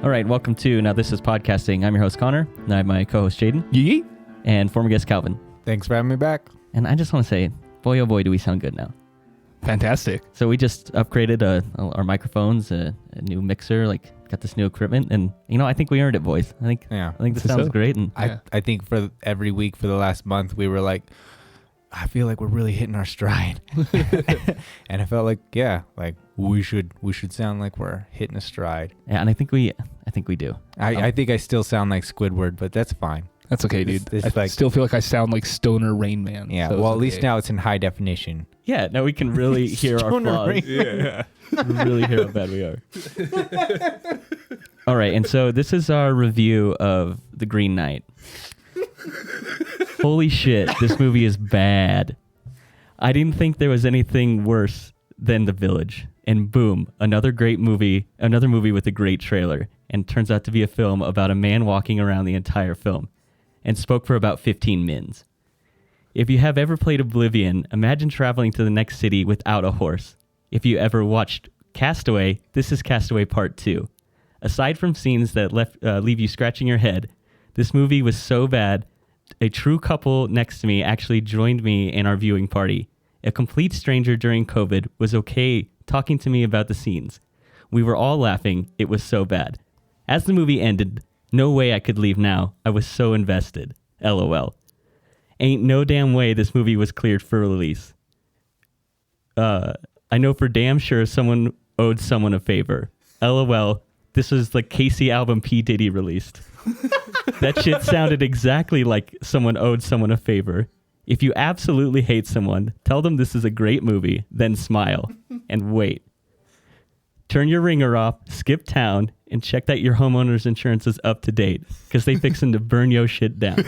All right, welcome to Now This Is Podcasting. I'm your host, Connor, and I have my co-host, Jaden. Yee. And former guest, Calvin. Thanks for having me back. And I just want to say, boy, oh boy, do we sound good now. Fantastic. So we just upgraded our microphones, a new mixer, got this new equipment, and I think we earned it, boys. I think this sounds great. And I think for every week for the last month, we were like, I feel like we're really hitting our stride. And I felt like, we should sound like we're hitting a stride. Yeah, and I think we do. I think I still sound like Squidward, but that's fine. That's okay, dude. It's I still feel like I sound like Stoner Rain Man. Yeah, so well, at least now it's in high definition. Yeah, now we can really hear our flaws. Yeah. Really hear how bad we are. All right, and so this is our review of The Green Knight. Holy shit, this movie is bad. I didn't think there was anything worse than The Village. And boom, another movie with a great trailer. And turns out to be a film about a man walking around the entire film. And spoke for about 15 mins. If you have ever played Oblivion, imagine traveling to the next city without a horse. If you ever watched Castaway, this is Castaway Part 2. Aside from scenes that leave you scratching your head, this movie was so bad, a true couple next to me actually joined me in our viewing party. A complete stranger during COVID was okay talking to me about the scenes. We were all laughing. It was so bad. As the movie ended, no way I could leave now. I was so invested. LOL. Ain't no damn way this movie was cleared for release. I know for damn sure someone owed someone a favor. LOL. This was the Casey album P. Diddy released. That shit sounded exactly like someone owed someone a favor. If you absolutely hate someone, tell them this is a great movie, then smile and wait. Turn your ringer off, skip town, and check that your homeowner's insurance is up to date, because they fixin' to burn your shit down.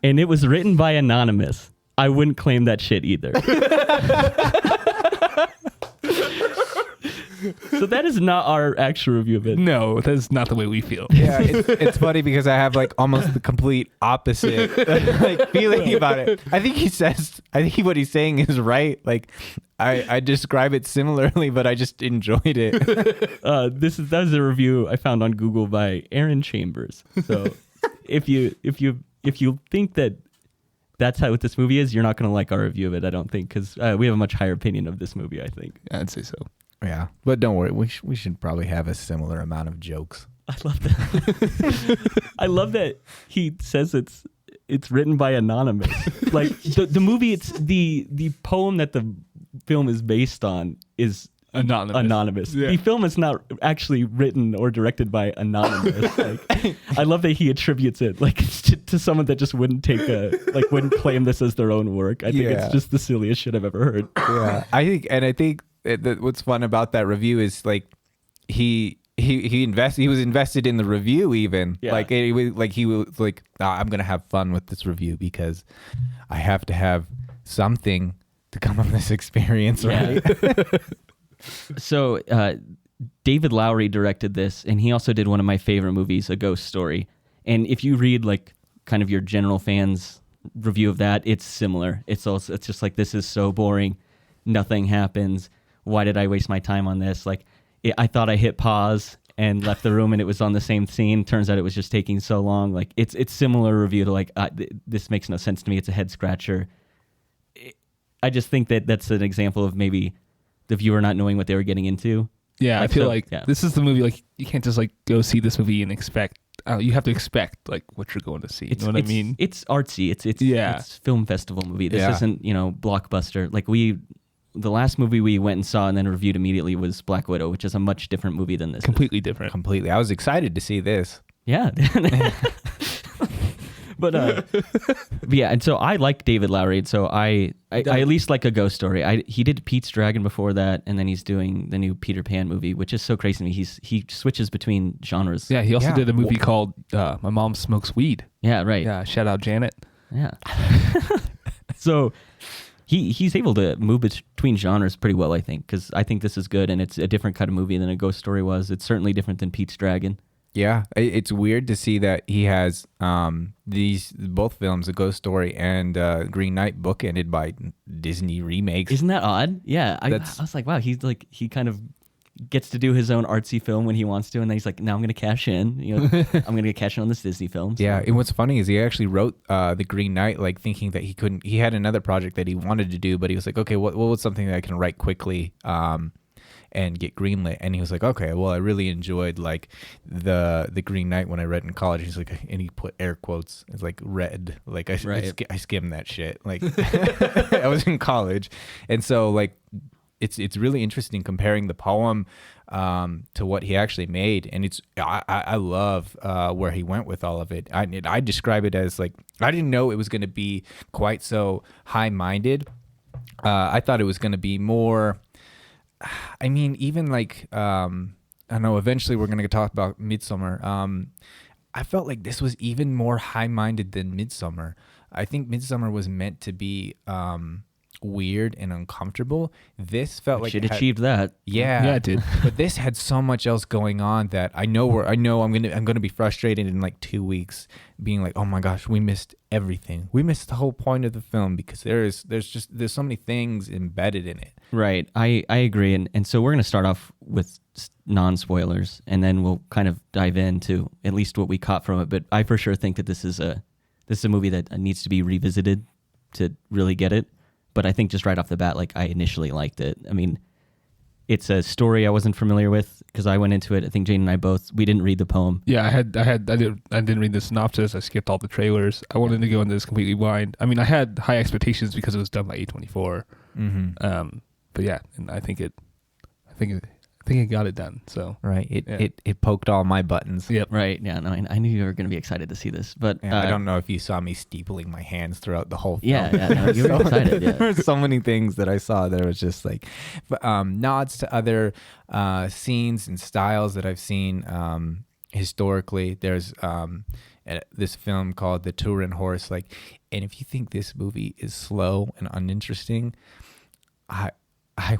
And it was written by Anonymous. I wouldn't claim that shit either. So that is not our actual review of it. No, that's not the way we feel. Yeah, it's funny because I have almost the complete opposite feeling about it. I think what he's saying is right. I describe it similarly, but I just enjoyed it. That was a review I found on Google by Aaron Chambers. So if you think that that's what this movie is, you're not going to like our review of it, I don't think, because we have a much higher opinion of this movie, I think. I'd say so. Yeah, but don't worry, we should probably have a similar amount of jokes. I love that. I love that he says it's written by Anonymous. The movie, it's the poem that the film is based on is Anonymous. Yeah. The film is not actually written or directed by Anonymous. I love that he attributes it to someone that just wouldn't wouldn't claim this as their own work. I think it's just the silliest shit I've ever heard. Yeah, I think that what's fun about that review is he was invested in the review even. Yeah. He was like I'm gonna have fun with this review because I have to have something to come from this experience, right? Yeah. So David Lowery directed this, and he also did one of my favorite movies, A Ghost Story. And if you read kind of your general fans review of that, it's similar. It's just this is so boring, nothing happens. Why did I waste my time on this? I thought I hit pause and left the room and it was on the same scene. Turns out it was just taking so long. It's similar review to this makes no sense to me. It's a head scratcher. I just think that's an example of maybe the viewer not knowing what they were getting into. Yeah, I feel this is the movie. You can't just go see this movie and expect. You have to expect what you're going to see. You know what I mean? It's artsy. It's film festival movie. This isn't blockbuster. The last movie we went and saw and then reviewed immediately was Black Widow, which is a much different movie than this. Completely different. Completely. I was excited to see this. Yeah. But yeah, and so I like David Lowery, and so I at least like A Ghost Story. He did Pete's Dragon before that, and then he's doing the new Peter Pan movie, which is so crazy to me. He switches between genres. Yeah, he also did a movie called My Mom Smokes Weed. Yeah, right. Yeah, shout out Janet. Yeah. So he's able to move between genres pretty well, I think, because I think this is good, and it's a different kind of movie than A Ghost Story was. It's certainly different than Pete's Dragon. Yeah, it's weird to see that he has both films, A Ghost Story and Green Knight, bookended by Disney remakes. Isn't that odd? Yeah, I was like, wow, he kind of gets to do his own artsy film when he wants to, and then he's like, now I'm going to cash in. I'm going to cash in on this Disney film. So. Yeah, and what's funny is he actually wrote The Green Knight, like thinking that he couldn't. He had another project that he wanted to do, but he was like, okay, what was something that I can write quickly and get greenlit? And he was like, okay, well, I really enjoyed like the Green Knight when I read in college. He's like, and he put air quotes. It's like read, like I skimmed that shit. Like I was in college, and so like. It's really interesting comparing the poem to what he actually made, and I love where he went with all of it. I describe it as like I didn't know it was going to be quite so high-minded. I thought it was going to be more. I mean, even like I don't know. Eventually, we're going to talk about Midsummer. I felt like this was even more high-minded than Midsummer. I think Midsummer was meant to be. Weird and uncomfortable. This felt like it achieved that. Yeah, it did. But this had so much else going on that I know I'm gonna be frustrated in like 2 weeks, being like, oh my gosh, we missed everything. We missed the whole point of the film because there's so many things embedded in it. Right. I agree, and so we're gonna start off with non-spoilers, and then we'll kind of dive into at least what we caught from it. But I for sure think that this is a movie that needs to be revisited to really get it. But I think just right off the bat, like I initially liked it. I mean, it's a story I wasn't familiar with because I went into it. I think Jane and I we didn't read the poem. Yeah, I didn't read the synopsis. I skipped all the trailers. I wanted to go into this completely blind. I mean, I had high expectations because it was done by A24. Mm-hmm. But yeah, and I think it got it done. So right, it poked all my buttons. Yep. Right. Yeah. No, I knew you were going to be excited to see this, but I don't know if you saw me steepling my hands throughout the whole film. Yeah. No, you were excited. Yeah. There were so many things that I saw that was just like nods to other scenes and styles that I've seen historically. There's this film called The Turin Horse. Like, and if you think this movie is slow and uninteresting, I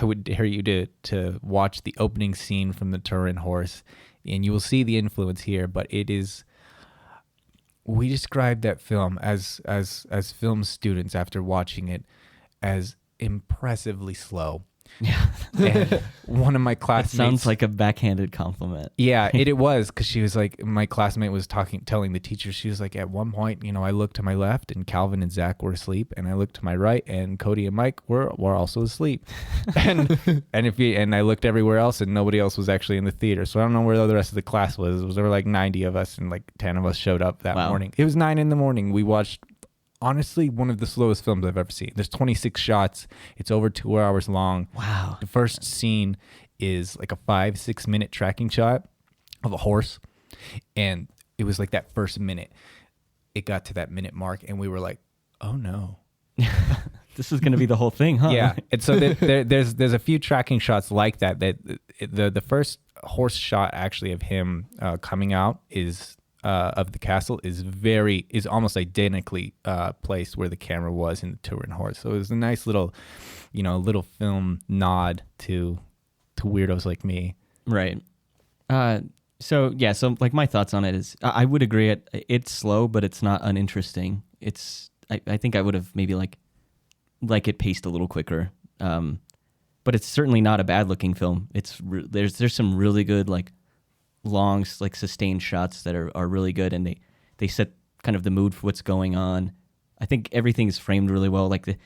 would dare you to watch the opening scene from The Turin Horse, and you will see the influence here. But it is, we described that film as film students after watching it as impressively slow. Yeah. And one of my classmates, that sounds like a backhanded compliment. Yeah, it was, because she was like, my classmate was telling the teacher, she was like, at one point, I looked to my left and Calvin and Zach were asleep, and I looked to my right and Cody and Mike were also asleep, and I looked everywhere else and nobody else was actually in the theater. So I don't know where the rest of the class was. There were like 90 of us and like 10 of us showed up that morning. It was 9 a.m. We watched. Honestly, one of the slowest films I've ever seen. There's 26 shots. It's over 2 hours long. Wow. The first scene is like a 5-6 minute tracking shot of a horse. And it was like that first minute. It got to that minute mark and we were like, oh no. This is going to be the whole thing, huh? Yeah. And so there's a few tracking shots like that. The first horse shot actually of him coming out of the castle is almost identically placed where the camera was in The Turin Horse. So it was a nice little film nod to weirdos like me. Right. So like my thoughts on it is I would agree it's slow, but it's not uninteresting. I think I would have maybe like it paced a little quicker. But it's certainly not a bad looking film. There's some really good like long like sustained shots that are really good, and they set kind of the mood for what's going on. I think everything's framed really well. Like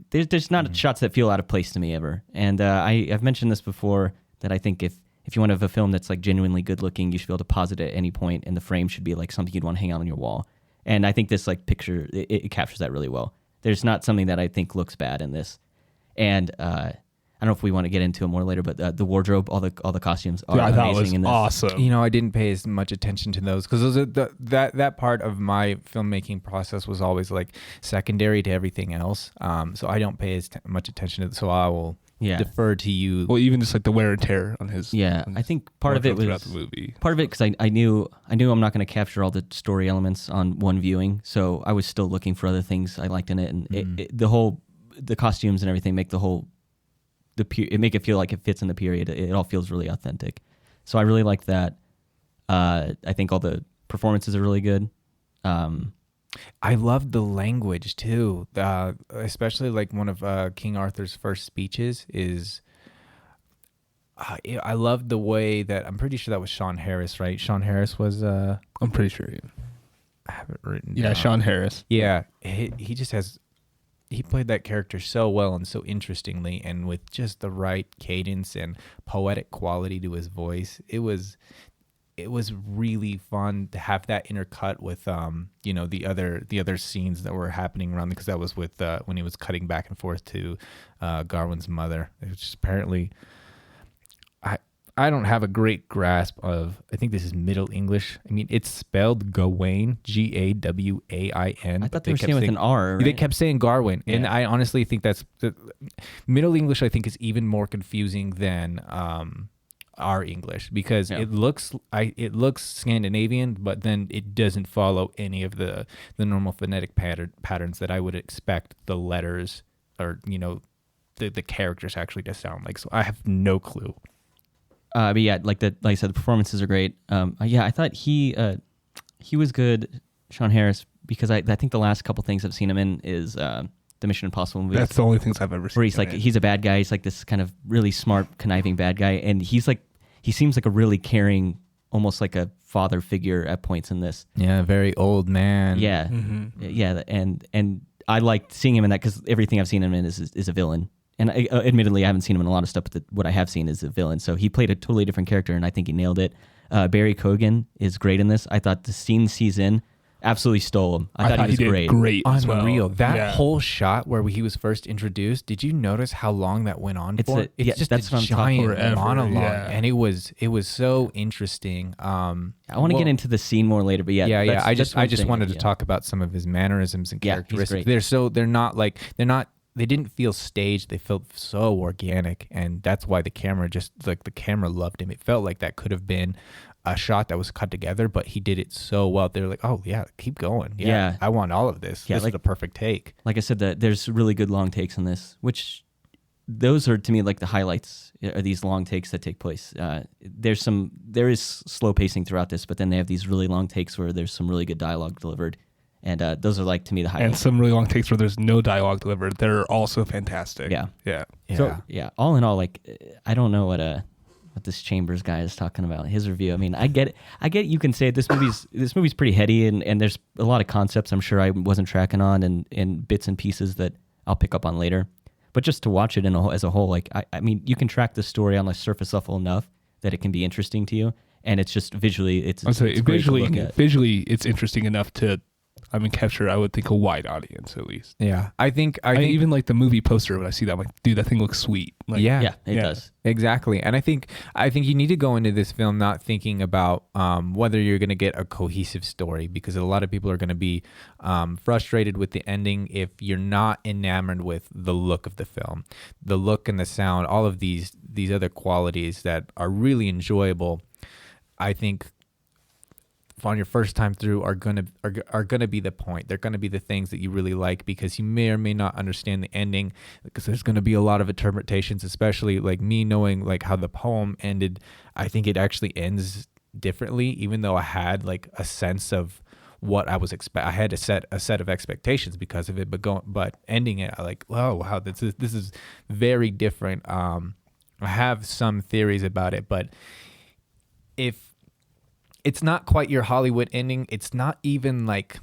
there's not shots that feel out of place to me ever. And I've mentioned this before that I think if you want to have a film that's like genuinely good looking, you should be able to pause it at any point, and the frame should be like something you'd want to hang out on your wall. And I think this like picture it captures that really well. There's not something that I think looks bad in this. And I don't know if we want to get into it more later, but the wardrobe, all the costumes are amazing in this. Awesome. I didn't pay as much attention to those because those are that part of my filmmaking process was always like secondary to everything else. So I don't pay as much attention to it. So I will defer to you. Well, even just like the wear and tear on his. Yeah, I think part of it was throughout the movie. Part of it because I knew I'm not going to capture all the story elements on one viewing, so I was still looking for other things I liked in it, and the costumes and everything make make it feel like it fits in the period. It all feels really authentic. So I really like that. I think all the performances are really good. I loved the language too. Especially like one of King Arthur's first speeches is I loved the way that, I'm pretty sure that was Sean Harris, right? Sean Harris was I'm pretty sure. Yeah. I have it written Yeah, down. Sean Harris. Yeah, he just has, he played that character so well and so interestingly, and with just the right cadence and poetic quality to his voice. It was really fun to have that intercut with you know, the other scenes that were happening around, because that was with when he was cutting back and forth to Garwin's mother. It was just apparently, I don't have a great grasp of, I think this is Middle English. I mean, it's spelled Gawain, Gawain. I thought they were saying with an R, right? They kept saying Garwin, Yeah. and I honestly think that's Middle English. I think is even more confusing than our English, because Yeah. it looks Scandinavian, but then it doesn't follow any of the normal phonetic patterns that I would expect the letters, or you know, the characters actually to sound like. So I have no clue. But yeah, like I said, the performances are great. Yeah, I thought he was good, Sean Harris, because I think the last couple things I've seen him in is the Mission Impossible movie. That's the only things I've ever seen. Where he's like, he's a bad guy. He's like this kind of really smart, conniving bad guy, and he seems like a really caring, almost like a father figure at points in this. Yeah, very old man. Yeah, yeah, and I liked seeing him in that, because everything I've seen him in is a villain. And admittedly, I haven't seen him in a lot of stuff, but what I have seen is a villain. So he played a totally different character, and I think he nailed it. Barry Keoghan is great in this. I thought the scene he's in absolutely stole him. I thought he was did great. Great as well. Unreal. That Yeah. whole shot where he was first introduced, did you notice how long that went on It's for? a- yeah, just that's a what I'm talking giant forever, monologue, yeah. and it was so interesting. I want to get into the scene more later, but yeah, yeah. that's I just one thing, wanted to yeah. talk about some of his mannerisms and Yeah, he's characteristics. great. They didn't feel staged. They felt so organic, and that's why the camera loved him. It felt like that could have been a shot that was cut together, but he did it so well. They're like, oh yeah, keep going. Yeah. I want all of this. Yeah, This like- is the perfect take. Like I said, there's really good long takes in this, which those are to me like the highlights, are these long takes that take place. There is slow pacing throughout this, but then they have these really long takes where there's some really good dialogue delivered. And those are like, to me, the And highlights. some really long takes where there's no dialogue delivered. They're also fantastic. Yeah. Yeah. Yeah. So yeah, all in all, like, I don't know what this Chambers guy is talking about, his review. I mean, I get it. You can say this movie's pretty heady, and there's a lot of concepts I'm sure I wasn't tracking on, and bits and pieces that I'll pick up on later. But just to watch it as a whole, like, I mean, you can track the story on the surface level enough that it can be interesting to you, and it's just visually, it's great to look at. Visually, it's interesting enough to, capture, I would think, a wide audience at least. Yeah, I think even like the movie poster, when I see that, I'm like, dude, that thing looks sweet. Like, Yeah, it does. Exactly. And I think you need to go into this film not thinking about whether you're going to get a cohesive story, because a lot of people are going to be frustrated with the ending if you're not enamored with the look of the film, the look and the sound, all of these other qualities that are really enjoyable. I think on your first time through are gonna be the point. They're gonna be the things that you really like, because you may or may not understand the ending, because there's gonna be a lot of interpretations, especially like me knowing like how the poem ended. I think it actually ends differently, even though I had like a sense of what I was I had a set of expectations because of it, but ending it, I like, oh wow, this is very different. I have some theories about it, but if it's not quite your Hollywood ending, it's not even like,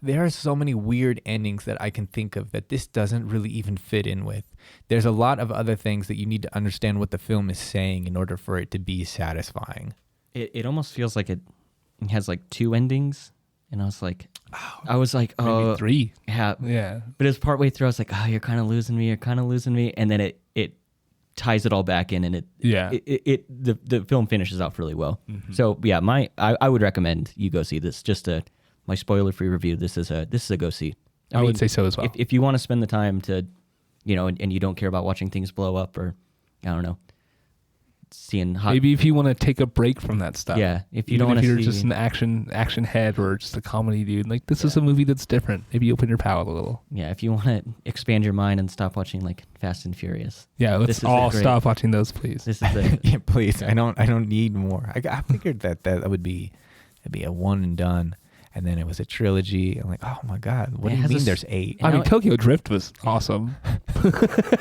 there are so many weird endings that I can think of that this doesn't really even fit in with. There's a lot of other things that you need to understand what the film is saying in order for it to be satisfying. It almost feels like it has like two endings, and I was like, maybe oh, 3. yeah. Yeah. But it was partway through, I was like, oh, you're kind of losing me, and then it ties it all back in, and the film finishes off really well. Mm-hmm. So yeah, I would recommend you go see this. Just my spoiler-free review. This is a go see. I would say so as well. If you want to spend the time to, and you don't care about watching things blow up, or I don't know, seeing maybe if you want to take a break from that stuff. Yeah, if you Even don't want if to you're see just an action head or just a comedy dude, like this is a movie that's different. Maybe open your palate a little. Yeah, if you want to expand your mind and stop watching like Fast and Furious. Yeah, let's all stop watching those, please. This is the Yeah, please. I don't need more. I figured that would be a one and done, and then it was a trilogy. I'm like, oh my god, what do you mean there's 8? I mean, Tokyo Drift was awesome.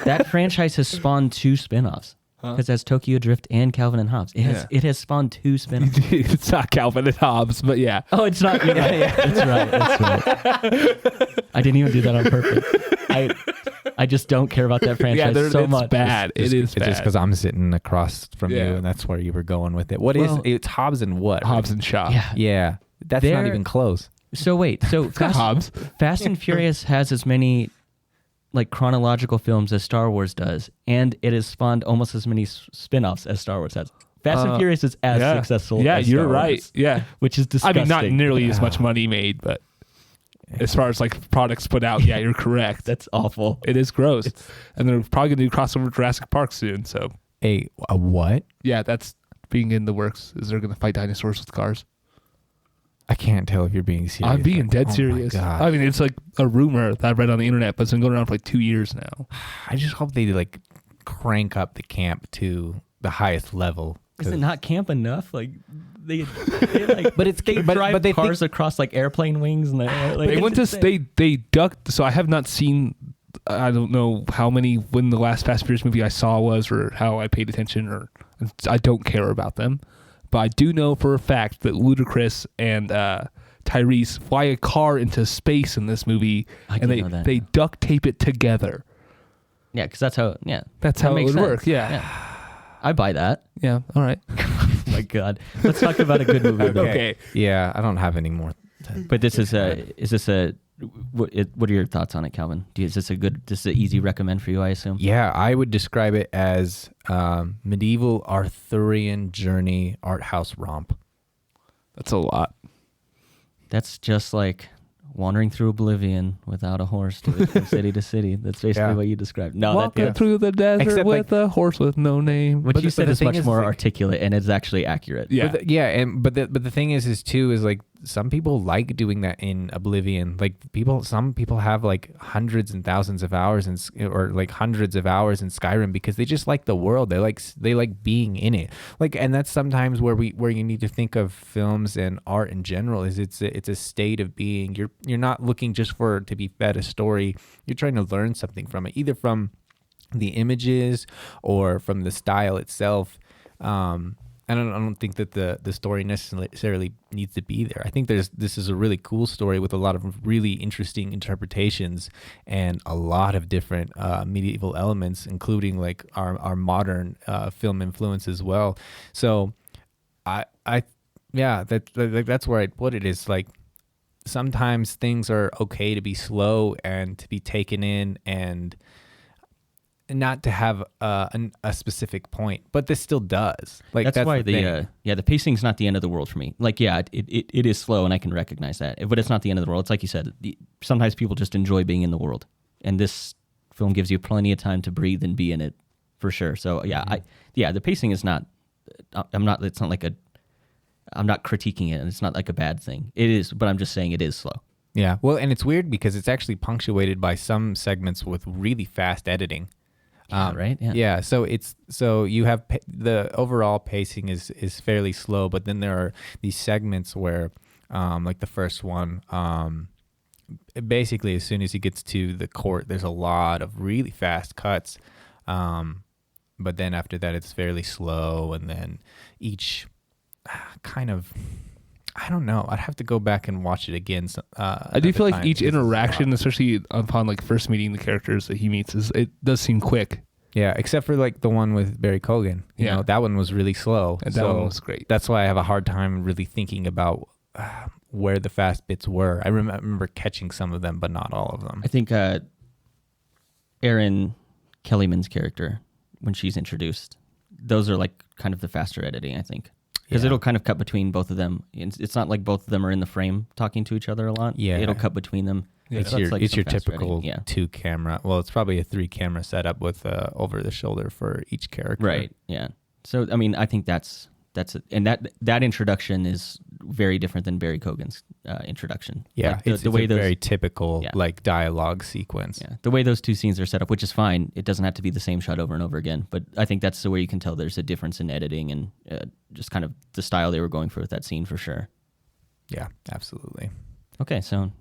that franchise has spawned 2 spin-offs. Because it has Tokyo Drift and Calvin and Hobbes. It has spawned 2 spin-offs. It's not Calvin and Hobbes, but yeah. Oh, it's not. That's right. I didn't even do that on purpose. I just don't care about that franchise so much. Bad. It is bad. It's just because I'm sitting across from you, and that's where you were going with it. It's Hobbs and what? Hobbs and Shaw. Yeah. That's not even close. So wait. So Fast and Furious has as many like chronological films as Star Wars does, and it has spawned almost as many spin-offs as Star Wars has. Fast and Furious is as successful. Yeah, as you're Star right. Wars, Yeah, which is disgusting. I mean, not nearly as much money made, but as far as like products put out, you're correct. That's awful. It is gross, and they're probably gonna do crossover Jurassic Park soon. So a what? Yeah, that's being in the works. Is they're gonna fight dinosaurs with cars? I can't tell if you're being serious. I'm being dead serious. I mean, it's like a rumor that I read on the internet, but it's been going around for like 2 years now. I just hope they like crank up the camp to the highest level. Is it not camp enough? Like they like, but they drive cars across like airplane wings, and they ducked. So I have not seen. I don't know when the last Fast and Furious movie I saw was, or how I paid attention, or I don't care about them. But I do know for a fact that Ludacris and Tyrese fly a car into space in this movie, and they duct tape it together. Yeah, because that's how it would work. Yeah, I buy that. Yeah, all right. Oh my God, let's talk about a good movie. Okay. Yeah, I don't have any more. But this is what are your thoughts on it, Calvin? Is this an easy recommend for you, I assume? Yeah, I would describe it as medieval Arthurian journey art house romp. That's a lot. That's just like wandering through oblivion without a horse from city to city. That's basically what you described. No, walking through the desert with a horse with no name. What you said is much more articulate, and it's actually accurate. Yeah, but the thing is like some people like doing that in Oblivion. Like some people have like hundreds and thousands of hours or like hundreds of hours in Skyrim because they just like the world. They like being in it. Like, and that's sometimes where you need to think of films and art in general. Is it's a state of being. You're not looking just to be fed a story. You're trying to learn something from it, either from the images or from the style itself. I don't think that the story necessarily needs to be there. I think this is a really cool story with a lot of really interesting interpretations and a lot of different medieval elements, including like our modern film influence as well. So that's where I'd put it. Is like sometimes things are okay to be slow and to be taken in and not to have a specific point, but this still does. Like that's why the pacing's not the end of the world for me. Like it is slow, and I can recognize that, but it's not the end of the world. It's like you said. Sometimes people just enjoy being in the world, and this film gives you plenty of time to breathe and be in it, for sure. So the pacing is not. It's not like I'm not critiquing it, and it's not like a bad thing. It is, but I'm just saying it is slow. Yeah, well, and it's weird because it's actually punctuated by some segments with really fast editing. Right. Yeah. Yeah. So you have the overall pacing is fairly slow, but then there are these segments where, like the first one, basically as soon as he gets to the court, there's a lot of really fast cuts, but then after that it's fairly slow, and then each kind of. I don't know. I'd have to go back and watch it again. I do feel like each interaction, especially upon like first meeting the characters that he meets, it does seem quick. Yeah, except for like the one with Barry Keoghan. You know, that one was really slow. And that one was great. That's why I have a hard time really thinking about where the fast bits were. I remember catching some of them, but not all of them. I think Erin Kellyman's character, when she's introduced, those are like kind of the faster editing, I think. Because it'll kind of cut between both of them. It's not like both of them are in the frame talking to each other a lot. Yeah. It'll cut between them. Yeah. It's your typical 2-camera. Well, it's probably a 3-camera setup with over the shoulder for each character. Right. Yeah. So, I mean, I think that's it. And that introduction is very different than Barry Keoghan's introduction. Yeah. Like it's a very typical like dialogue sequence. Yeah. The way those two scenes are set up, which is fine. It doesn't have to be the same shot over and over again. But I think that's the way you can tell there's a difference in editing and just kind of the style they were going for with that scene for sure. Yeah, absolutely. Okay, so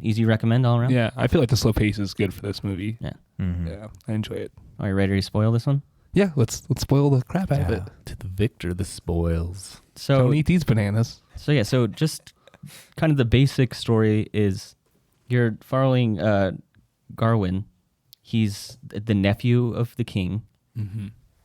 easy recommend all around? Yeah, I feel like the slow pace is good for this movie. Yeah. Mm-hmm. Yeah, I enjoy it. Are you ready to spoil this one? Yeah, let's spoil the crap out of it. To the victor, the spoils. So Don't eat these bananas. So just kind of the basic story is you're following Garwin. He's the nephew of the king,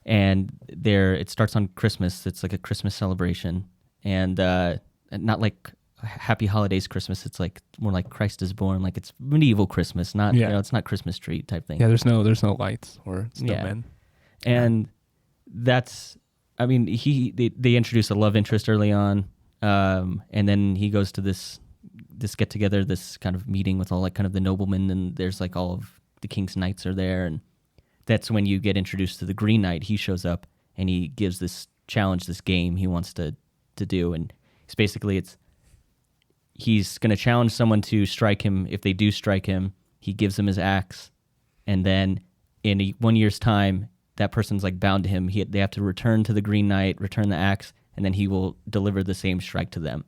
and it starts on Christmas. It's like a Christmas celebration, and not like Happy Holidays Christmas. It's like more like Christ is born. Like it's medieval Christmas, not it's not Christmas tree type thing. Yeah, there's no lights or snowmen. And that's, I mean, they introduce a love interest early on, and then he goes to this get together, this kind of meeting with all like kind of the noblemen, and there's like all of the king's knights are there, and that's when you get introduced to the Green Knight. He shows up and he gives this challenge, this game he wants to do, and it's basically he's going to challenge someone to strike him. If they do strike him, he gives them his axe, and then in 1 year's time, that person's like bound to him. They have to return to the Green Knight, return the axe, and then he will deliver the same strike to them.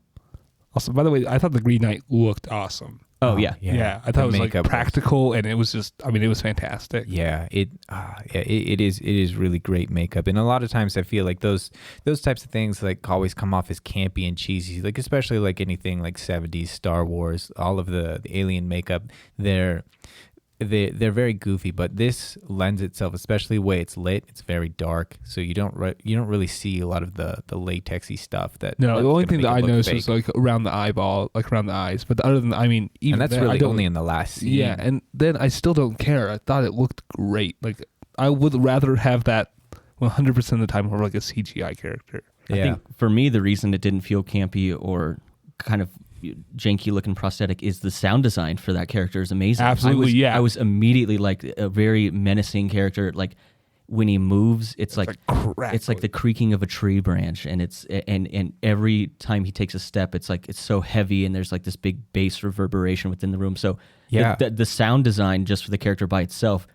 Also, by the way, I thought the Green Knight looked awesome. Oh yeah. I thought it was like practical, and it was just, I mean, it was fantastic. Yeah, it is really great makeup, and a lot of times I feel like those types of things like always come off as campy and cheesy, like especially like anything like 70s Star Wars, all of the alien makeup, they're very goofy, but this lends itself, especially the way it's lit. It's very dark, so you don't really see a lot of the latexy stuff. The only thing that I noticed was like around the eyeball, like around the eyes. But other than, I mean, even and that's really only in the last scene. Yeah, and then I still don't care. I thought it looked great. Like I would rather have that 100% of the time over like a CGI character. I think for me, the reason it didn't feel campy or kind of janky looking prosthetic is the sound design for that character is amazing. Absolutely, I was immediately like a very menacing character. Like when he moves, it's like the creaking of a tree branch, and and every time he takes a step, it's like it's so heavy, and there's like this big bass reverberation within the room. So the sound design just for the character by itself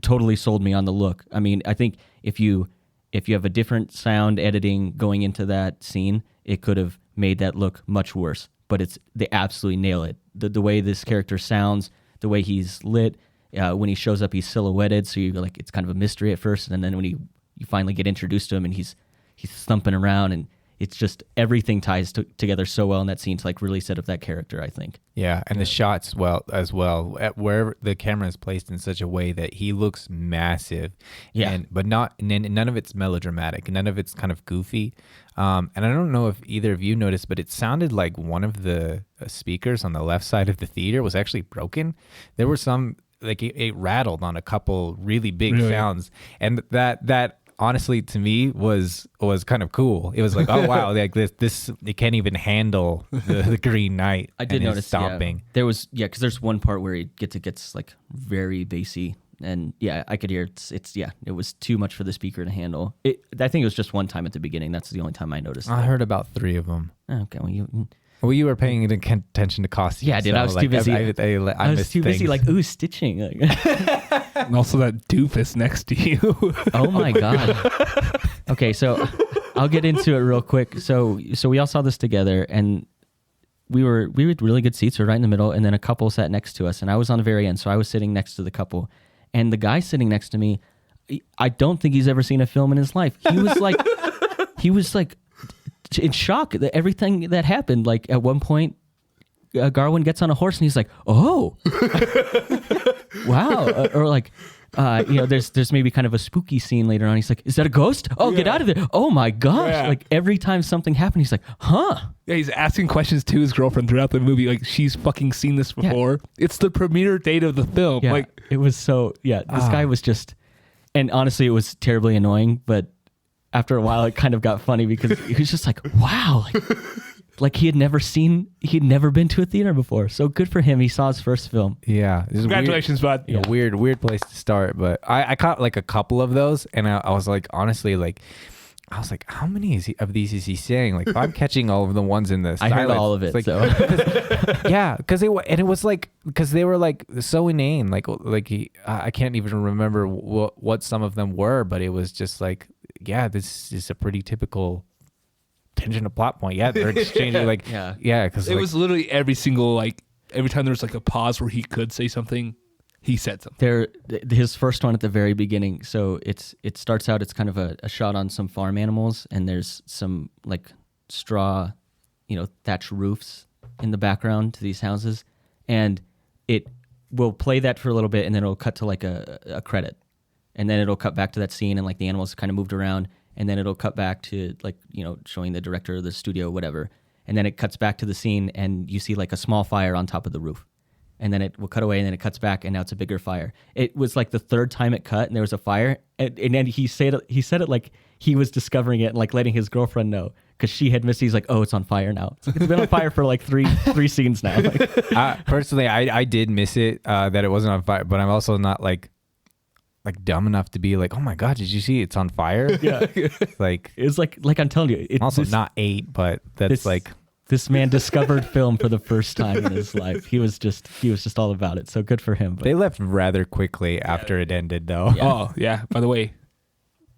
totally sold me on the look. I mean, I think if you have a different sound editing going into that scene, it could have made that look much worse. But they absolutely nail it. The way this character sounds, the way he's lit, when he shows up, he's silhouetted, so you like it's kind of a mystery at first, and then when you finally get introduced to him, and he's thumping around, and it's just everything ties together so well in that scene to like really set up that character, I think. Yeah, and the shots as well, at wherever the camera is placed in such a way that he looks massive. Yeah, but none of it's melodramatic, none of it's kind of goofy. And I don't know if either of you noticed, but it sounded like one of the speakers on the left side of the theater was actually broken. There were some like it rattled on a couple really big sounds, and that honestly to me was kind of cool. It was like, oh wow, like this it can't even handle the Green Knight. I did notice stomping. Yeah. There was because there's one part where he gets like very bassy, and I could hear it was too much for the speaker to handle. I think it was just one time at the beginning. That's the only time I noticed. I heard about 3 of them. Okay, well, you were paying attention to costumes. Yeah, dude, I was too busy. I was too busy, like, ooh, stitching. And also that doofus next to you. Oh my god. Okay, so I'll get into it real quick. So we all saw this together, and we had really good seats. We were right in the middle, and then a couple sat next to us, and I was on the very end, so I was sitting next to the couple, and the guy sitting next to me, I don't think he's ever seen a film in his life. He was like in shock at everything that happened. Like at one point, Garwin gets on a horse and he's like, "Oh, wow!" Or like, there's maybe kind of a spooky scene later on. He's like, "Is that a ghost? Oh, get out of there! Oh my gosh!" Yeah. Like every time something happened, he's like, "Huh?" Yeah, he's asking questions to his girlfriend throughout the movie. Like she's fucking seen this before. Yeah. It's the premiere date of the film. Yeah, like it was so. Yeah, this guy was just, and honestly, it was terribly annoying, but after a while, it kind of got funny because he was just like, wow, like he had never been to a theater before. So good for him. He saw his first film. Yeah. Congratulations, bud. Yeah. Weird place to start. But I caught like a couple of those, and I was like, honestly, like, I was like, how many of these is he saying? Like, I'm catching all of the ones in this. I heard all of it. Like, so yeah, because they were like so inane. Like I can't even remember what some of them were, but it was just like, yeah, this is a pretty typical tangent to plot point. Yeah, they're exchanging like because it was literally every single every time there was like a pause where he could say something, he said something. His first one at the very beginning. So it starts out. It's kind of a shot on some farm animals, and there's some like straw, thatch roofs in the background to these houses, and it will play that for a little bit, and then it'll cut to like a credit, and then it'll cut back to that scene, and like the animals kind of moved around, and then it'll cut back to like showing the director of the studio, whatever, and then it cuts back to the scene, and you see like a small fire on top of the roof, and then it will cut away, and then it cuts back, and now it's a bigger fire. It was like the third time it cut, and there was a fire, and then he said it like he was discovering it and like letting his girlfriend know, because she had missed. He's like, oh, it's on fire now. It's been on fire for like three scenes now. Personally, I did miss it, that it wasn't on fire, but I'm also not like dumb enough to be like, oh my god, did you see it's on fire? Yeah, like it's like I'm telling you, I'm also not 8, but that's like this man discovered film for the first time in his life. He was just all about it. So good for him. But they left rather quickly after it ended, though. Yeah. Oh yeah. By the way,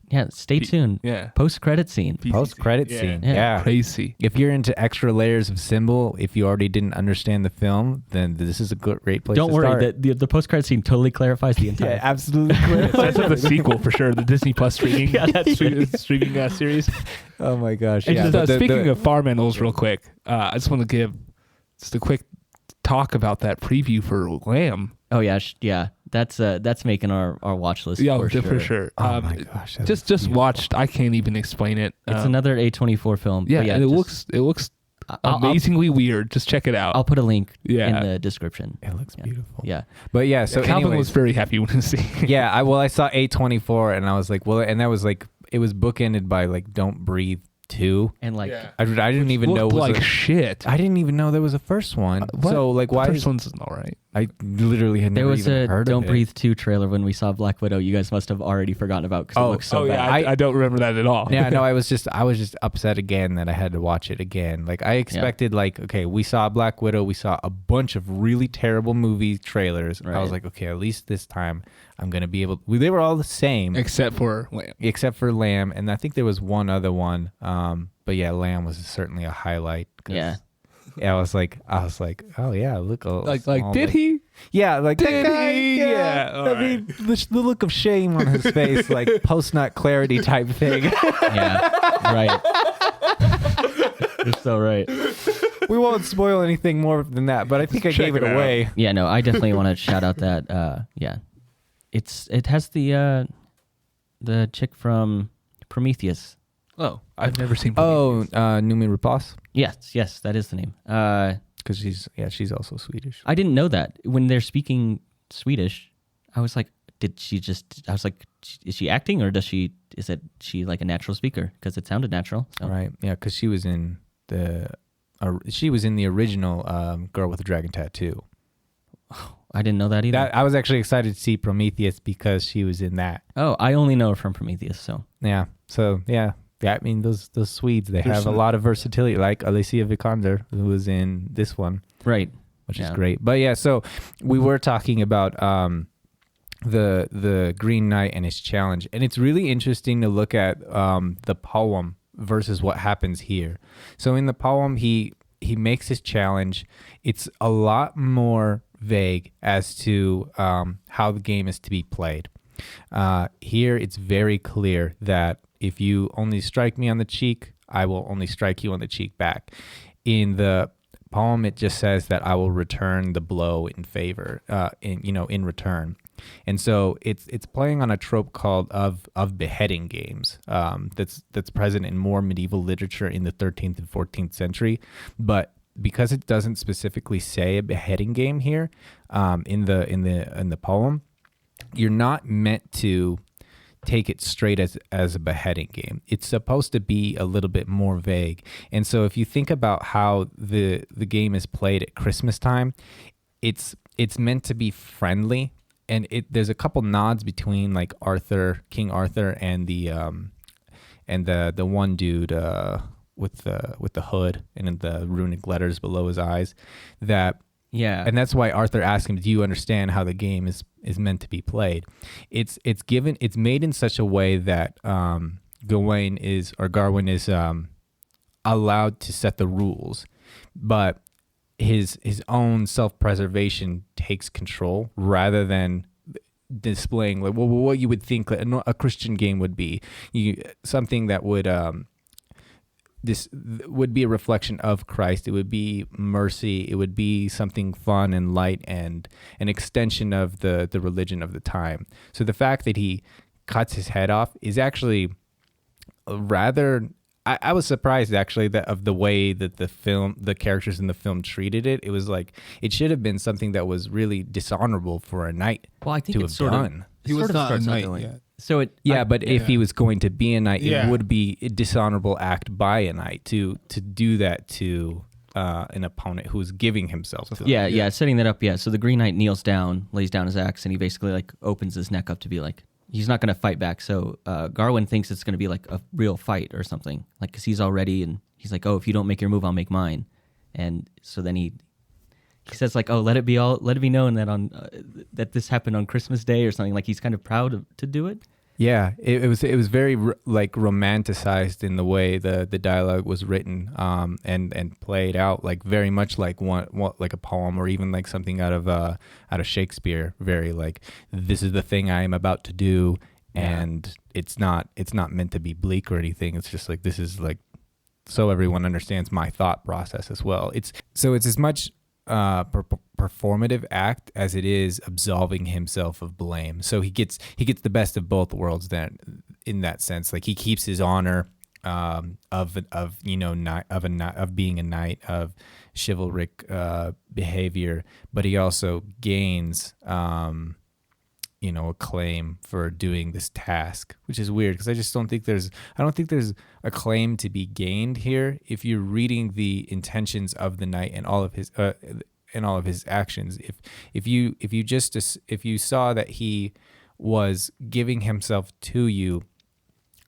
yeah, stay tuned. Yeah. Post-credit scene. Post-credit scene. Yeah. Crazy. If you're into extra layers of symbol, if you already didn't understand the film, then this is a great place Don't to start. worry, the post-credit scene totally clarifies the entire. Yeah, absolutely clarifies. That's the sequel for sure. The Disney Plus streaming, that's streaming series. Oh my gosh. And Yeah. just, speaking of farm animals, real quick, I just want to give just a quick talk about that preview for Lamb. Oh yeah, yeah. That's making our watch list. Yeah, for sure. Oh my gosh. Just watched. I can't even explain it. It's another A24 film. Yeah, but and it looks amazingly weird. Just check it out. I'll put a link Yeah. in the description. It looks beautiful. Yeah. But yeah, so Calvin anyways, was very happy when he see. yeah, I saw A24 and I was like, well, and that was like, it was bookended by like Don't Breathe 2. And like I didn't even know Looked was like shit. I didn't even know there was a first one. So like, why? The first one's all right. I literally had there never was even a heard Don't of Breathe 2 trailer when we saw Black Widow. You guys must have already forgotten about because it looks so yeah, bad. I don't remember that at all. Yeah, no, I was just upset again that I had to watch it again. Like I expected, like, okay, we saw Black Widow, we saw a bunch of really terrible movie trailers. Right. I was like, okay, at least this time I'm gonna be able. They were all the same except for Lamb. and I think there was one other one. But yeah, Lamb was certainly a highlight. Yeah. Yeah, I was like, oh yeah, look, Like did he? Yeah, like Did that guy, he? Yeah, all I mean, the look of shame on his face, like post-nut clarity type thing. Yeah. Right. You're so right. We won't spoil anything more than that, but I think I gave it away. Yeah, no, I definitely want to shout out that yeah. It has the chick from Prometheus. Oh, I've never seen. Oh, Noomi Rapace? Yes, that is the name. Because she's also Swedish. I didn't know that. When they're speaking Swedish, I was like, is she acting or is she like a natural speaker? Because it sounded natural. So. Right, yeah, because she was in the original Girl with the Dragon Tattoo. I didn't know that either. I was actually excited to see Prometheus because she was in that. Oh, I only know her from Prometheus, so. Yeah, so yeah. Yeah, I mean, those Swedes, they have a lot of versatility, like Alicia Vikander, who was in this one. Right. Which is great. But yeah, so we were talking about the Green Knight and his challenge. And it's really interesting to look at the poem versus what happens here. So in the poem, he makes his challenge. It's a lot more vague as to how the game is to be played. Here, it's very clear that if you only strike me on the cheek, I will only strike you on the cheek back. In the poem, it just says that I will return the blow in favor, in return. And so it's playing on a trope called of beheading games that's present in more medieval literature in the 13th and 14th century. But because it doesn't specifically say a beheading game here in the poem, you're not meant to take it straight as a beheading game. It's supposed to be a little bit more vague. And so if you think about how the game is played at Christmas time, it's meant to be friendly, and there's a couple nods between like King Arthur and the one dude with the hood and the runic letters below his eyes. And that's why Arthur asked him, do you understand how the game is meant to be played? It's made in such a way that Gawain is allowed to set the rules, but his own self-preservation takes control rather than displaying like what you would think a Christian game would be. Something that would this would be a reflection of Christ. It would be mercy. It would be something fun and light and an extension of the religion of the time. So the fact that he cuts his head off is actually rather. I was surprised actually that of the way that the characters in the film treated it. It was like it should have been something that was really dishonorable for a knight Well, I think to it's have sort done. He was not a knight way. yet. So it But if he was going to be a knight, Yeah. it would be a dishonorable act by a knight to do that to an opponent who is giving himself to. Yeah, setting that up. Yeah, so the Green Knight kneels down, lays down his axe, and he basically like opens his neck up to be like he's not going to fight back. So Garwin thinks it's going to be like a real fight or something, like because he's all ready and he's like, oh, if you don't make your move, I'll make mine. And so then he says like, oh, let it be known that that this happened on Christmas Day or something. Like he's kind of proud to do it. Yeah, it was very like romanticized in the way the dialogue was written and played out, like very much like like a poem or even like something out of Shakespeare. Very like, this is the thing I am about to do, and it's not meant to be bleak or anything. It's just like, this is like so everyone understands my thought process as well. It's as much performative act as it is absolving himself of blame. So he gets the best of both worlds then in that sense. Like he keeps his honor of being a knight, of chivalric behavior, but he also gains acclaim for doing this task, which is weird because I don't think there's a claim to be gained here if you're reading the intentions of the knight and all of his actions. If you saw that he was giving himself to you,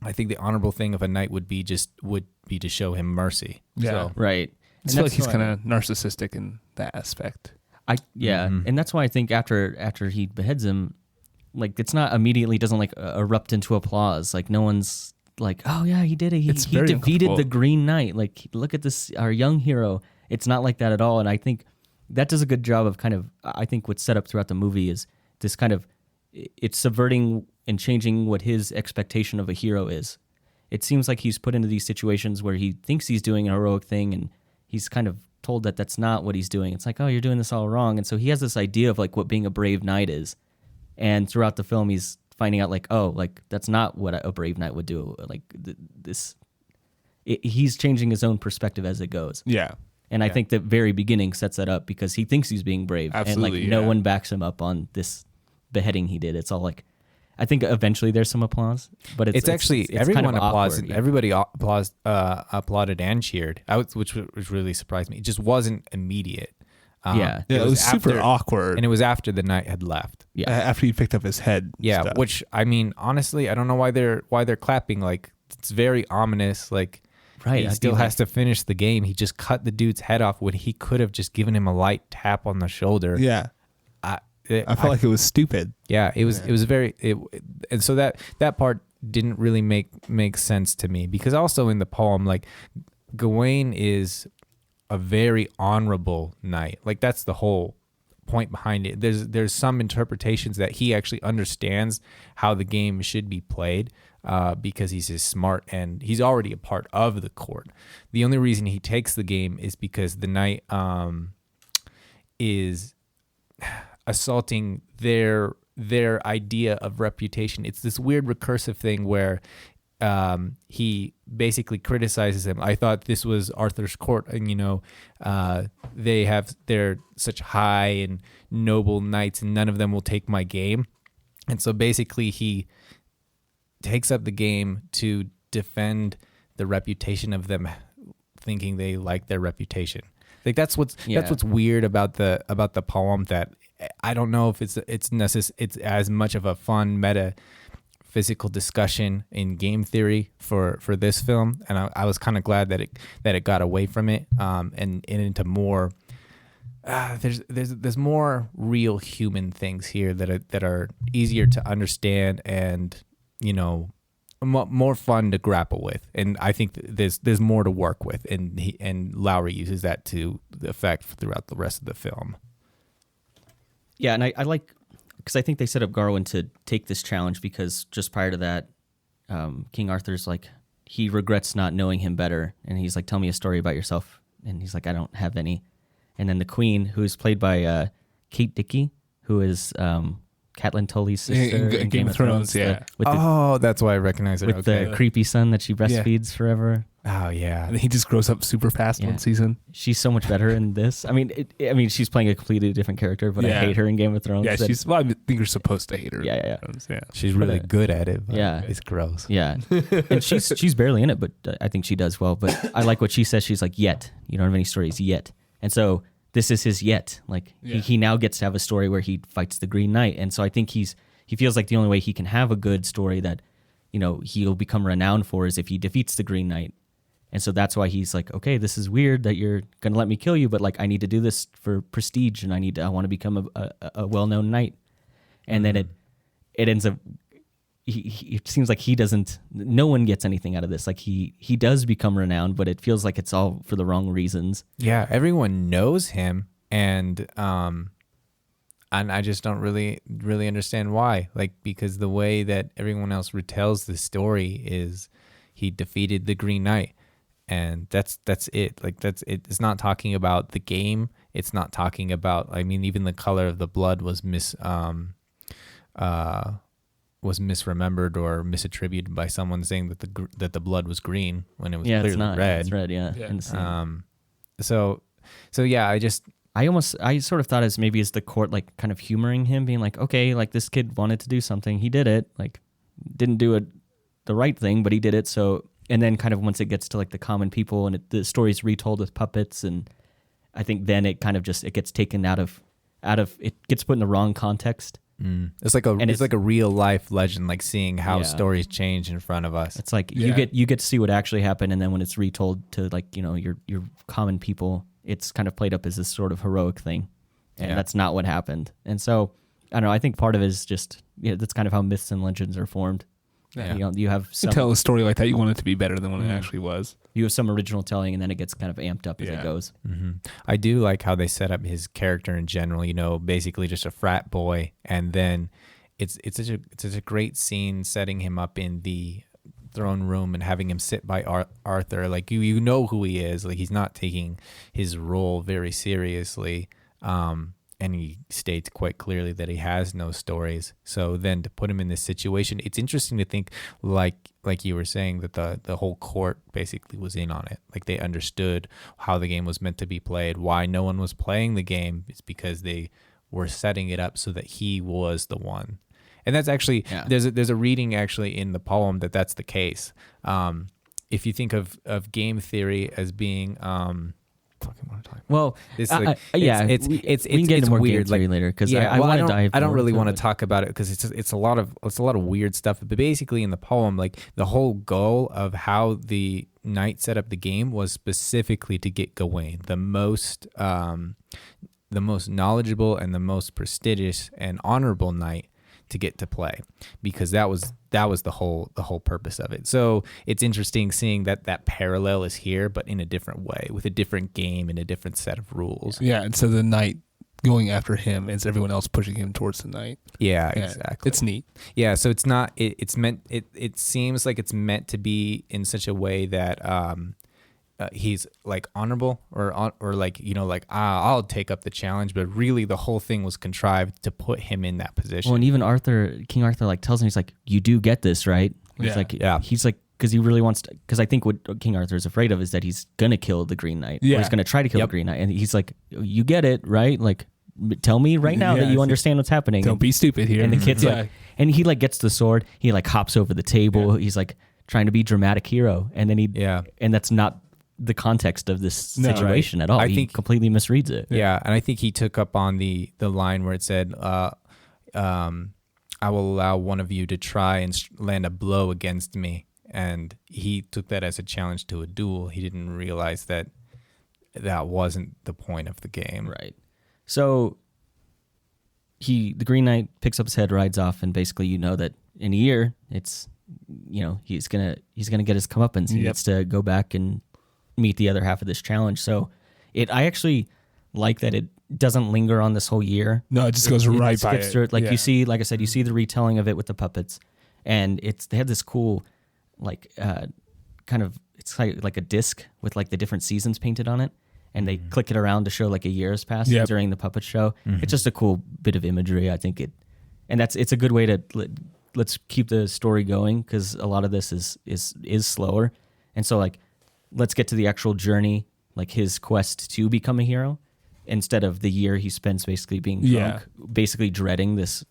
I think the honorable thing of a knight would be to show him mercy. Yeah, so, right. I feel like he's kind of narcissistic in that aspect. And that's why I think after he beheads him, like it's not immediately doesn't like erupt into applause. Like no one's like, oh yeah, he did it. He defeated the Green Knight. Like look at this, our young hero. It's not like that at all. And I think that does a good job of kind of, I think what's set up throughout the movie is this kind of, it's subverting and changing what his expectation of a hero is. It seems like he's put into these situations where he thinks he's doing a heroic thing and he's kind of told that that's not what he's doing. It's like, oh, you're doing this all wrong. And so he has this idea of like what being a brave knight is. And throughout the film, he's finding out like, oh, like that's not what a brave knight would do. Like he's changing his own perspective as it goes. Yeah. And I think the very beginning sets that up because he thinks he's being brave. Absolutely, and like no one backs him up on this beheading he did. It's all like, I think eventually there's some applause, but it's actually everyone kind of applauds. Awkward, yeah. Everybody applauded and cheered, which really surprised me. It just wasn't immediate. It was super awkward, and it was after the knight had left. Yeah, after he picked up his head. Yeah, stuff. Which I mean, honestly, I don't know why they're clapping. Like it's very ominous. Like he still has to finish the game. He just cut the dude's head off when he could have just given him a light tap on the shoulder. Yeah. I felt like it was stupid. Yeah, it was very and so that part didn't really make sense to me because also in the poem, like Gawain is a very honorable knight. Like that's the whole point behind it. There's some interpretations that he actually understands how the game should be played because he's smart and he's already a part of the court. The only reason he takes the game is because the knight is assaulting their idea of reputation. It's this weird recursive thing where he basically criticizes him. I thought this was Arthur's court, and they're such high and noble knights, and none of them will take my game. And so basically, he takes up the game to defend the reputation of them, thinking they like their reputation. Like that's what's weird about the poem. That I don't know if it's as much of a fun metaphysical discussion in game theory for this film, and I was kind of glad that it got away from it and into more. There's more real human things here that are easier to understand and more fun to grapple with, and I think there's more to work with, and Lowry uses that to the effect throughout the rest of the film. Yeah, and I like, because I think they set up Garwin to take this challenge, because just prior to that, King Arthur's like, he regrets not knowing him better, and he's like, tell me a story about yourself, and he's like, I don't have any. And then the Queen, who's played by Kate Dickie, who is Catelyn Tully's sister in Game of Thrones, yeah. That's why I recognize her. With the creepy son that she breastfeeds forever. Oh yeah, and he just grows up super fast one season. She's so much better in this. I mean, she's playing a completely different character, but I hate her in Game of Thrones. Yeah, I think you're supposed to hate her. Yeah. She's really good at it. But it's gross. Yeah, and she's barely in it, but I think she does well. But I like what she says. She's like, yet you don't have any stories yet, and so this is his yet. Like he now gets to have a story where he fights the Green Knight, and so I think he feels like the only way he can have a good story that he'll become renowned for is if he defeats the Green Knight. And so that's why he's like, okay, this is weird that you're going to let me kill you, but like I need to do this for prestige, and I want to become a well-known knight. And then it ends up, it seems like no one gets anything out of this. Like he does become renowned, but it feels like it's all for the wrong reasons. Yeah, everyone knows him, and I just don't really understand why. Like, because the way that everyone else retells the story is he defeated the Green Knight. And that's it. Like that's it. It's not talking about the game. It's not talking about. I mean, even the color of the blood was misremembered or misattributed by someone saying that the blood was green when it was clearly it's not red. It's red, yeah. So yeah. I sort of thought maybe as the court like kind of humoring him, being like, okay, like this kid wanted to do something, he did it. Like didn't do it the right thing, but he did it. So. And then kind of once it gets to like the common people and the story's retold with puppets, and I think then it kind of it gets taken out of it gets put in the wrong context. It's like a real life legend, like seeing how stories change in front of us. It's like you get to see what actually happened, and then when it's retold to like your common people, it's kind of played up as this sort of heroic thing, and that's not what happened. And so I don't know. I think part of it is just that's kind of how myths and legends are formed. Yeah. You have some, tell a story like that, you want it to be better than what it actually was. You have some original telling, and then it gets kind of amped up as it goes. Mm-hmm. I do like how they set up his character in general. Basically just a frat boy, and then it's such a great scene setting him up in the throne room and having him sit by Arthur. Like you know who he is. Like he's not taking his role very seriously. And he states quite clearly that he has no stories. So then to put him in this situation, it's interesting to think, like you were saying, that the whole court basically was in on it. Like they understood how the game was meant to be played. Why no one was playing the game is because they were setting it up so that he was the one. And that's actually there's a reading actually in the poem that's the case. If you think of game theory as being well, it's we can get into more weird, game theory later, because I don't really want to it. talk about it because it's a lot of weird stuff. But basically, in the poem, like the whole goal of how the knight set up the game was specifically to get Gawain, the most knowledgeable and the most prestigious and honorable knight, to get to play, because that was the whole purpose of it. So it's interesting seeing that parallel is here, but in a different way, with a different game and a different set of rules. Yeah, and so the knight going after him is everyone else pushing him towards the knight. Yeah, exactly. It's neat. Yeah, so it's not. It's meant. It seems like it's meant to be in such a way that he's like honorable or like I'll take up the challenge, but really the whole thing was contrived to put him in that position. Well, and even King Arthur like tells him, he's like, you do get this, right? He's like because he really wants to, because I think what King Arthur is afraid of is that he's gonna kill the Green Knight. Or he's gonna try to kill the Green Knight, and he's like, you get it, right? Like, tell me right now that you understand what's happening. Don't be stupid here. And the kid's like, and he like gets the sword, he like hops over the table, he's like trying to be dramatic hero, and then and that's not the context of this situation at all. I think completely misreads it. Yeah, and I think he took up on the line where it said, I will allow one of you to try and land a blow against me. And he took that as a challenge to a duel. He didn't realize that wasn't the point of the game. Right. So the Green Knight picks up his head, rides off, and basically that in a year, he's gonna get his comeuppance. He gets to go back and meet the other half of this challenge. So I actually like that it doesn't linger on this whole year. No, it just goes right by it. Through it. Like you see, like I said, you see the retelling of it with the puppets, and they had this cool, like, kind of, it's like a disc with like the different seasons painted on it, and they click it around to show like a year has passed during the puppet show. It's just a cool bit of imagery, I think it's a good way to let's keep the story going, because a lot of this is slower, and so like let's get to the actual journey, like his quest to become a hero, instead of the year he spends basically being drunk, basically dreading this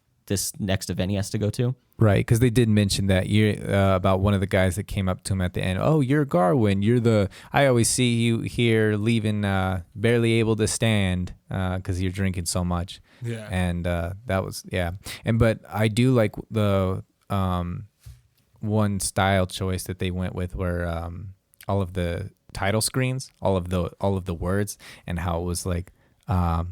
next event he has to go to. Right, because they did mention that year about one of the guys that came up to him at the end. Oh, you're Garwin. I always see you here leaving, barely able to stand because you're drinking so much. Yeah. And that was, but I do like the one style choice that they went with, where all of the title screens, all of the words, and how it was like a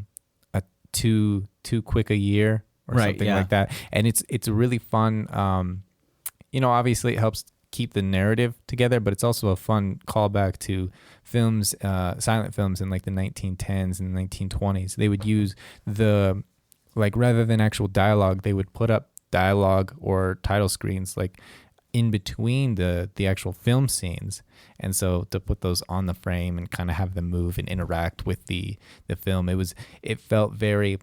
too quick a year, or something like that. And it's a really fun, obviously it helps keep the narrative together, but it's also a fun callback to films, silent films in like the 1910s and 1920s. They would use rather than actual dialogue, they would put up dialogue or title screens like in between the actual film scenes. And so to put those on the frame and kind of have them move and interact with the film, it felt very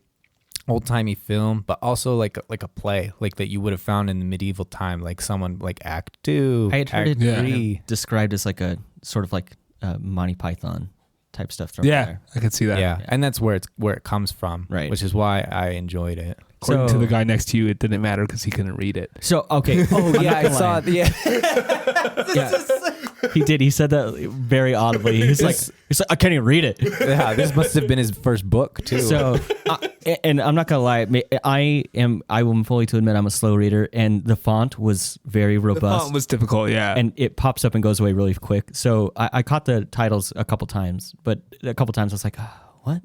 old-timey film, but also like a play, like that you would have found in the medieval time, like someone like Act 2, I had heard Act 3. described as like a sort of like Monty Python type stuff thrown there. I could see that. Yeah, and that's where it comes from, right? Which is why I enjoyed it. According to the guy next to you, it didn't matter because he couldn't read it. So okay, I saw it. Yeah, he did. He said that very audibly. He's like, I can't even read it. Yeah, this must have been his first book too. So, and I'm not gonna lie, I am fully to admit I'm a slow reader, and the font was very robust. The font was difficult, and it pops up and goes away really quick. So I caught the titles a couple times, but a couple times I was like, what?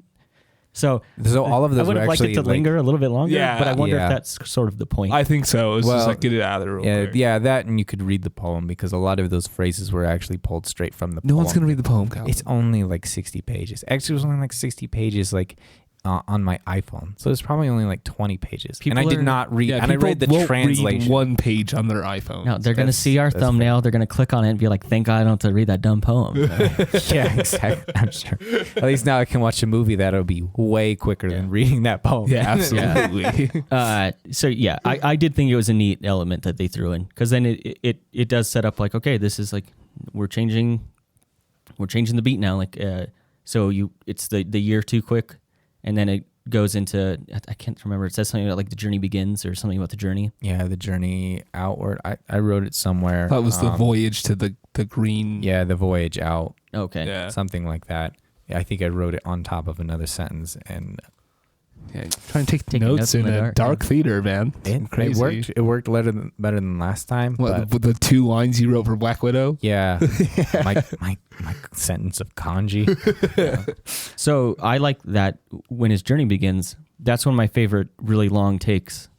So all of those I would have liked it to linger a little bit longer, but I wonder if that's sort of the point. I think so. It's just like, get it out of there real quick. Yeah, that, and you could read the poem, because a lot of those phrases were actually pulled straight from the poem. No one's going to read the poem, Calvin. It's only like 60 pages. Actually, it was only like 60 pages like on my iPhone. So it's probably only like 20 pages. And I did not read, and I read the translation. Read one page on their iPhone. No, they're going to see our thumbnail. They're going to click on it and be like, thank God I don't have to read that dumb poem. Yeah, exactly. I'm sure. At least now I can watch a movie that'll be way quicker than reading that poem. Yeah, absolutely. So yeah, I did think it was a neat element that they threw in, because then it does set up like, okay, this is like, we're changing the beat now. Like, so it's the year too quick. And then it goes into, I can't remember, it says something about like the journey begins or something about the journey. Yeah, the journey outward. I wrote it somewhere. That was the voyage to the green. Yeah, the voyage out. Okay. Yeah. Something like that. Yeah, I think I wrote it on top of another sentence. And trying to take notes in a dark theater, man. Crazy. It worked better than last time. What, with the 2 lines you wrote for Black Widow? Yeah. my sentence of kanji. Yeah. So I like that when his journey begins, that's one of my favorite really long takes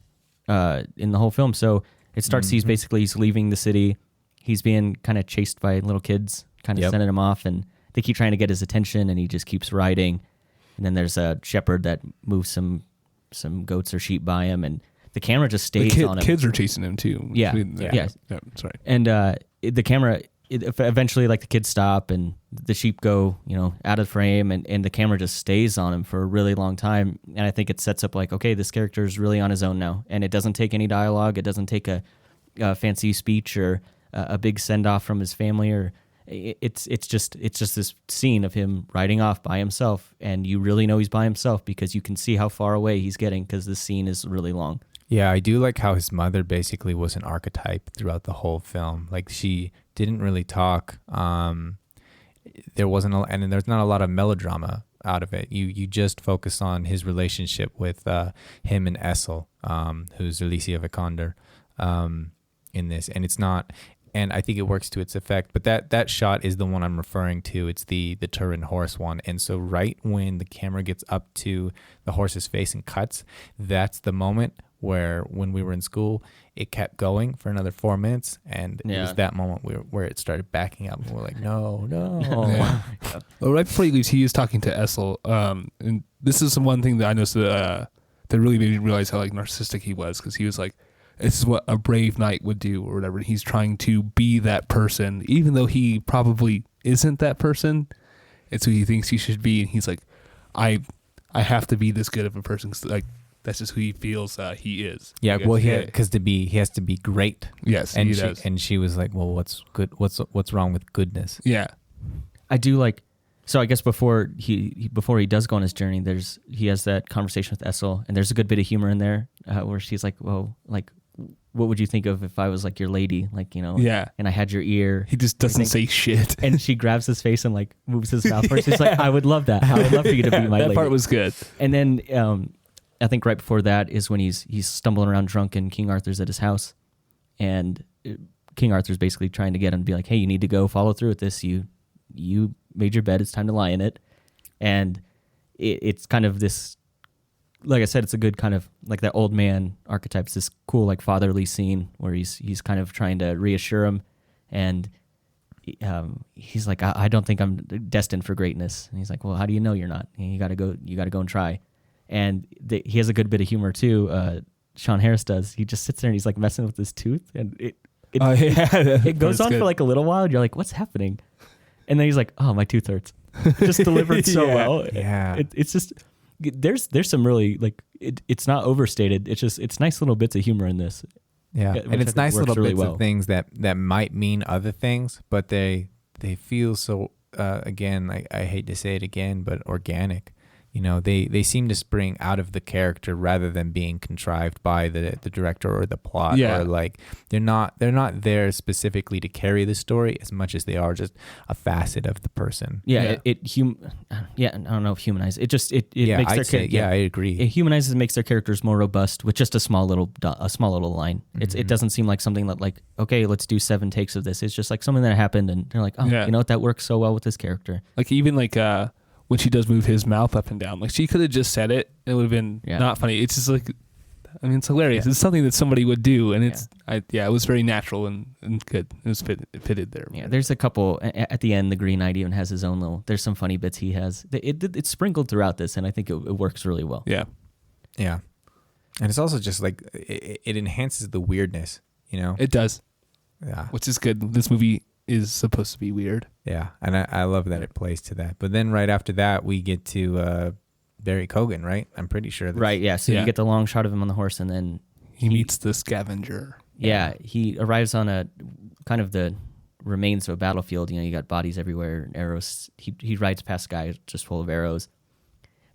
in the whole film. So it starts, he's leaving the city. He's being kind of chased by little kids, kind of sending him off, and they keep trying to get his attention, and he just keeps riding. And then there's a shepherd that moves some goats or sheep by him, and the camera just stays on him. Kids are chasing him too. Yeah. That's right. And the camera, eventually, like the kids stop, and the sheep go, out of frame, and the camera just stays on him for a really long time. And I think it sets up like, okay, this character is really on his own now, and it doesn't take any dialogue. It doesn't take a fancy speech or a big send off from his family, or it's just this scene of him riding off by himself, and you really know he's by himself because you can see how far away he's getting, because this scene is really long. Yeah, I do like how his mother basically was an archetype throughout the whole film. Like, she didn't really talk. There wasn't and there's not a lot of melodrama out of it. You just focus on his relationship with him and Essel, who's Alicia Vikander, in this, and it's not. And I think it works to its effect. But that shot is the one I'm referring to. It's the Turin horse one. And so right when the camera gets up to the horse's face and cuts, that's the moment where when we were in school, it kept going for another 4 minutes, and it was that moment where it started backing up, and we're like, no. Yeah. Well, right before he leaves, he is talking to Essel, and this is one thing that I noticed that really made me realize how like narcissistic he was, because he was like, this is what a brave knight would do or whatever. He's trying to be that person, even though he probably isn't that person. It's who he thinks he should be, and he's like, I have to be this good of a person, 'cause like that's just who he feels he is. Yeah, well, he has to be great. Yes, and he does. And she was like, well, what's good? What's wrong with goodness? Yeah, I do like. So I guess before he does go on his journey, he has that conversation with Essel, and there's a good bit of humor in there where she's like, well, like, what would you think of if I was like your lady, like, you know? Yeah. And I had your ear. He just doesn't say shit. And she grabs his face and like moves his mouth first. She's like, I would love that. I would love for you to be my lady. That part was good. And then I think right before that is when he's stumbling around drunk and King Arthur's at his house, and King Arthur's basically trying to get him to be like, hey, you need to go follow through with this. You made your bed. It's time to lie in it. And it's kind of this, like I said, it's a good kind of like that old man archetype. It's this cool like fatherly scene where he's kind of trying to reassure him, and he's like, I don't think I'm destined for greatness. And he's like, well, how do you know you're not? And you got to go and try. And he has a good bit of humor too. Sean Harris does. He just sits there and he's like messing with his tooth, and it goes on for like a little while. And you're like, what's happening? And then he's like, oh, my tooth hurts. Just delivered so well. Yeah. It's just, there's some really like, it's not overstated. It's nice little bits of humor in this. Yeah. And it's nice little really bits of things that might mean other things, but they feel so, again, I hate to say it again, but organic. You know, they seem to spring out of the character rather than being contrived by the director or the plot. Yeah. Or like they're not there specifically to carry the story as much as they are just a facet of the person. Yeah. I don't know if humanize. It just it makes their character. Yeah, I agree. It humanizes and makes their characters more robust with just a small little line. Mm-hmm. It doesn't seem like something that like, okay, let's do 7 takes of this. It's just like something that happened, and they're like, oh, you know what, that works so well with this character. Like even like when she does move his mouth up and down, like she could have just said it. It would have been not funny. It's just like, I mean, it's hilarious. Yeah. It's something that somebody would do, and it was very natural and good. It was fitted there. Yeah, there's a couple at the end. The Green Knight even has his own little. There's some funny bits he has. It's sprinkled throughout this, and I think it works really well. Yeah, yeah, and it's also just like it enhances the weirdness. You know, it does. Yeah, which is good. This movie is supposed to be weird. Yeah, and I love that it plays to that. But then right after that, we get to Barry Keoghan, right? I'm pretty sure. Right, yeah. So you get the long shot of him on the horse, and then he meets the scavenger. Yeah, he arrives on a kind of the remains of a battlefield. You know, you got bodies everywhere, arrows. He rides past guys just full of arrows.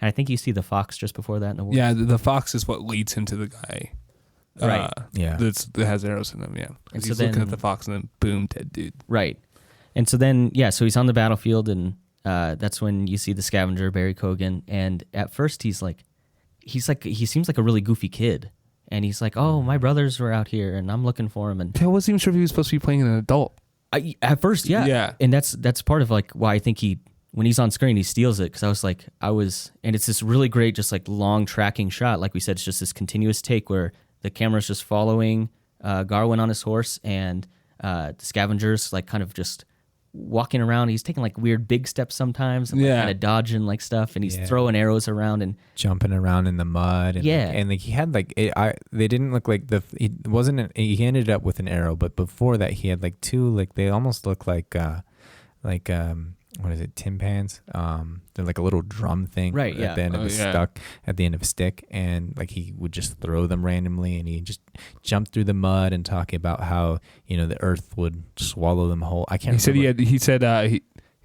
And I think you see the fox just before that in the woods. Yeah, the fox is what leads him to the guy. Right. That has arrows in them, yeah. And so he's looking at the fox and then boom, dead dude. Right. And so then, so he's on the battlefield, and that's when you see the scavenger, Barry Keoghan. And at first he seems like a really goofy kid. And he's like, oh, my brothers were out here and I'm looking for them. And I wasn't even sure if he was supposed to be playing an adult. At first, yeah. Yeah. And that's part of like why I think when he's on screen, he steals it. Cause and it's this really great, just like long tracking shot. Like we said, it's just this continuous take where the camera's just following Garwin on his horse, and the scavenger's like kind of just walking around. He's taking like weird big steps sometimes, and like kind of dodging like stuff, and he's throwing arrows around and jumping around in the mud. And and like he had like they didn't look like he ended up with an arrow, but before that he had like 2 like they almost look like what is it, timpans? They're like a little drum thing at the end of at the end of a stick, and like he would just throw them randomly, and he just jumped through the mud and talking about how the earth would swallow them whole. I can't. He said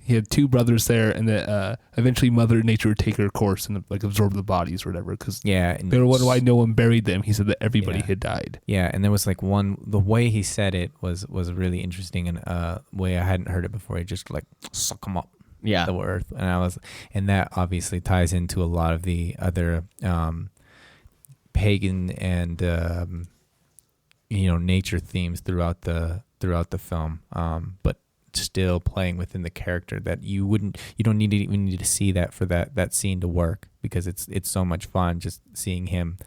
he had 2 brothers there, and that eventually Mother Nature would take her course and like absorb the bodies or whatever. Because they were wondering why no one buried them. He said that everybody had died. Yeah, and there was like the way he said it was really interesting, and way I hadn't heard it before. He just like suck them up. Yeah, the earth, and that obviously ties into a lot of the other pagan and nature themes throughout the film, but still playing within the character that you don't even need to see that for that scene to work, because it's so much fun just seeing him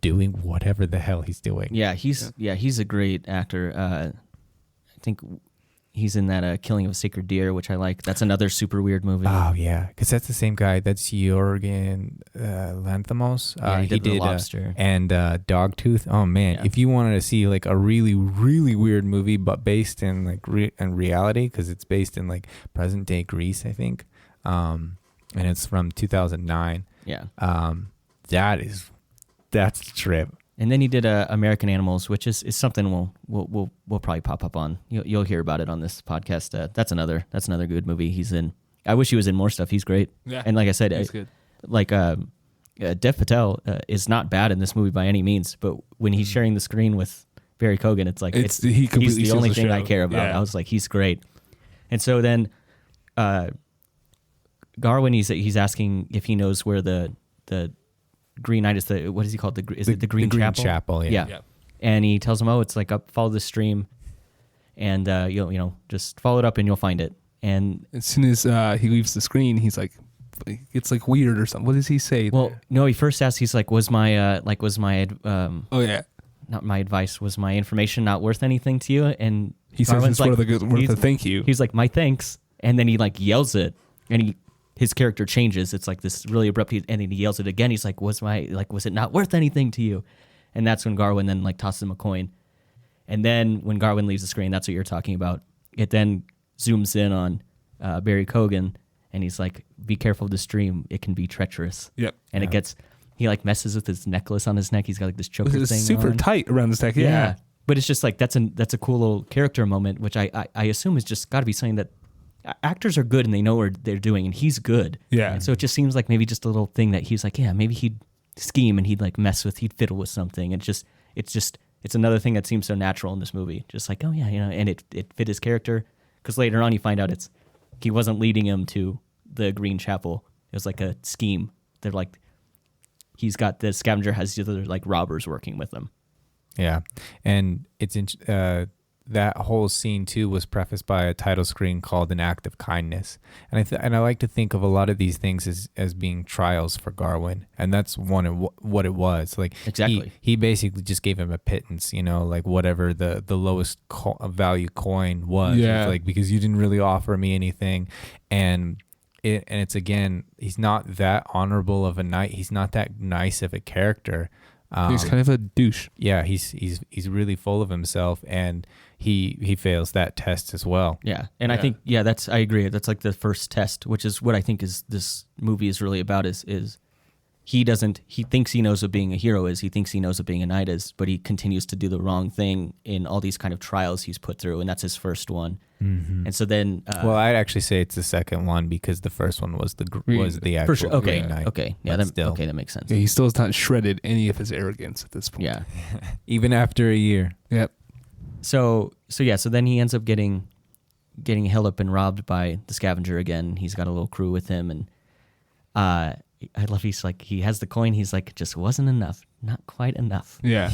doing whatever the hell he's doing. Yeah, he's a great actor. I think he's in that Killing of a Sacred Deer, which I like. That's another super weird movie. Oh yeah, because that's the same guy. That's Jorgen Lanthimos. He did The Lobster and Dogtooth. Oh man, if you wanted to see like a really really weird movie, but based in like in reality, because it's based in like present day Greece, I think, and it's from 2009. Yeah. That's the trip. And then he did American Animals, which is something we'll probably pop up on. You'll hear about it on this podcast. That's another good movie he's in. I wish he was in more stuff. He's great. Yeah. And like I said, he's good. Like Dev Patel is not bad in this movie by any means, but when he's sharing the screen with Barry Keoghan, it's like he's the only thing I care about. Yeah. I was like, he's great. And so then Garwin, he's asking if he knows where the Green Knight is. What is he called? Is it the Green Chapel? Yeah. And he tells him, "Oh, it's like up. Follow the stream, and you'll just follow it up, and you'll find it." And as soon as he leaves the screen, he's like, "It's like weird or something." What does he say? Well, no, he first asks. He's like, "Was my oh yeah, not my advice. Was my information not worth anything to you?" And he says it's worth a thank you. He's like, "My thanks," and then he like yells it, and his character changes. It's like this really abrupt, and then he yells it again. He's like, was it not worth anything to you? And that's when Garwin then like tosses him a coin. And then when Garwin leaves the screen, that's what you're talking about. It then zooms in on Barry Keoghan, and he's like, be careful of the stream. It can be treacherous. Yep. And he like messes with his necklace on his neck. He's got like this choker thing super tight around his neck. Yeah. But it's just like, that's a cool little character moment, which I assume is just got to be something that actors are good and they know what they're doing, and he's good. Yeah. And so it just seems like maybe just a little thing that he's like, yeah, maybe he'd scheme and he'd like he'd fiddle with something. And it's another thing that seems so natural in this movie. Just like, oh yeah, and it fit his character. Because later on you find out he wasn't leading him to the Green Chapel. It was like a scheme. They're like, he's got the scavenger has the other like robbers working with him. Yeah. And it's that whole scene too was prefaced by a title screen called "An Act of Kindness," and I like to think of a lot of these things as being trials for Garwin, and that's one of what it was. Like exactly, he basically just gave him a pittance, like whatever the lowest value coin was. Yeah, like because you didn't really offer me anything, and it's again, he's not that honorable of a knight. He's not that nice of a character. He's kind of a douche. Yeah, he's really full of himself, and he fails that test as well. Yeah, and I think I agree. That's like the first test, which is what I think is this movie is really about. Is he thinks he knows what being a hero is. He thinks he knows what being a knight is, but he continues to do the wrong thing in all these kind of trials he's put through, and that's his first one. Mm-hmm. And so then, well, I'd actually say it's the second one because the first one was the actual for sure. Okay, Green Knight. Okay, yeah, that makes sense. Yeah, he still has not shredded any of his arrogance at this point. Yeah, even after a year. Yep. So then he ends up getting held up and robbed by the scavenger again. He's got a little crew with him, and I love he has the coin. He's like, just wasn't enough, not quite enough. Yeah.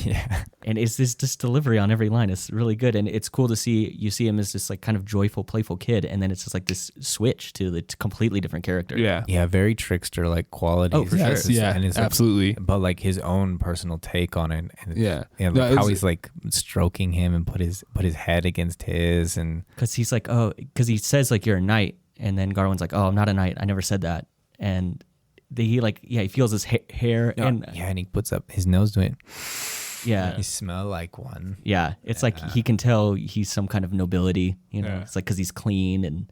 And it's this delivery on every line. It's really good, and it's cool to see. You see him as this like kind of joyful, playful kid, and then it's just like this switch to the completely different character. Yeah, very trickster like qualities. Oh, for sure. Yeah, and it's absolutely. But like his own personal take on it. And how he's like stroking him and put his head against his, and because he's like, because he says like you're a knight, and then Garwin's like, oh, I'm not a knight. I never said that, and he feels his hair and he puts up his nose to it. Yeah, he smell like one. Yeah, it's like he can tell he's some kind of nobility. It's like because he's clean and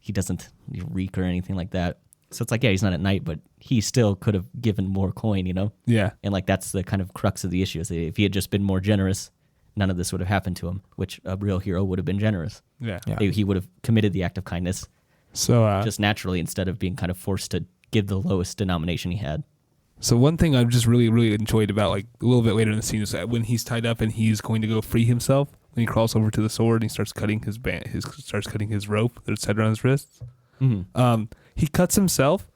he doesn't reek or anything like that. So it's like he's not at night, but he still could have given more coin. Yeah, and like that's the kind of crux of the issue. Is that if he had just been more generous, none of this would have happened to him. Which a real hero would have been generous. Yeah. He would have committed the act of kindness. So just naturally, instead of being kind of forced to give the lowest denomination he had. So one thing I've just really, really enjoyed about like a little bit later in the scene is that when he's tied up and he's going to go free himself, when he crawls over to the sword and he starts cutting his rope that's tied around his wrists. Mm-hmm. He cuts himself,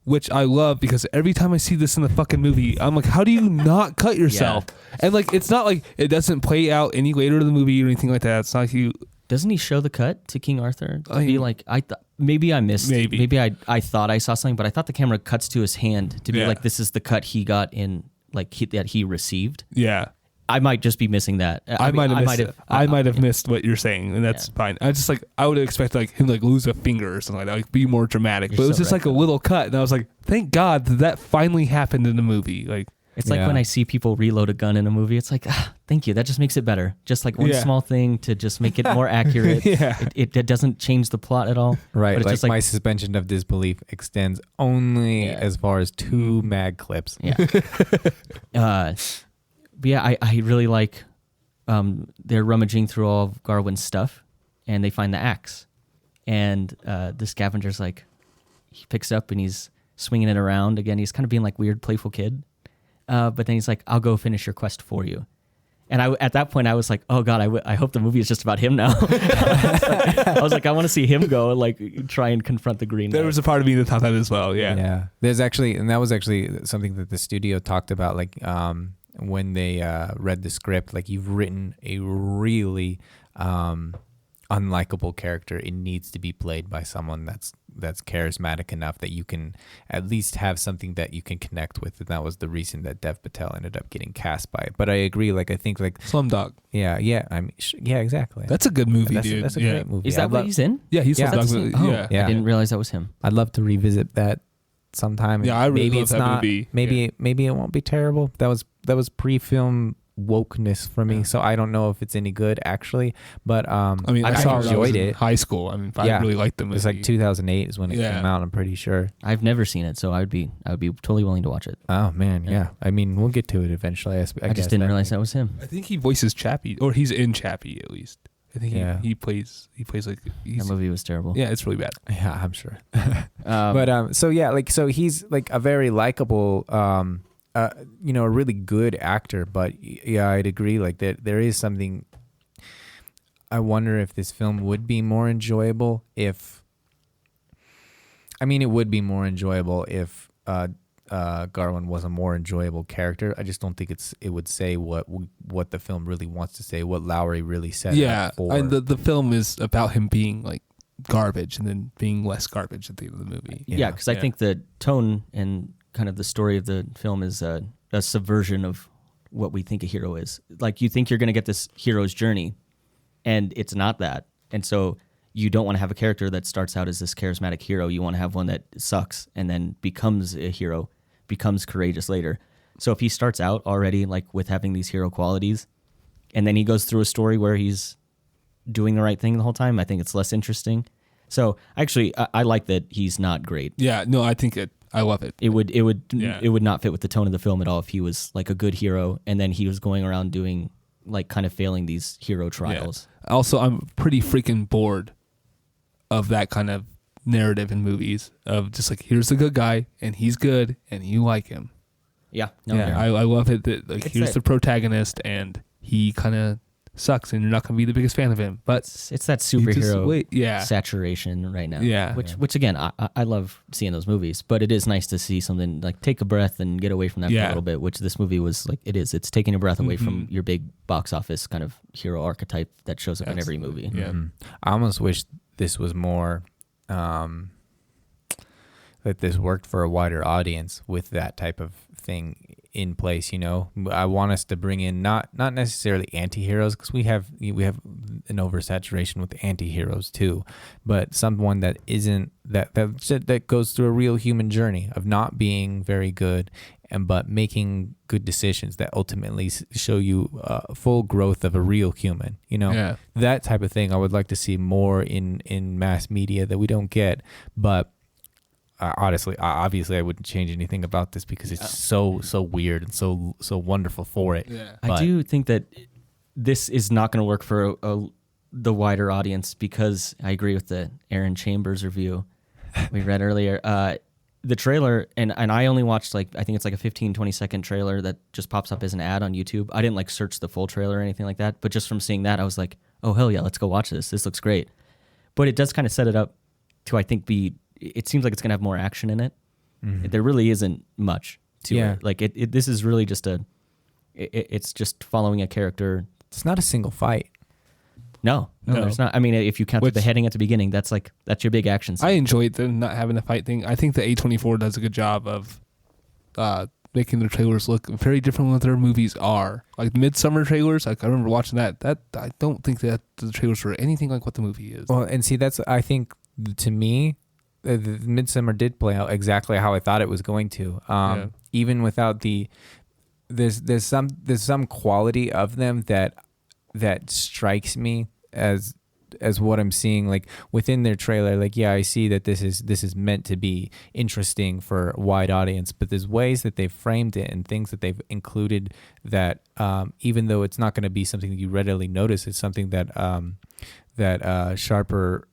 which I love because every time I see this in the fucking movie, I'm like, how do you not cut yourself? Yeah. And like, it's not like it doesn't play out any later in the movie or anything like that. It's not like you. Doesn't he show the cut to King Arthur? Be like, maybe I missed. Maybe I thought I saw something, but I thought the camera cuts to his hand to be like, this is the cut he got in that he received. Yeah. I might just be missing that. I might have missed what you're saying, and that's fine. I just I would expect him lose a finger or something like that, be more dramatic. But it was just a little cut, and I was like, thank God that finally happened in the movie. It's like when I see people reload a gun in a movie, it's like, thank you. That just makes it better. Just one small thing to just make it more accurate. It doesn't change the plot at all. Right. But it's just my suspension of disbelief extends only as far as 2 mag clips. Yeah. But yeah, I really like they're rummaging through all of Garwin's stuff, and they find the axe. And the scavenger's he picks it up and he's swinging it around. Again, he's kind of being weird, playful kid. But then he's like, I'll go finish your quest for you. And at that point, I was like, oh, God, I hope the movie is just about him now. I was like, I want to see him go try and confront the Green Knight. There was a part of me that thought that as well, Yeah. There's actually, and that was actually something that the studio talked about, when they read the script, you've written a really unlikable character. It needs to be played by someone that's charismatic enough that you can at least have something that you can connect with. And that was the reason that Dev Patel ended up getting cast by it. But I agree. I think Slumdog. Yeah. I mean, yeah, exactly. That's a good movie, dude. That's a great movie. Is that what he's in? Yeah, he's Slumdog. Yeah. I didn't realize that was him. I'd love to revisit that sometime. Yeah, I really love that movie. Maybe it won't be terrible. That was pre-film wokeness for me, so I don't know if it's any good actually. But I enjoyed it. High school. I really liked the movie. It's 2008 is when it came out. I'm pretty sure. I've never seen it, so I would be totally willing to watch it. Oh man, yeah. I mean, we'll get to it eventually. I just didn't realize that was him. I think he voices Chappie, or he's in Chappie at least. I think he plays that movie was terrible. Yeah, it's really bad. Yeah, I'm sure. So he's a very likable, a really good actor. But yeah, I'd agree. That there is something. I wonder if this film would be more enjoyable if. I mean, it would be more enjoyable if Garwin was a more enjoyable character. I just don't think it would say what the film really wants to say, what Lowry really said. Yeah, the film is about him being garbage and then being less garbage at the end of the movie. Yeah, because I think the tone and kind of the story of the film is a subversion of what we think a hero is. You think you're going to get this hero's journey, and it's not that. And so you don't want to have a character that starts out as this charismatic hero. You want to have one that sucks and then becomes a hero, becomes courageous later. So if he starts out already with having these hero qualities, and then he goes through a story where he's doing the right thing the whole time, I think it's less interesting. So actually, I like that he's not great. Yeah, no, I think I love it. It would not fit with the tone of the film at all if he was a good hero and then he was going around doing kind of failing these hero trials. Yeah. Also, I'm pretty freaking bored of that kind of narrative in movies of just here's the good guy and he's good and you like him. Yeah. I love it that here's the protagonist and he kind of sucks and you're not going to be the biggest fan of him. But it's that superhero saturation right now. Yeah. Which again, I love seeing those movies, but it is nice to see something take a breath and get away from that for a little bit, which this movie was it's taking a breath away from your big box office kind of hero archetype that shows up in every movie. Yeah. Mm-hmm. I almost wish this was more that this worked for a wider audience with that type of thing in place. I want us to bring in not necessarily anti-heroes, because we have an oversaturation with anti-heroes too, but someone that isn't that goes through a real human journey of not being very good but making good decisions that ultimately show you full growth of a real human. That type of thing I would like to see more in mass media that we don't get. But obviously, I wouldn't change anything about this because it's so weird and so wonderful for it. Yeah. I do think that this is not going to work for the wider audience, because I agree with the Aaron Chambers review we read earlier. The trailer, and I only watched I think it's a 15-20 second trailer that just pops up as an ad on YouTube. I didn't search the full trailer or anything like that, but just from seeing that, I was like, oh hell yeah, let's go watch this. This looks great. But it does kind of set it up to, I think, it seems like it's going to have more action in it. Mm-hmm. There really isn't much to it. This is really just it's just following a character. It's not a single fight. No, there's not. I mean, if you count the beheading at the beginning, that's your big action scene. I enjoyed them not having a fight thing. I think the A24 does a good job of making their trailers look very different than what their movies are. Like Midsummer trailers, like I remember watching that. That I don't think that the trailers were anything like what the movie is. Well, and see, that's, I think, to me, the Midsummer did play out exactly how I thought it was going to. Even without there's some quality of them that strikes me as what I'm seeing, like within their trailer. Like, yeah, I see that this is meant to be interesting for a wide audience, but there's ways that they've framed it and things that they've included that even though it's not going to be something that you readily notice, it's something that sharper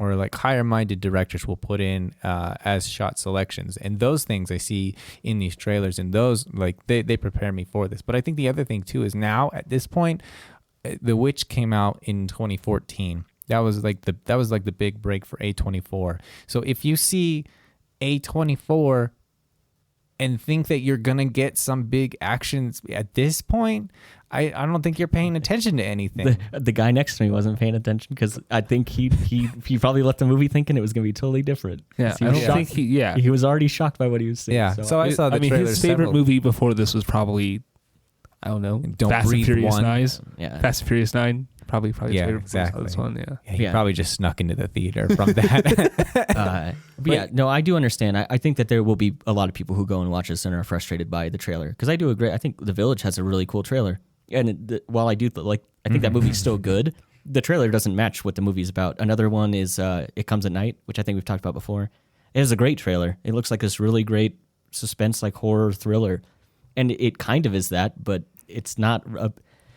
or like higher-minded directors will put in as shot selections. And those things I see in these trailers, and those, like, they prepare me for this. But I think the other thing too is now at this point, The Witch came out in 2014. That was like the big break for A24. So if you see A24 and think that you're gonna get some big actions at this point, I don't think you're paying attention to anything. The guy next to me wasn't paying attention because I think he probably left the movie thinking it was going to be totally different. Yeah, I don't think he was already shocked by what he was seeing. Yeah, so I saw the trailer. His favorite movie before this was probably, I don't know, Don't Fast Breathe and Furious 1. 9. Yeah. Fast and Furious 9. Probably his Yeah, favorite. exactly. This one, yeah. He Yeah. probably just snuck into the theater from that. But yeah, no, I do understand. I think that there will be a lot of people who go and watch this and are frustrated by the trailer, because I do agree. I think The Village has a really cool trailer, and while I do I think that movie's still good. The trailer doesn't match what the movie's about. Another one is It Comes at Night, which I think we've talked about before. It has a great trailer. It looks like this really great suspense, like horror thriller, and it kind of is that, but it's not.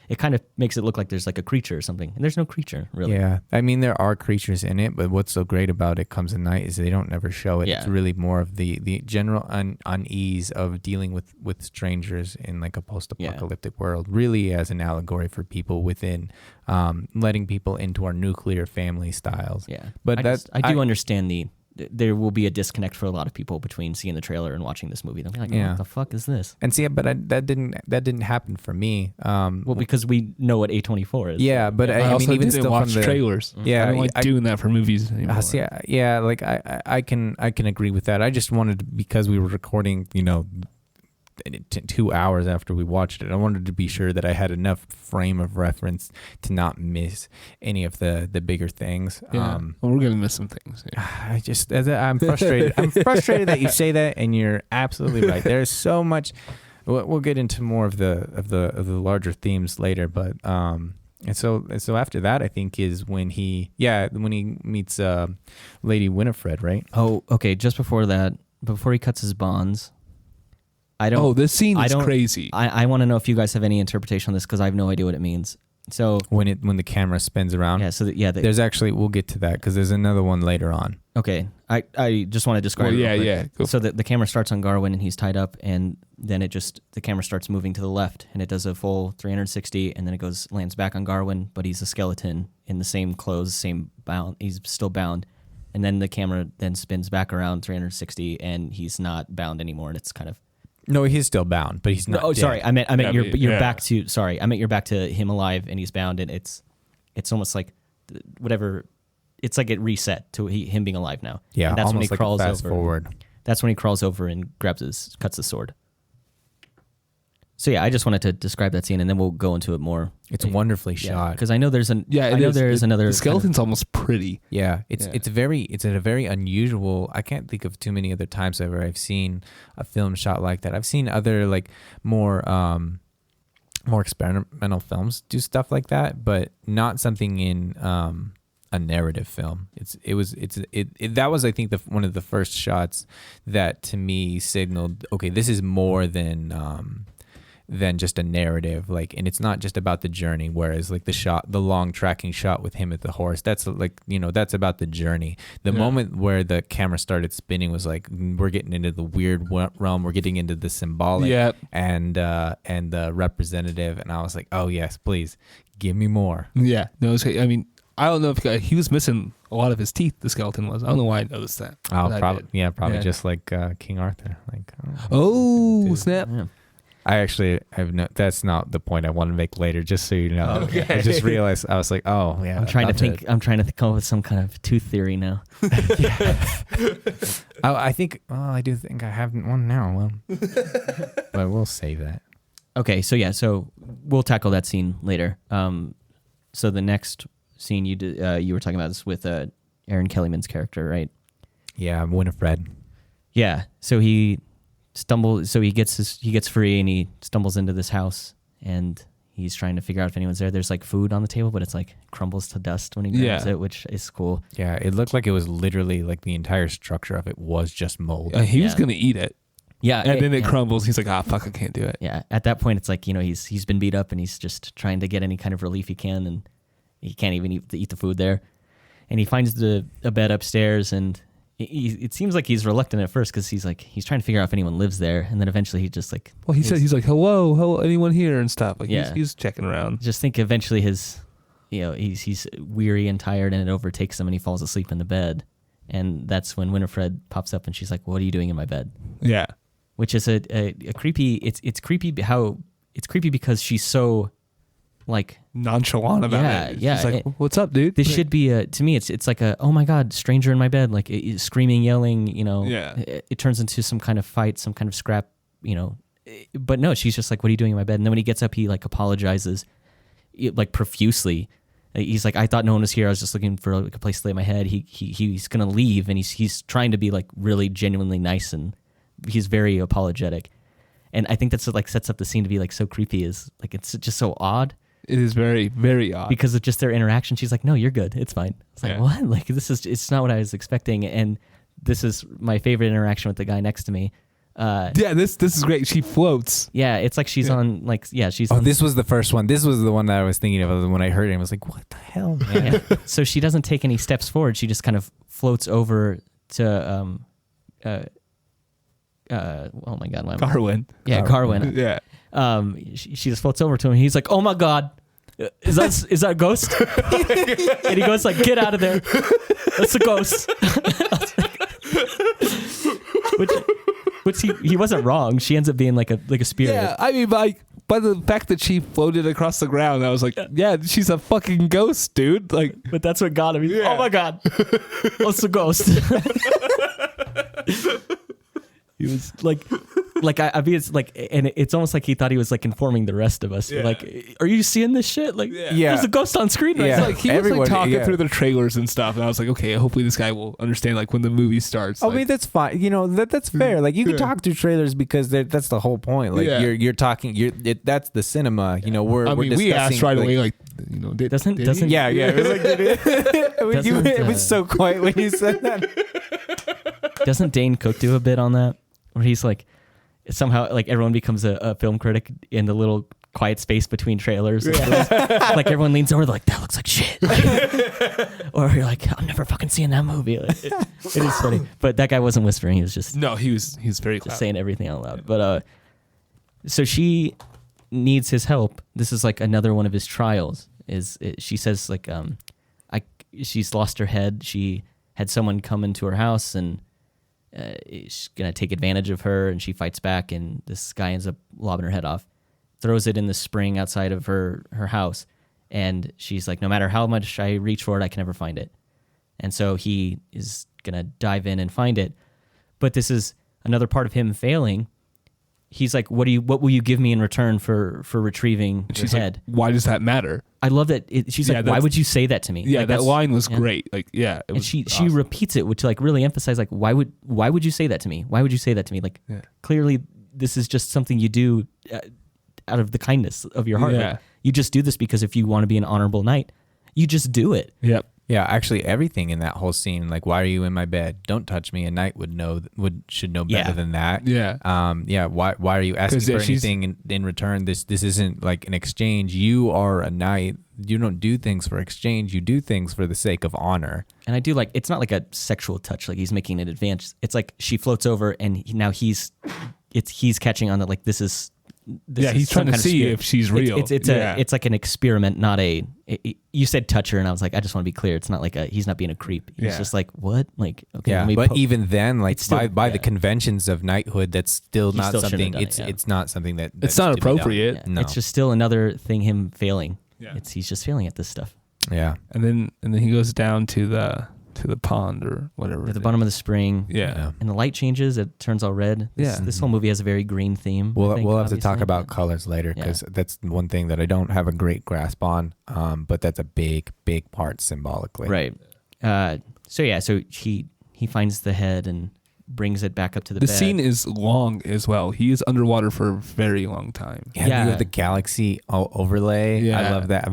It kind of makes it look like there's like a creature or something, and there's no creature really. Yeah, I mean there are creatures in it, but what's so great about It Comes at Night is they don't never show it. Yeah. It's really more of the general unease of dealing with strangers in like a post-apocalyptic world, really as an allegory for people within letting people into our nuclear family styles. Yeah, But I do understand there will be a disconnect for a lot of people between seeing the trailer and watching this movie. They'll be like, Yeah. what the fuck is this? And see, but that didn't happen for me. Well, because we know what A24 is. Yeah, but I I also mean, even didn't still watch from the trailers. Yeah, I don't like doing that for movies anymore. See, yeah, like I can agree with that. I just wanted to, because we were recording, 2 hours after we watched it, I wanted to be sure that I had enough frame of reference to not miss any of the bigger things. Yeah. Well, we're gonna miss some things. Yeah. I'm frustrated. I'm frustrated that you say that, and you're absolutely right. There's so much. We'll get into more of the larger themes later, but and so after that, I think is when he meets Lady Winifred, right? Oh, okay. Just before that, before he cuts his bonds, I don't. Oh, this scene is crazy. I want to know if you guys have any interpretation on this, because I have no idea what it means. So When the camera spins around, there's actually, we'll get to that because there's another one later on. Okay, I just want to describe. Yeah. So the camera starts on Garwin and he's tied up, and then the camera starts moving to the left, and it does a full 360, and then it lands back on Garwin, but he's a skeleton in the same clothes, same bound. He's still bound, and then the camera then spins back around 360, and he's not bound anymore, and it's kind of. No, he's still bound, but he's not. Oh, dead. sorry. I meant you're yeah. back to. Sorry, I meant you're back to him alive and he's bound, and it's almost like whatever. It's like it reset to him being alive now. Yeah, and that's almost when he like crawls a fast over. forward. That's when he crawls over and cuts the sword. So yeah, I just wanted to describe that scene, and then we'll go into it more. It's wonderfully shot. Because I know there's another. The skeleton's almost pretty. Yeah, it's a very unusual. I can't think of too many other times ever I've seen a film shot like that. I've seen other like more experimental films do stuff like that, but not something in a narrative film. That was, I think, one of the first shots that to me signaled, okay, this is more than just a narrative, like, and it's not just about the journey, whereas like the long tracking shot with him at the horse, that's like, that's about the journey. The moment where the camera started spinning was like, we're getting into the weird realm, we're getting into the symbolic and the representative, and I was like, oh yes, please give me more. Yeah, no, I mean, I don't know if he was missing a lot of his teeth. The skeleton was. I don't know why I noticed that. Probably just like King Arthur. Like, snap. Yeah. I actually have no. That's not the point I want to make later. Just so you know, Okay. I just realized I was like, oh yeah. I'm trying to come up with some kind of tooth theory now. I think. Well, I do think I have one now. Well, but we'll save that. Okay, so we'll tackle that scene later. So the next scene you were talking about this with Aaron Kellyman's character, right? Yeah, Winifred. Yeah. So he stumbles. So he gets free and he stumbles into this house and he's trying to figure out if anyone's there. There's like food on the table, but it's like crumbles to dust when he grabs it, which is cool. Yeah, it looked like it was literally like the entire structure of it was just mold. He was gonna eat it. Yeah, and then it crumbles. He's like, fuck, I can't do it. Yeah. At that point, it's like, he's been beat up and he's just trying to get any kind of relief he can, and he can't even eat the food there. And he finds a bed upstairs, and it seems like he's reluctant at first because he's trying to figure out if anyone lives there, and then eventually he just like. Well, he said he's like, hello, anyone here and stuff. Like he's checking around. Just think eventually he's weary and tired, and it overtakes him, and he falls asleep in the bed, and that's when Winifred pops up and she's like, "What are you doing in my bed?" Yeah. Which is a creepy. It's creepy because she's so like nonchalant about it. Yeah. She's like, what's up, dude? This should be to me. It's like oh my god, stranger in my bed, like screaming, yelling. Yeah. It turns into some kind of fight, some kind of scrap. But no, she's just like, what are you doing in my bed? And then when he gets up, he like apologizes, like profusely. He's like, I thought no one was here. I was just looking for like a place to lay my head. He's gonna leave, and he's trying to be like really genuinely nice, and he's very apologetic. And I think that's what like sets up the scene to be like so creepy. Is like it's just so odd. It is very, very odd because of just their interaction. She's like, "No, you're good. It's fine." It's like, what? Like it's not what I was expecting. And this is my favorite interaction with the guy next to me. This is great. She floats. Yeah, it's like she's on like she's. Oh, this was the first one. This was the one that I was thinking of when I heard it. I was like, "What the hell?" Man? Yeah. So she doesn't take any steps forward. She just kind of floats over to oh my god, Carwin. Yeah, Carwin. Yeah. She just floats over to him. He's like, "Oh my god, is that a ghost?" And he goes like, "Get out of there. That's a ghost." Which he wasn't wrong. She ends up being like a spirit. Yeah, I mean, by the fact that she floated across the ground, I was like, yeah, she's a fucking ghost, dude. Like, but that's what got him. Yeah. Oh my god, what's a ghost? He was like I mean, it's like, and it's almost like he thought he was like informing the rest of us. Yeah. Like, are you seeing this shit? Like, there's a ghost on screen right now. Like, he was like talking through the trailers and stuff, and I was like, okay, hopefully this guy will understand like when the movie starts. I mean, that's fine. That's fair. Like, you can talk through trailers because that's the whole point. Like, you're talking. That's the cinema. We're discussing. We asked right away. Like, doesn't yeah. It was like, it was so quiet when you said that. Doesn't Dane Cook do a bit on that? Where he's like, somehow like everyone becomes a film critic in the little quiet space between trailers. Like everyone leans over, they're like, that looks like shit. Or you're like, I'm never fucking seeing that movie. Like, it is funny. But that guy wasn't whispering. He was just he was very just saying everything out loud. But so she needs his help. This is like another one of his trials. She says like she's lost her head. She had someone come into her house and she's gonna take advantage of her, and she fights back, and this guy ends up lobbing her head off, throws it in the spring outside of her house, and she's like, no matter how much I reach for it, I can never find it. And so he is gonna dive in and find it, but this is another part of him failing. He's like, what will you give me in return for retrieving your head? Like, why does that matter? I love that. She's like, why would you say that to me? Yeah, like, that line was great. Like, yeah, it was she awesome. repeats it, which like really emphasize like, why would you say that to me? Why would you say that to me? Like, clearly this is just something you do out of the kindness of your heart. Yeah. Like, you just do this because if you want to be an honorable knight, you just do it. Yep. Yeah, actually, everything in that whole scene, like, why are you in my bed? Don't touch me. A knight should know better than that. Yeah. Why are you asking for anything in return? This isn't like an exchange. You are a knight. You don't do things for exchange. You do things for the sake of honor. And I do like, it's not like a sexual touch, like he's making an advance. It's like she floats over, and now he's catching on that, like, this is this he's trying to see if she's real. It's like an experiment, not a. You said toucher, and I was like, I just want to be clear. It's not like he's not being a creep. He's just like, what? Like, okay. Yeah, but even then, like by the conventions of knighthood, that's still not something. It's not something that. It's not appropriate. Yeah. No. It's just still another thing. Him failing. Yeah. He's just failing at this stuff. Yeah, and then he goes down to the pond or whatever. At the bottom of the spring. Yeah. And the light changes. It turns all red. This whole movie has a very green theme. We'll have to talk about colors later because that's one thing that I don't have a great grasp on. But that's a big part symbolically. Right. So he finds the head and brings it back up to the bed. The scene is long as well. He is underwater for a very long time. Yeah. You have the galaxy overlay. Yeah. I love that.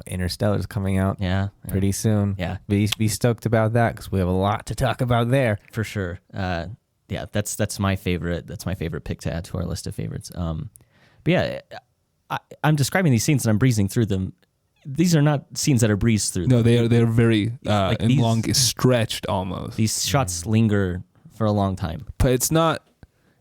Interstellar's coming out pretty soon. Yeah. Be stoked about that because we have a lot to talk about there. For sure. That's my favorite. That's my favorite pick to add to our list of favorites. But yeah, I'm describing these scenes and I'm breezing through them. These are not scenes that are breezed through. No, they're very long, stretched almost. These shots linger for a long time, but it's not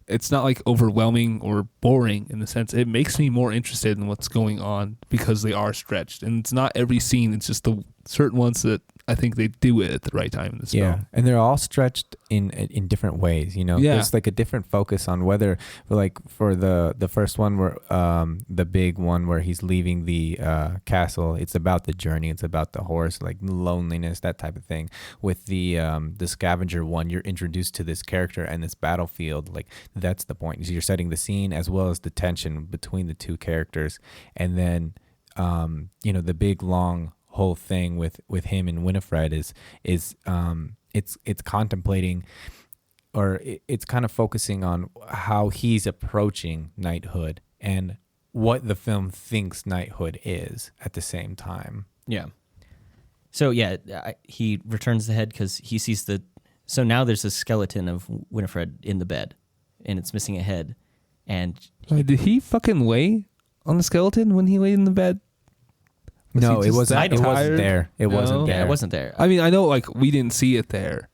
like overwhelming or boring in the sense. It makes me more interested in what's going on because they are stretched, and it's not every scene. It's just the certain ones that I think they do it at the right time in this film. And they're all stretched in different ways. There's like a different focus on whether, like for the first one where the big one where he's leaving the castle, it's about the journey, it's about the horse, like loneliness, that type of thing. With the scavenger one, you're introduced to this character and this battlefield. Like that's the point. You're setting the scene as well as the tension between the two characters, and then the big long whole thing with him and Winifred is it's contemplating, or it's kind of focusing on how he's approaching knighthood and what the film thinks knighthood is at the same time. Yeah. So he returns the head because he sees so now there's a skeleton of Winifred in the bed and it's missing a head. And did he fucking lay on the skeleton when he laid in the bed? No, it wasn't. It wasn't there. It wasn't there. Yeah, it wasn't there. I mean, I know, like, we didn't see it there.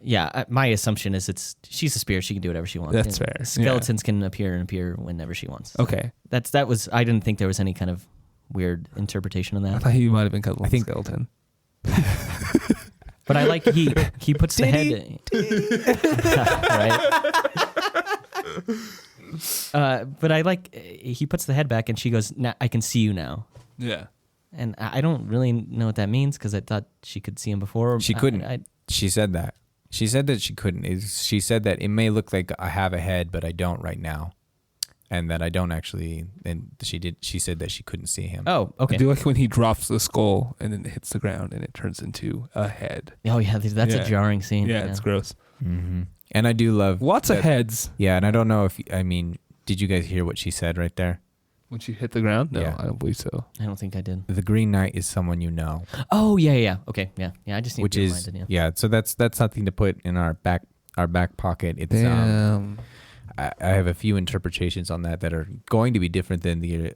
Yeah, my assumption is she's a spirit. She can do whatever she wants. That's fair. Skeletons can appear whenever she wants. Okay, that was. I didn't think there was any kind of weird interpretation on that. I thought he might have been cuddling a skeleton. But I like he puts the head. Right. But I like he puts the head back and she goes, "I can see you now." Yeah. And I don't really know what that means because I thought she could see him before. She couldn't. She said that. She said that she couldn't. She said that it may look like I have a head, but I don't right now, and that I don't actually. And she said that she couldn't see him. Oh, okay. I do like when he drops the skull and then it hits the ground and it turns into a head. Oh yeah, that's a jarring scene. Yeah, it's gross. Mm-hmm. And I do love lots of heads. Yeah, and I don't know if did you guys hear what she said right there? When she hit the ground? No, I don't believe so. I don't think I did. The Green Knight is someone you know. Oh yeah. Okay, yeah. I just need to be reminded. Yeah. So that's something to put in our back pocket. It's Damn. I have a few interpretations on that are going to be different than the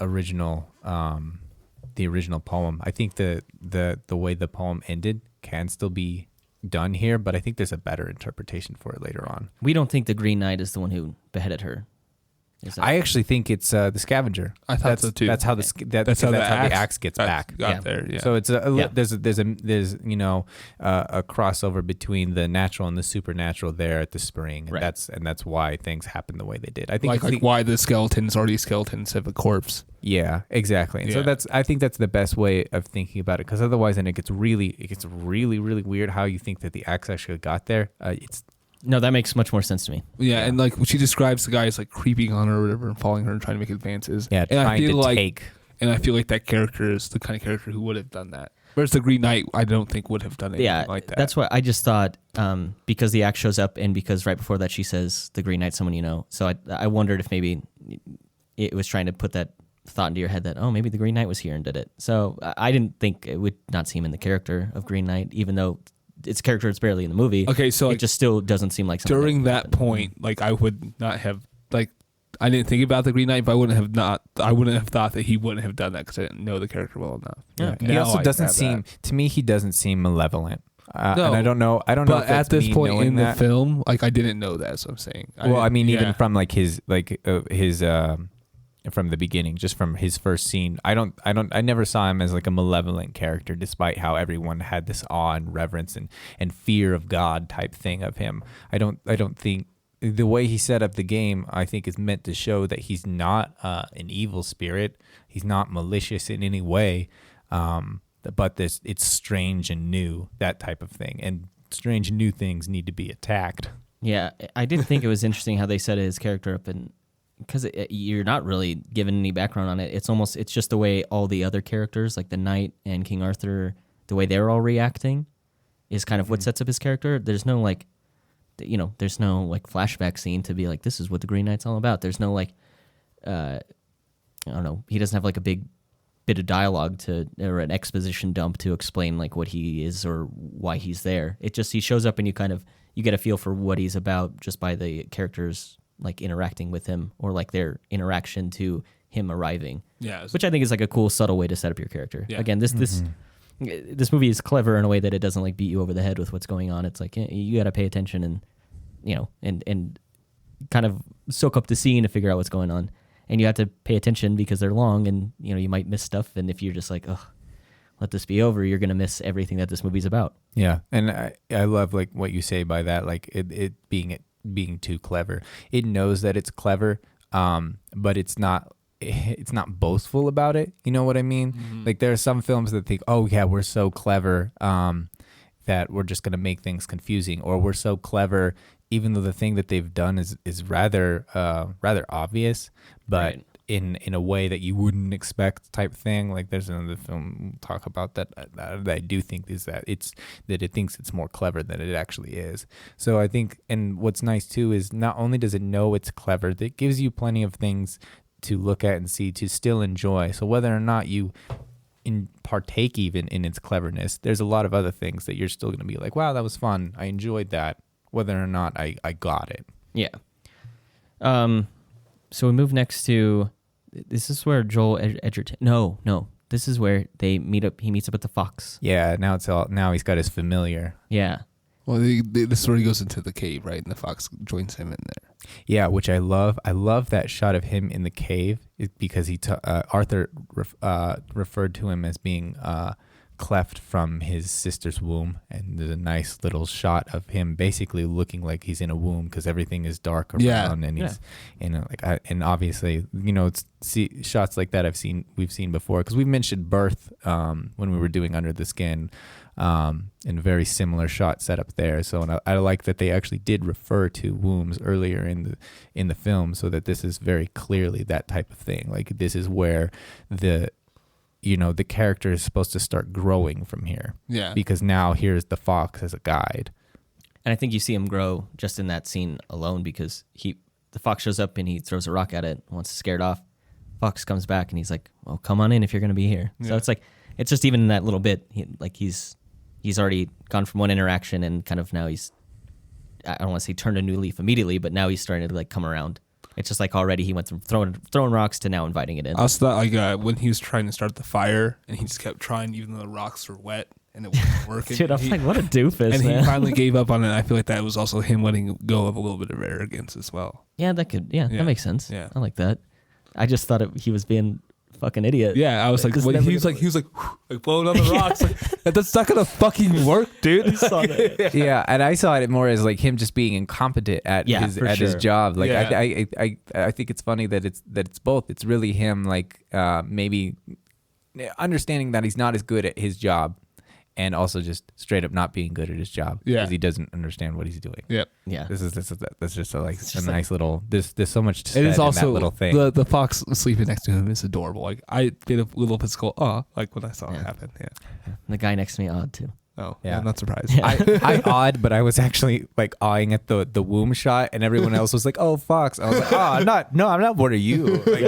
original poem. I think the way the poem ended can still be done here, but I think there's a better interpretation for it later on. We don't think the Green Knight is the one who beheaded her. I actually think it's the scavenger. I thought so too. That's how the axe gets back. Got there. Yeah. So it's there's a crossover between the natural and the supernatural there at the spring, and that's why things happen the way they did. I think like why the skeleton's already a skeleton instead of a corpse. Yeah, exactly. And so I think that's the best way of thinking about it, because otherwise, then it gets really really weird how you think that the axe actually got there. No, that makes much more sense to me. Yeah, and like she describes the guy as like creeping on her or whatever and following her and trying to make advances. Yeah, and trying to take. And I feel like that character is the kind of character who would have done that. Whereas the Green Knight, I don't think would have done anything like that. That's why I just thought because the axe shows up and because right before that she says the Green Knight's someone you know. So I wondered if maybe it was trying to put that thought into your head that, oh, maybe the Green Knight was here and did it. So I didn't think it would not see him in the character of Green Knight, even though its character is barely in the movie. Okay, so it just still doesn't seem like something during that point, like I would not have I didn't think about the Green Knight, but I wouldn't have thought that he wouldn't have done that because I didn't know the character well enough. Yeah. He also doesn't seem to me. He doesn't seem malevolent. And I don't know. I don't know. But at this point in the film, like I didn't know that. So I'm saying. Even from like his from the beginning, just from his first scene, I never saw him as like a malevolent character, despite how everyone had this awe and reverence and fear of God type thing of him. I don't think the way he set up the game, I think, is meant to show that he's not an evil spirit. He's not malicious in any way. But it's strange and new, that type of thing. And strange and new things need to be attacked. Yeah, I did think it was interesting how they set his character up, and because you're not really given any background on it. It's just the way all the other characters, like the Knight and King Arthur, the way they're all reacting is kind of what sets up his character. There's no there's no like flashback scene to be like, this is what the Green Knight's all about. There's no like, I don't know. He doesn't have like a big bit of dialogue or an exposition dump to explain like what he is or why he's there. It just, he shows up and you get a feel for what he's about just by the characters like interacting with him or like their interaction to him arriving. Yeah, which I think is like a cool subtle way to set up your character. Yeah. Again, this movie is clever in a way that it doesn't like beat you over the head with what's going on. It's like you got to pay attention and kind of soak up the scene to figure out what's going on. And you have to pay attention because they're long, and you might miss stuff. And if you're just like, oh, let this be over, you're gonna miss everything that this movie's about. Yeah, and I love like what you say by that, like it being too clever. It knows that it's clever, but it's not boastful about it. You know what I mean? Mm-hmm. Like there are some films that think, oh yeah, we're so clever that we're just gonna make things confusing, or we're so clever even though the thing that they've done is rather obvious, but right. in a way that you wouldn't expect type thing. Like there's another film we'll talk about that I do think is that it thinks it's more clever than it actually is. So I think, and what's nice too is not only does it know it's clever, it gives you plenty of things to look at and see to still enjoy. So whether or not you partake even in its cleverness, there's a lot of other things that you're still going to be like, wow, that was fun. I enjoyed that. Whether or not I got it. Yeah. So we move next to, this is where Joel Edgerton, no. This is where they meet up. He meets up with the fox. Yeah, now he's got his familiar. Yeah. Well, this is where he goes into the cave, right? And the fox joins him in there. Yeah, which I love. I love that shot of him in the cave because Arthur referred to him as being cleft from his sister's womb, and there's a nice little shot of him basically looking like he's in a womb because everything is dark around, and he's and obviously shots like that we've seen before because we've mentioned birth when we were doing Under the Skin, and a very similar shot set up there. So I like that they actually did refer to wombs earlier in the film, so that this is very clearly that type of thing. Like this is where the character is supposed to start growing from here. Yeah. Because now here's the fox as a guide. And I think you see him grow just in that scene alone because the fox shows up and he throws a rock at it, wants to scare it off. Fox comes back and he's like, well, come on in if you're going to be here. Yeah. So it's like, it's just even in that little bit, he's already gone from one interaction and kind of now I don't want to say turned a new leaf immediately, but now he's starting to like come around. It's just like already he went from throwing rocks to now inviting it in. I also thought like when he was trying to start the fire and he just kept trying even though the rocks were wet and it wasn't working. Dude, I'm like, what a doofus, and man. He finally gave up on it. I feel like that was also him letting go of a little bit of arrogance as well. Yeah, that makes sense. Yeah. I like that. I just thought he was being fucking idiot. Yeah, I was like, he was like blowing on the rocks. Like, that's not gonna fucking work, dude. I saw that. Yeah, and I saw it more as like him just being incompetent at his job. Like I think it's funny that it's both. It's really him like maybe understanding that he's not as good at his job, and also just straight up not being good at his job because he doesn't understand what he's doing. Yep. Yeah. That's just a nice little. There's so much to say in also that little thing. The fox sleeping next to him is adorable. Like I did a little physical like when I saw it happen. Yeah. The guy next to me awed too. Oh yeah, I'm not surprised. Yeah. I awed, but I was actually like awing at the womb shot, and everyone else was like, "Oh, fox." I was like, "Oh, I'm not. What are you?" Like,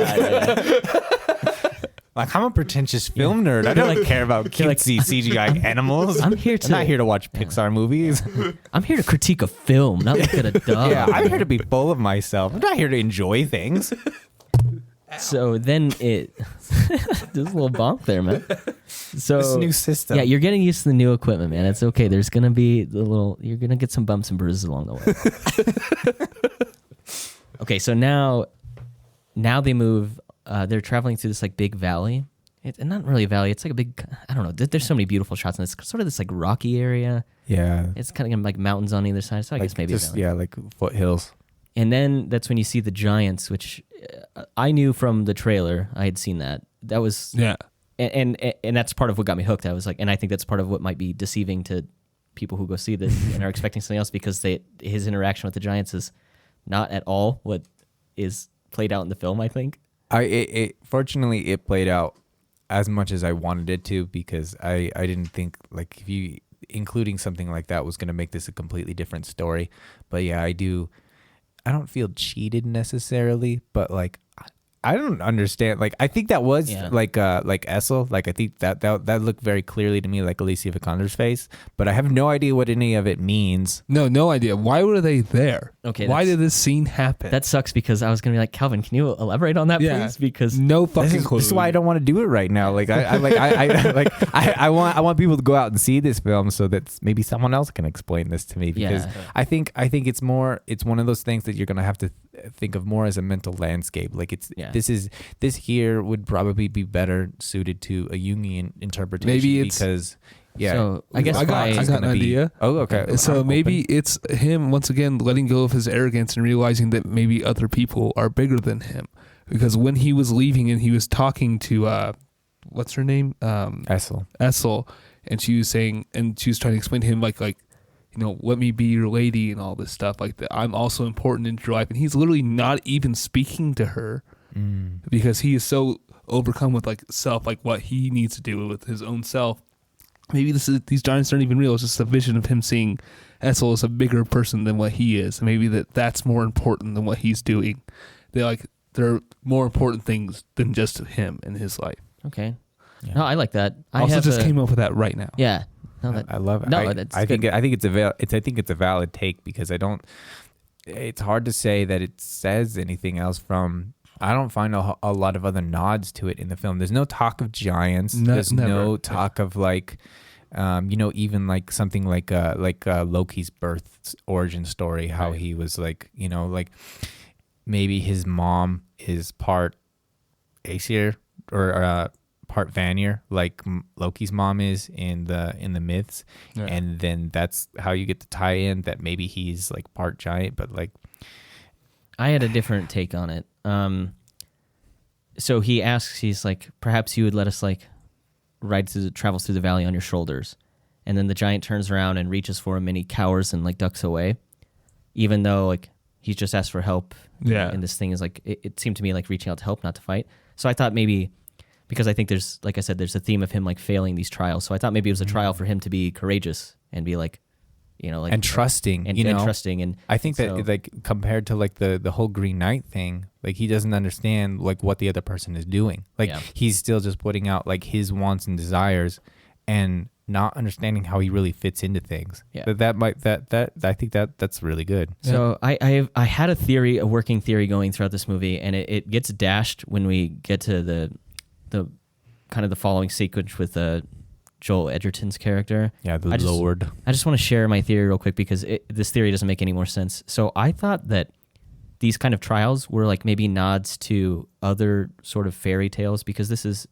like I'm a pretentious film nerd. I don't care about cutesy CGI animals. I'm not here to watch Pixar movies. I'm here to critique a film, not look at a dog. Yeah, I'm here to be full of myself. I'm not here to enjoy things. So then it just a little bonk there, man. So This new system. yeah, you're getting used to the new equipment, man. It's okay. There's gonna be you're gonna get some bumps and bruises along the way. Okay, so now they move. They're traveling through this like big valley. It's not really a valley. It's like a big. I don't know. There's so many beautiful shots, and it's sort of this like rocky area. Yeah. It's kind of like mountains on either side. So I guess maybe just, like foothills. And then that's when you see the giants, which I knew from the trailer. I had seen that. That was and that's part of what got me hooked. I was like, and I think that's part of what might be deceiving to people who go see this and are expecting something else, because his interaction with the giants is not at all what is played out in the film. I think. Fortunately it played out as much as I wanted it to, because I didn't think like if you including something like that was going to make this a completely different story. But yeah, I don't feel cheated necessarily, but like I don't understand. Like I think that was like Essel. Like I think that looked very clearly to me like Alicia Vikander's face, but I have no idea what any of it means. No idea. Why were they there? Okay, why did this scene happen? That sucks, because I was gonna be like, Calvin, can you elaborate on that, please? Because no fucking clue. This is why I don't want to do it right now. Like I want people to go out and see this film so that maybe someone else can explain this to me, because I think it's one of those things that you're gonna have to think of more as a mental landscape. Like this here would probably be better suited to a Jungian interpretation. Maybe it's because So I guess I got an idea. Oh, okay. So maybe it's him once again letting go of his arrogance and realizing that maybe other people are bigger than him. Because when he was leaving and he was talking to what's her name? Essel, and she was saying, and she was trying to explain to him like let me be your lady and all this stuff like that. I'm also important in your life, and he's literally not even speaking to her because he is so overcome with like self, like what he needs to do with his own self. Maybe these giants aren't even real. It's just a vision of him seeing Essel as a bigger person than what he is. And maybe that's more important than what he's doing. They're more important things than just him in his life. Okay. Yeah. No, I like that. I came up with that right now. Yeah. No, I love it. No, I think it's a valid take, because it's hard to say that it says anything else from. I don't find a lot of other nods to it in the film. There's no talk of giants. There's no talk of like, even like something like Loki's birth origin story, how he was like, like maybe his mom is part Aesir or part Vanir, like Loki's mom is in the myths, and then that's how you get to tie in that maybe he's like part giant, but like. I had a different take on it. So he asks, he's like, perhaps you would let us like travel through the valley on your shoulders. And then the giant turns around and reaches for him, and he cowers and like ducks away, even though like he's just asked for help. Yeah. And this thing is like, it seemed to me like reaching out to help, not to fight. So I thought maybe, because I think there's, like I said, there's a theme of him like failing these trials. So I thought maybe it was a trial for him to be courageous and be like, like and trusting, and trusting. And I think that like compared to like the whole Green Knight thing, like he doesn't understand like what the other person is doing. Like he's still just putting out like his wants and desires, and not understanding how he really fits into things. Yeah, I think that's really good. So I had a working theory going throughout this movie, and it gets dashed when we get to the kind of the following sequence with Joel Edgerton's character. Yeah, Lord. I just want to share my theory real quick, because this theory doesn't make any more sense. So I thought that these kind of trials were like maybe nods to other sort of fairy tales, because this is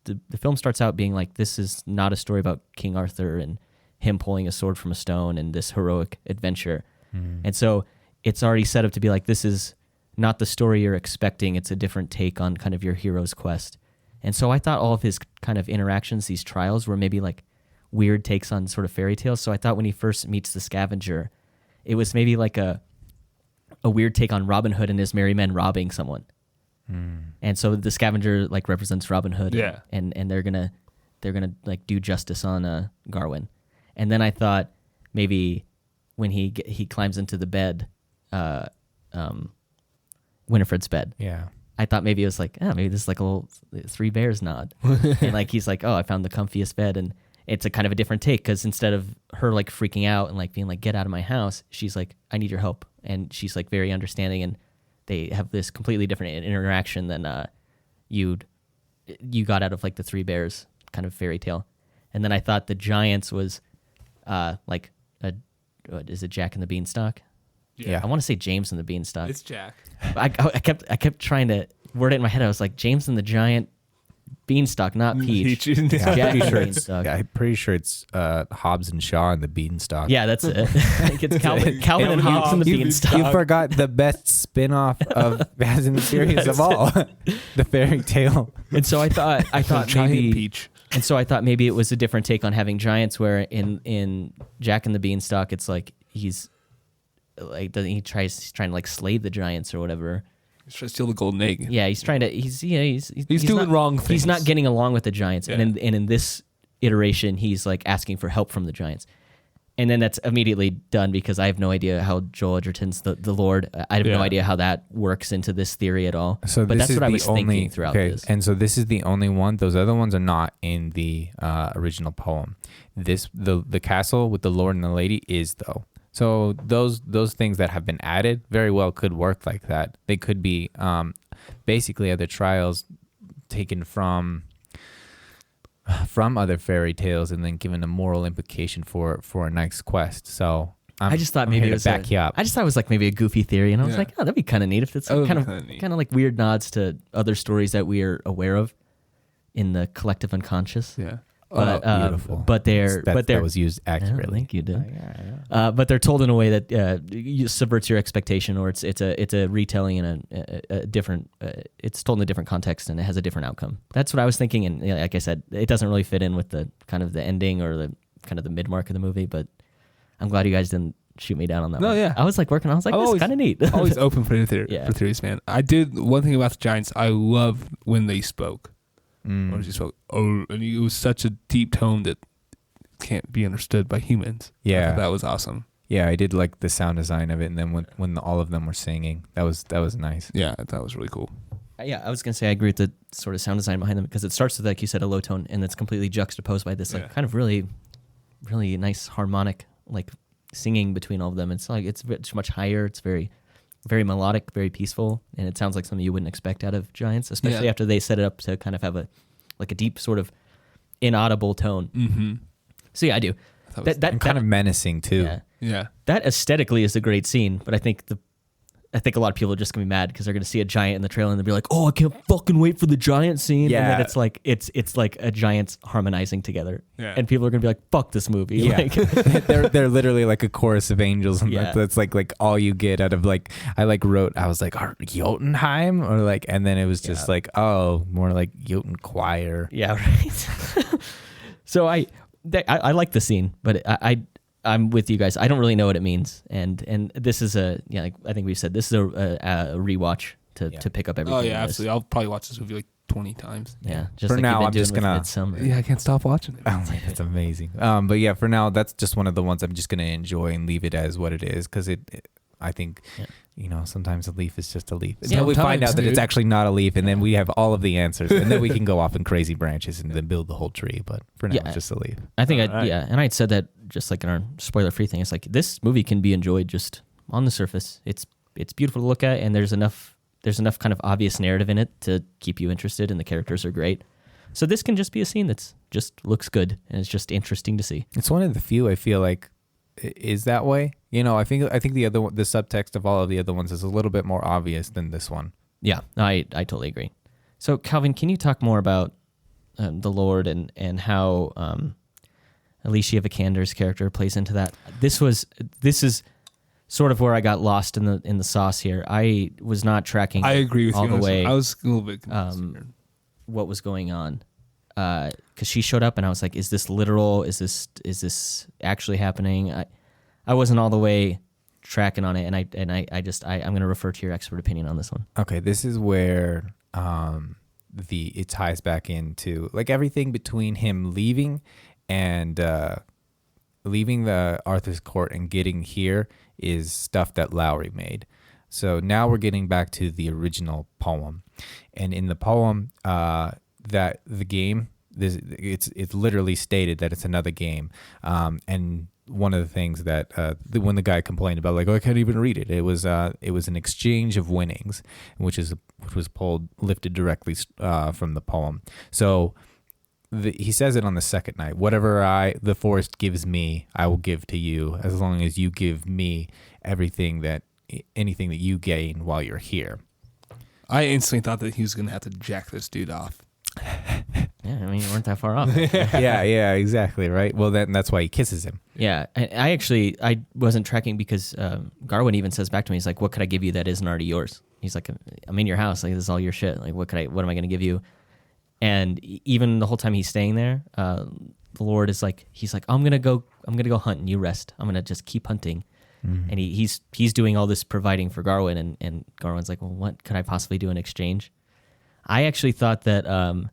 the film starts out being like, this is not a story about King Arthur and him pulling a sword from a stone and this heroic adventure. And so it's already set up to be like, this is not the story you're expecting. It's a different take on kind of your hero's quest. And so I thought all of his kind of interactions, these trials, were maybe like weird takes on sort of fairy tales. So I thought when he first meets the scavenger, it was maybe like a weird take on Robin Hood and his merry men robbing someone. And so the scavenger like represents Robin Hood. Yeah. And they're gonna like do justice on Garwin. And then I thought maybe when he climbs into the bed, Winifred's bed. Yeah. I thought maybe it was like, maybe this is like a little Three Bears nod. And like he's like, I found the comfiest bed. And it's a kind of a different take, because instead of her like freaking out and like being like, get out of my house, she's like, I need your help. And she's like very understanding and they have this completely different interaction than you got out of like the Three Bears kind of fairy tale. And then I thought the Giants was like is it Jack and the Beanstalk? Yeah. I want to say James and the Beanstalk. It's Jack. I kept trying to word it in my head. I was like, James and the Giant Beanstalk, not Peach. Yeah. Jack and the Beanstalk. I'm pretty sure it's Hobbs and Shaw and the Beanstalk. Yeah, that's it. It's Calvin and Hobbes and the Beanstalk. You forgot the best spin-off of Fast and the Furious of all, the fairy tale. And so I thought Giant maybe Peach. And so I thought maybe it was a different take on having giants, where in Jack and the Beanstalk, it's like he's trying to like slay the giants or whatever. He's trying to steal the golden egg. Yeah, he's doing not, wrong things. He's not getting along with the giants, Yeah. and in this iteration, he's like asking for help from the giants. And then that's immediately done because I have no idea how Joel Edgerton's the Lord. I have no idea how that works into this theory at all. So but this that's is what I the was only, thinking throughout this. And so this is the only one. Those other ones are not in the original poem. The castle with the Lord and the Lady is, though. So those things that have been added very well could work like that. They could be basically other trials taken from other fairy tales and then given a moral implication for a nice quest. So I just thought maybe it was back you up. I just thought it was like maybe a goofy theory, and I was Yeah. like, oh, that'd be kind of neat if it's That would kind be of kinda neat. kind of like weird nods to other stories that we are aware of in the collective unconscious. Yeah. But beautiful. but that was used yeah, accurately. thank you, dude. But they're told in a way that subverts your expectation, or it's a retelling in a different. It's told in a different context, and it has a different outcome. That's what I was thinking, and like I said, it doesn't really fit in with the kind of the ending or the kind of the mid mark of the movie. But I'm glad you guys didn't shoot me down on that. No, one. yeah. I was like working. I was like, this is kind of neat. Always open for Yeah. for theories, man. I did one thing about the Giants. I love when they spoke. When she spoke, and it was such a deep tone that can't be understood by humans. I Yeah. thought that was awesome. Yeah, I did like the sound design of it, and then when all of them were singing, that was nice. Yeah, that was really cool. Yeah, I was gonna say I agree with the sort of sound design behind them, because it starts with, like you said, a low tone, and it's completely juxtaposed by this like kind of really, really nice harmonic like singing between all of them. It's like it's much higher. It's very, very melodic, very peaceful, and it sounds like something you wouldn't expect out of Giants, especially after they set it up to kind of have a deep sort of inaudible tone. Mm-hmm. So yeah, I do. And kind of menacing too. Yeah. That aesthetically is a great scene, but I think a lot of people are just gonna be mad because they're gonna see a giant in the trailer and they'll be like, "Oh, I can't fucking wait for the giant scene." Yeah. And then it's like a giants harmonizing together. Yeah. And people are gonna be like, "Fuck this movie." Yeah, Like, they're literally like a chorus of angels, and Yeah. that's like all you get out of like I was like Jotunheim or like, and then it was just like more like Jotun choir. yeah, right. So I like the scene, but I'm with you guys. I don't really know what it means, and this is like I think we said this is a rewatch to pick up everything. Oh yeah, in this. absolutely. I'll probably watch this movie like 20 times. Yeah, just For like now, you've been I'm doing just with gonna- Midsummer. Yeah, I can't stop watching it. Oh, that's amazing. But yeah, for now, that's just one of the ones I'm just gonna enjoy and leave it as what it is, because I think, sometimes a leaf is just a leaf until we find out that it's actually not a leaf, and then we have all of the answers, and then we can go off in crazy branches and then build the whole tree. But for now, it's just a leaf. I think, All right. and I'd said that just like in our spoiler-free thing. It's like this movie can be enjoyed just on the surface. It's beautiful to look at, and there's enough kind of obvious narrative in it to keep you interested, and the characters are great. So this can just be a scene that's just looks good, and it's just interesting to see. It's one of the few I feel like is that way. I think the other one, the subtext of all of the other ones is a little bit more obvious than this one. Yeah, I totally agree. So Calvin, can you talk more about the Lord and how Alicia Vikander's character plays into that? This is sort of where I got lost in the sauce here. I was not tracking. I agree with all you. the way. I was a little bit confused here. What was going on? Because she showed up and I was like, "Is this literal? Is this actually happening?" I wasn't all the way tracking on it, and I'm going to refer to your expert opinion on this one. Okay, this is where it ties back into like everything between him leaving and leaving the Arthur's court and getting here is stuff that Lowry made. So now we're getting back to the original poem, and in the poem, that the game, it's literally stated that it's another game, and one of the things that when the guy complained about, like, oh, I can't even read it. It was an exchange of winnings, which was lifted directly from the poem. So he says it on the second night. Whatever the forest gives me, I will give to you, as long as you give me anything that you gain while you're here. I instantly thought that he was going to have to jack this dude off. Yeah, I mean, you weren't that far off. yeah, exactly, right? Well, that's why he kisses him. Yeah, I wasn't tracking because Garwin even says back to me, he's like, what could I give you that isn't already yours? He's like, I'm in your house. Like, this is all your shit. Like, what am I going to give you? And even the whole time he's staying there, the Lord is like, he's like, I'm gonna go hunt and you rest. I'm gonna just keep hunting. Mm-hmm. And he's doing all this providing for Garwin, and Garwin's like, well, what could I possibly do in exchange? I actually thought that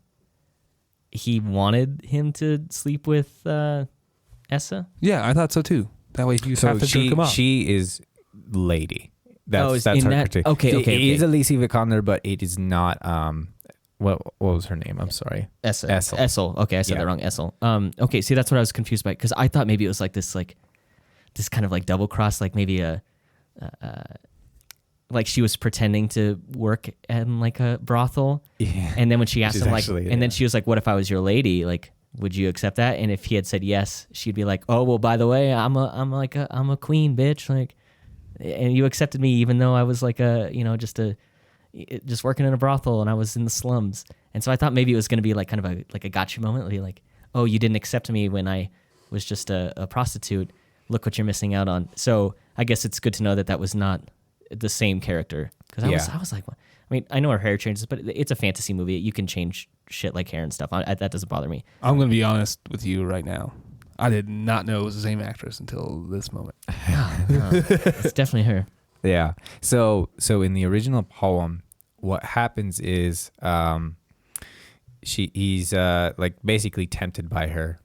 he wanted him to sleep with Essa. Yeah, I thought so too. That way you have to jerk him off. She is lady. That's her critique. Okay. It is Alicia Vikander, but it is not. What was her name? I'm sorry. Essel. Okay, I said that wrong. Essel. Okay, see, that's what I was confused by, because I thought maybe it was like this kind of like double cross, like maybe like she was pretending to work in like a brothel, and then when she asked him and then she was like, "What if I was your lady? Like, would you accept that?" And if he had said yes, she'd be like, "Oh, well, by the way, I'm a queen, bitch. Like, and you accepted me even though I was like just working in a brothel and I was in the slums." And so I thought maybe it was going to be like kind of a gotcha moment, like, oh, you didn't accept me when I was just a prostitute. Look what you're missing out on. So I guess it's good to know that was not the same character, because I was like, I mean, I know her hair changes, but it's a fantasy movie. You can change shit like hair and stuff. That doesn't bother me. I'm going to be honest with you right now. I did not know it was the same actress until this moment. No, it's definitely her. Yeah. So in the original poem, what happens is he's like basically tempted by her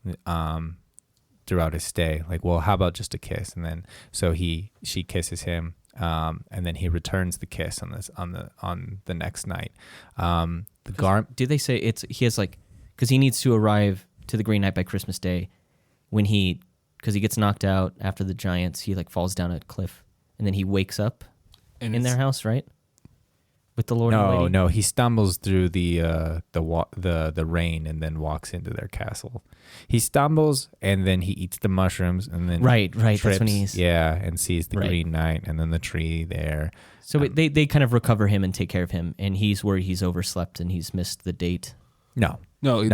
throughout his stay. Like, well, how about just a kiss? And then so she kisses him, and then he returns the kiss on the next night. Did they say he has like, because he needs to arrive to the Green Knight by Christmas Day, because he gets knocked out after the Giants, he like falls down a cliff, and then he wakes up in their house, right? With the Lord and the Lady? No, he stumbles through the rain and then walks into their castle. He stumbles and then he eats the mushrooms and then right. Trips, that's when he's and sees the Green Knight and then the tree there. So they kind of recover him and take care of him, and he's worried he's overslept and he's missed the date. No,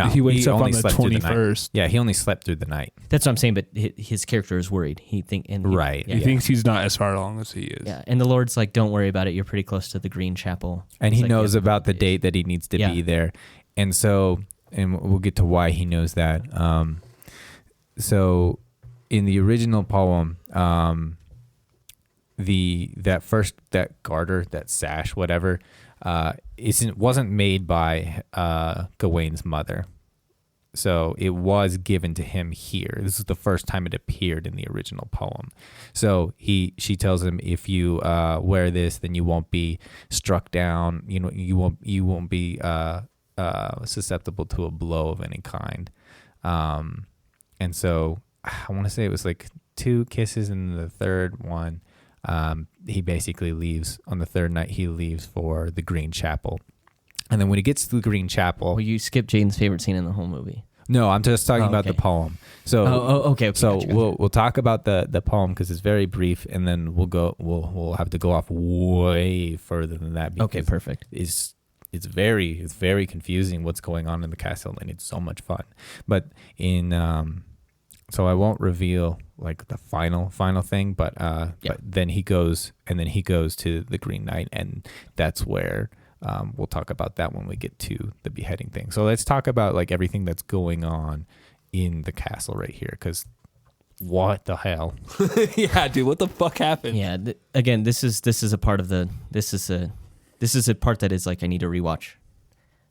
he wakes up on the 21st. Yeah, he only slept through the night. That's what I'm saying, but his character is worried. He thinks he's not as far along as he is. Yeah, and the Lord's like, don't worry about it. You're pretty close to the Green Chapel. And he knows about the date that he needs to be there. And so, and we'll get to why he knows that. So in the original poem, that garter, that sash, whatever, wasn't made by Gawain's mother. So it was given to him here. This is the first time it appeared in the original poem. So she tells him, if you wear this, then you won't be struck down. You know, you won't be susceptible to a blow of any kind. And so I want to say it was like 2 kisses, and the third one, he basically leaves on the third night. He leaves for the Green Chapel. And then when he gets to the Green Chapel... Well, you skipped Jaden's favorite scene in the whole movie. No, I'm just talking about the poem. So, okay. So gotcha. we'll talk about the poem because it's very brief, and then we'll have to go off way further than that. Okay, perfect. It's very confusing what's going on in the castle, and it's so much fun. But so I won't reveal like the final thing, but then he goes to the Green Knight, and that's where. We'll talk about that when we get to the beheading thing. So let's talk about like everything that's going on in the castle right here, because what the hell? Yeah, dude, what the fuck happened? Yeah, again, this is a part of this is a part that is like I need to rewatch,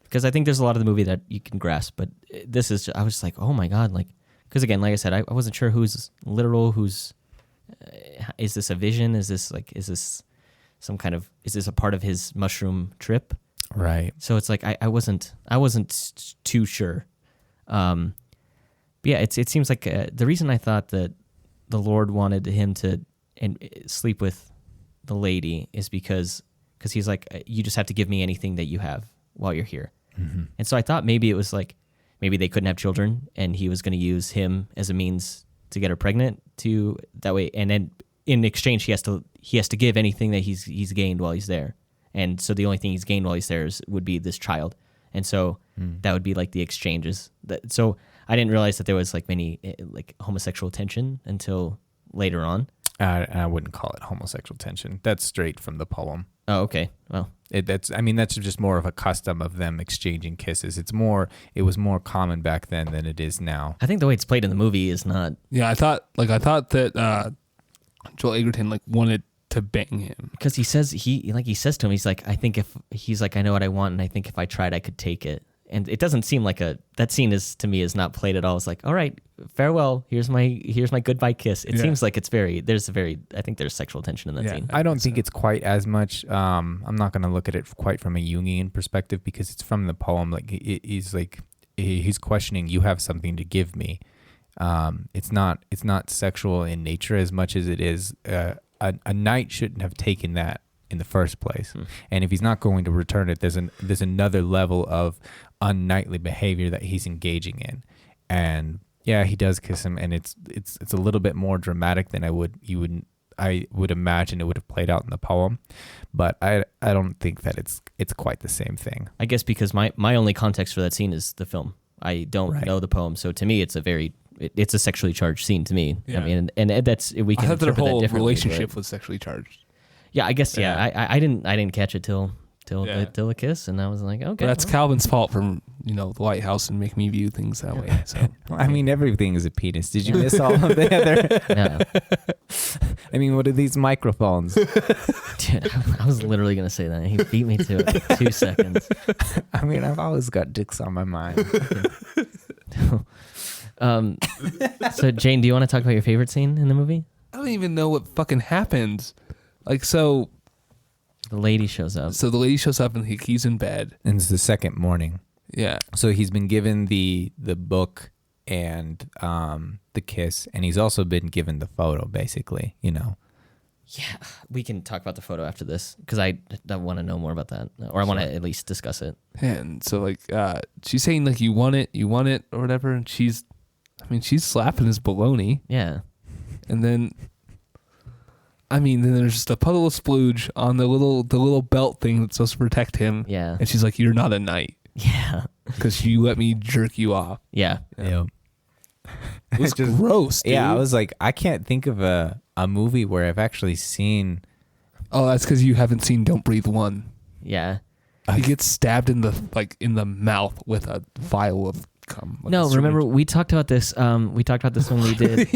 because I think there's a lot of the movie that you can grasp, but this is I was just like, oh my god, like, because again, like I said, I wasn't sure who's literal, who's is this a vision? Is this some kind of, is this a part of his mushroom trip? Right. So it's like I wasn't too sure. But yeah, it seems like the reason I thought that the Lord wanted him to sleep with the lady is because he's like, you just have to give me anything that you have while you're here. Mm-hmm. And so I thought maybe it was like, maybe they couldn't have children and he was going to use him as a means to get her pregnant to that way. And then in exchange, he has to give anything that he's gained while he's there. And so the only thing he's gained while he's there would be this child. And so that would be like the exchanges. So I didn't realize that there was like many like homosexual tension until later on. I wouldn't call it homosexual tension. That's straight from the poem. Oh, okay. Well, that's just more of a custom of them exchanging kisses. It was more common back then than it is now. I think the way it's played in the movie is not. Yeah, I thought that Joel Egerton like wanted to bang him because he says to him, he's like, I know what I want, and I think if I tried, I could take it. And it doesn't seem like that scene is not played at all. It's like, all right, farewell. Here's my goodbye kiss. It seems like I think there's sexual tension in that scene. I don't think it's quite as much. I'm not going to look at it quite from a Jungian perspective because it's from the poem. Like he's questioning, you have something to give me. It's not sexual in nature as much as it is, a knight shouldn't have taken that in the first place. And if he's not going to return it, there's another level of unknightly behavior that he's engaging in. And yeah, he does kiss him, and it's a little bit more dramatic than I would imagine it would have played out in the poem. But I don't think that it's quite the same thing. I guess because my only context for that scene is the film. I don't know the poem, so to me it's a sexually charged scene to me. Yeah. I mean, and that's we can. I thought their whole that relationship was sexually charged. Yeah, I guess. Yeah, I didn't catch it till the kiss, and I was like, okay. But that's Calvin's fault from the White House and make me view things that way. So I mean, everything is a penis. Did you miss all of the other? Yeah. I mean, what are these microphones? Dude, I was literally gonna say that. He beat me to it. 2 seconds. I mean, I've always got dicks on my mind. So Jane, do you want to talk about your favorite scene in the movie? I don't even know what fucking happens. Like, so the lady shows up. So the lady shows up and he's in bed. And it's the second morning. Yeah. So he's been given the book and the kiss, and he's also been given the photo, basically, Yeah, we can talk about the photo after this because I want to know more about that, or I want to at least discuss it. And so like she's saying like you want it or whatever, and she's slapping his baloney. Yeah. And then there's just a puddle of splooge on the little belt thing that's supposed to protect him. Yeah. And she's like, "You're not a knight." Yeah. Because you let me jerk you off. Yeah. Yeah. It was gross, dude. Yeah, I was like, I can't think of a movie where I've actually seen. Oh, that's because you haven't seen Don't Breathe 1. Yeah. He gets stabbed in the mouth with a vial of cum. No, remember we talked about this. We talked about this when we did.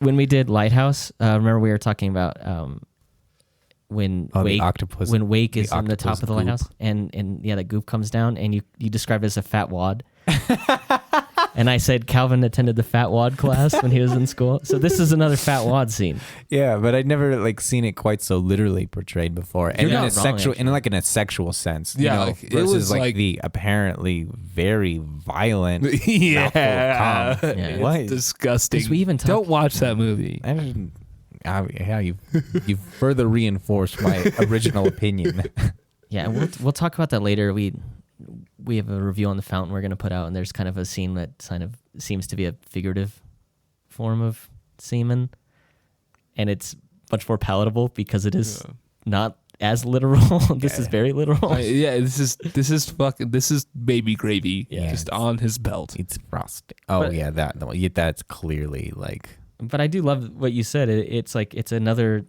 When we did Lighthouse. Remember we were talking about when Wake is on the top of the lighthouse, and the goop comes down, and you described it as a fat wad. And I said Calvin attended the fat wad class when he was in school. So this is another fat wad scene. Yeah, but I'd never seen it quite so literally portrayed before, and in a sexual sense. Yeah, versus it was like the apparently very violent. Yeah, What? It's disgusting. We even don't watch that movie. I didn't. You further reinforced my original opinion. Yeah, and we'll talk about that later. We have a review on The Fountain we're going to put out, and there's kind of a scene that kind of seems to be a figurative form of semen, and it's much more palatable because it is not as literal. This is very literal. This is baby gravy just on his belt. It's frosting. Oh, that's clearly like. But I do love what you said. It's like it's another,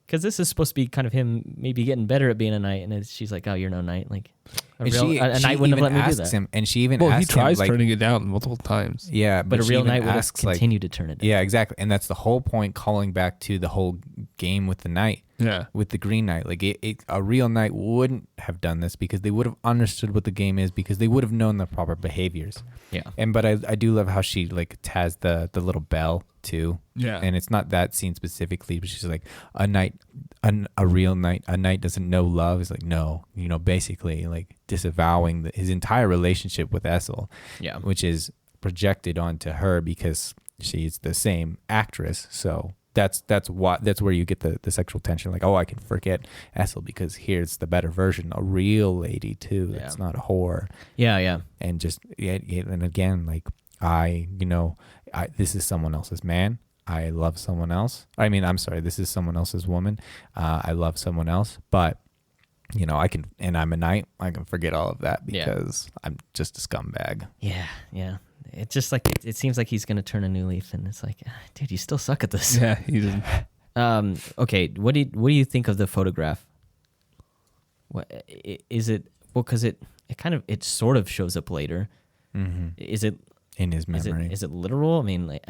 because this is supposed to be kind of him maybe getting better at being a knight, and she's like, "Oh, you're no knight." Like a knight wouldn't have let me do that. And she even he asks tries him, turning it down multiple times. Yeah, but a real knight would have continued to turn it down. Yeah, exactly, and that's the whole point. Calling back to the whole game with the knight. Yeah, with the Green Knight, like a real knight wouldn't have done this because they would have understood what the game is, because they would have known the proper behaviors. Yeah, but I do love how she has the little bell too. Yeah, and it's not that scene specifically, but she's like, a knight, a real knight, a knight doesn't know love. It's like, no, basically like disavowing his entire relationship with Essel. Yeah, which is projected onto her because she's the same actress, so that's where you get the sexual tension. Like, oh, I can forget Essel because here's the better version, a real lady too. That's not a whore. Yeah. And just and again, like this is someone else's man. I love someone else. I mean, I'm sorry, this is someone else's woman. I love someone else, but I can, and I'm a knight. I can forget all of that because I'm just a scumbag. Yeah. It's just like it seems like he's gonna turn a new leaf, and it's like, dude, you still suck at this. Yeah, he doesn't. Okay, what do you think of the photograph? What is it? Well, because it sort of shows up later. Mm-hmm. Is it in his memory? Is it literal? I mean, like,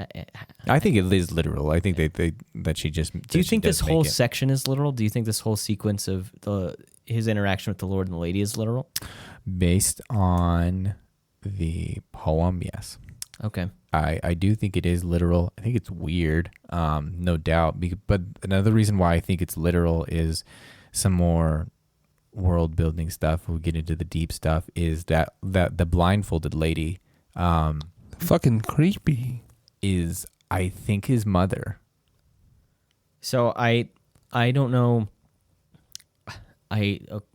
I think it is literal. I think that she just. Do you think this whole section is literal? Do you think this whole sequence of his interaction with the Lord and the Lady is literal? Based on the poem, yes. Okay. I do think it is literal. I think it's weird, no doubt. But another reason why I think it's literal is some more world building stuff. We'll get into the deep stuff. Is that the blindfolded lady, fucking creepy, is I think his mother. So I don't know.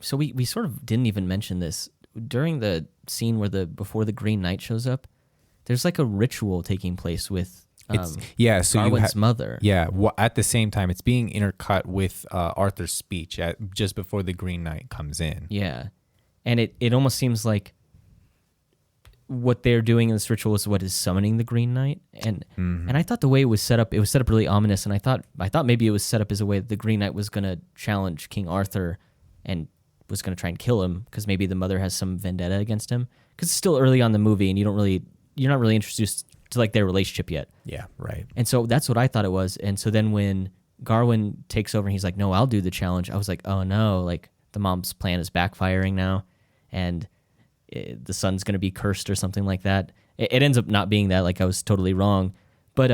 So we sort of didn't even mention this during the scene where before the Green Knight shows up. There's like a ritual taking place with So Garwin's mother. Yeah, at the same time, it's being intercut with Arthur's speech just before the Green Knight comes in. Yeah, and it almost seems like what they're doing in this ritual is what is summoning the Green Knight, and I thought the way it was set up really ominous, and I thought maybe it was set up as a way that the Green Knight was going to challenge King Arthur and was going to try and kill him because maybe the mother has some vendetta against him because it's still early on in the movie and you're not really introduced to like their relationship yet. Yeah, right. And so that's what I thought it was. And so then when Garwin takes over and he's like, no, I'll do the challenge. I was like, oh no, like the mom's plan is backfiring now and the son's going to be cursed or something like that. It ends up not being that, like I was totally wrong. But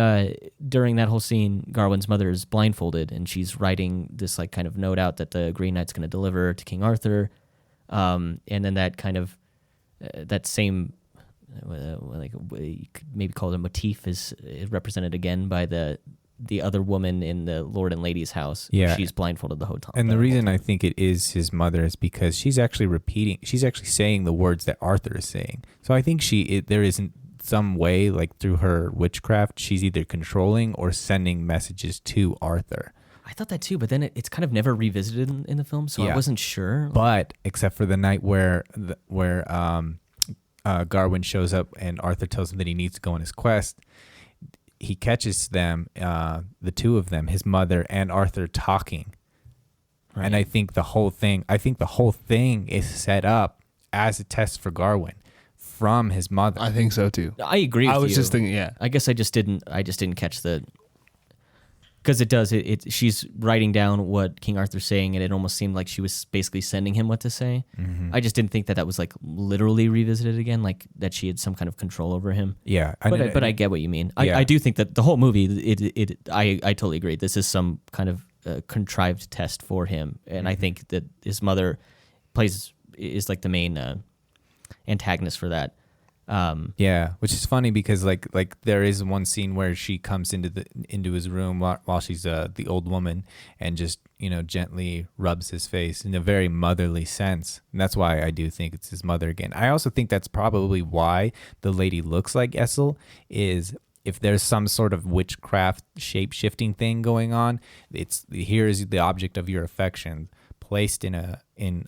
during that whole scene, Garwin's mother is blindfolded and she's writing this like kind of note out that the Green Knight's going to deliver to King Arthur. And then that kind of, that same, like you could maybe call it a motif is represented again by the other woman in the Lord and Lady's house. Yeah. She's blindfolded the whole time. And the reason I think it is his mother is because she's actually saying the words that Arthur is saying. So I think there isn't some way, like through her witchcraft, she's either controlling or sending messages to Arthur. I thought that too, but then it's kind of never revisited in the film, so I wasn't sure. But except for the night where Garwin shows up and Arthur tells him that he needs to go on his quest, he catches them, the two of them, his mother and Arthur, talking. Right. And I think the whole thing is set up as a test for Garwin from his mother. I think so too. I agree with you. I was just thinking, yeah. I guess I just didn't catch the, because she's writing down what King Arthur's saying, and it almost seemed like she was basically sending him what to say. Mm-hmm. I just didn't think that was like literally revisited again, like that she had some kind of control over him. Yeah, but I get what you mean. Yeah. I do think that the whole movie, I totally agree. This is some kind of contrived test for him, and I think that his mother is like the main antagonist for that. Yeah, which is funny because like there is one scene where she comes into his room while she's the old woman and just gently rubs his face in a very motherly sense, and that's why I do think it's his mother again. I also think that's probably why the lady looks like Essel, is if there's some sort of witchcraft shape-shifting thing going on, here is the object of your affection placed in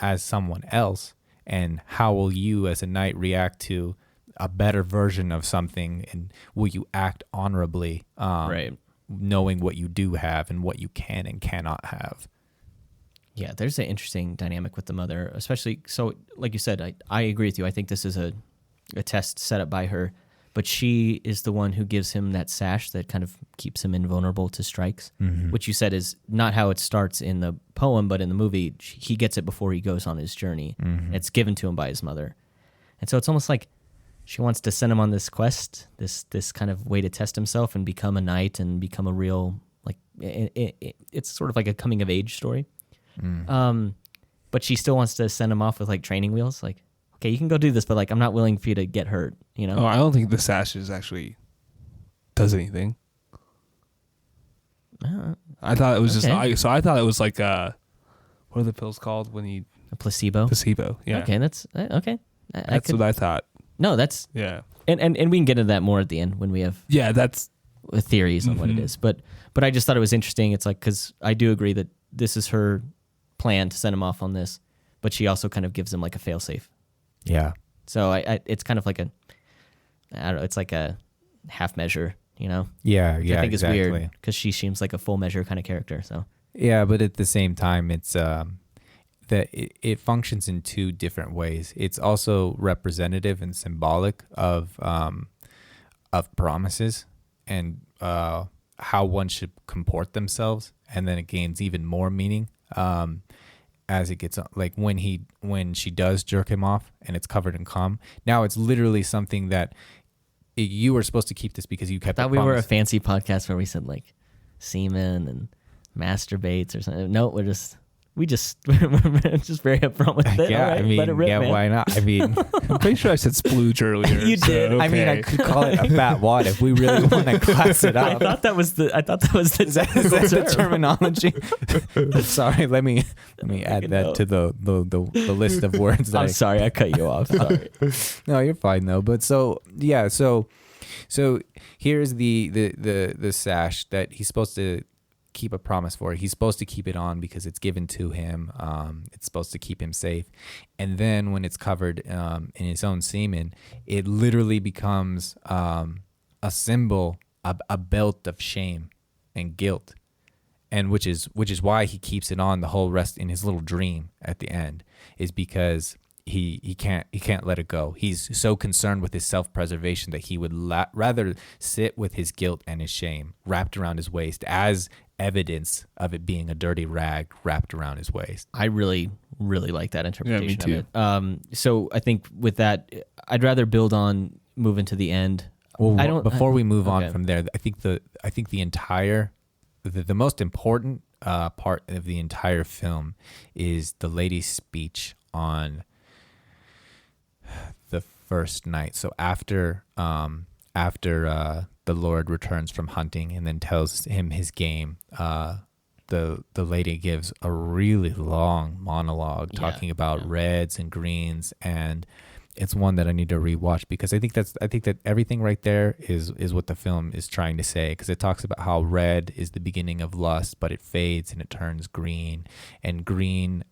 as someone else. And how will you as a knight react to a better version of something? And will you act honorably, right, knowing what you do have and what you can and cannot have? Yeah, there's an interesting dynamic with the mother, especially. So like you said, I agree with you. I think this is a test set up by her. But she is the one who gives him that sash that kind of keeps him invulnerable to strikes, which you said is not how it starts in the poem, but in the movie, he gets it before he goes on his journey. It's given to him by his mother. And so it's almost like she wants to send him on this quest, this kind of way to test himself and become a knight and become a real, like, it's sort of like a coming of age story. But she still wants to send him off with like training wheels, like, okay, you can go do this, but like I'm not willing for you to get hurt, Oh, I don't think the sash is actually does anything. Uh, I thought it was Okay. just. I thought it was like what are the pills called when you a placebo. placebo? Yeah, Okay, that's okay. I that's could, what I thought. no, that's Yeah, and we can get into that more at the end when we have yeah, that's theories on what it Mhm. is. But I just thought it was interesting. It's like because I do agree that this is her plan to send him off on this, but she also kind of gives him like a failsafe. Yeah. So I it's kind of like I don't know. It's like a half measure, you know. Yeah. Which Yeah. I think exactly. is weird because she seems like a full measure kind of character. So Yeah, but at the same time, it's that it functions in two different ways. It's also representative and symbolic of promises and how one should comport themselves, and then it gains even more meaning as it gets like when she does jerk him off and it's covered in cum. Now it's literally something that you were supposed to keep this because you kept. I thought a we were a promise. fancy podcast where we said like semen and masturbates or something. No, we're just we're just very upfront with it. Yeah, All right, I mean, let it rip, yeah, man. why not? I mean, I'm pretty sure I said splooge earlier. You so, did. I mean, I okay. could call it a fat wad if we really want to class it I up. thought that was the. Is that the terminology? Sorry, let me add Fucking that hell. to the list of words. That I'm I- sorry, I cut you off. Sorry. No, you're fine though. But so here's the sash that he's supposed to keep a promise for. He's supposed to keep it on because it's given to him. It's supposed to keep him safe. And then when it's covered in his own semen, it literally becomes a symbol, a belt of shame and guilt. And which is why he keeps it on the whole rest in his little dream at the end, is because he can't let it go. He's so concerned with his self-preservation that he would rather sit with his guilt and his shame wrapped around his waist as evidence of it being a dirty rag wrapped around his waist. I really like that interpretation too. of it. So I think with that, I'd rather build on moving to the end. Well, I don't- before we move on okay. from there, I think the entire the most important part of the entire film is the lady's speech on the first night. So after the Lord returns from hunting and then tells him his game, the lady gives a really long monologue talking about reds and greens, and it's one that I need to rewatch because I think that everything right there is what the film is trying to say, because it talks about how red is the beginning of lust, but it fades and it turns green, and green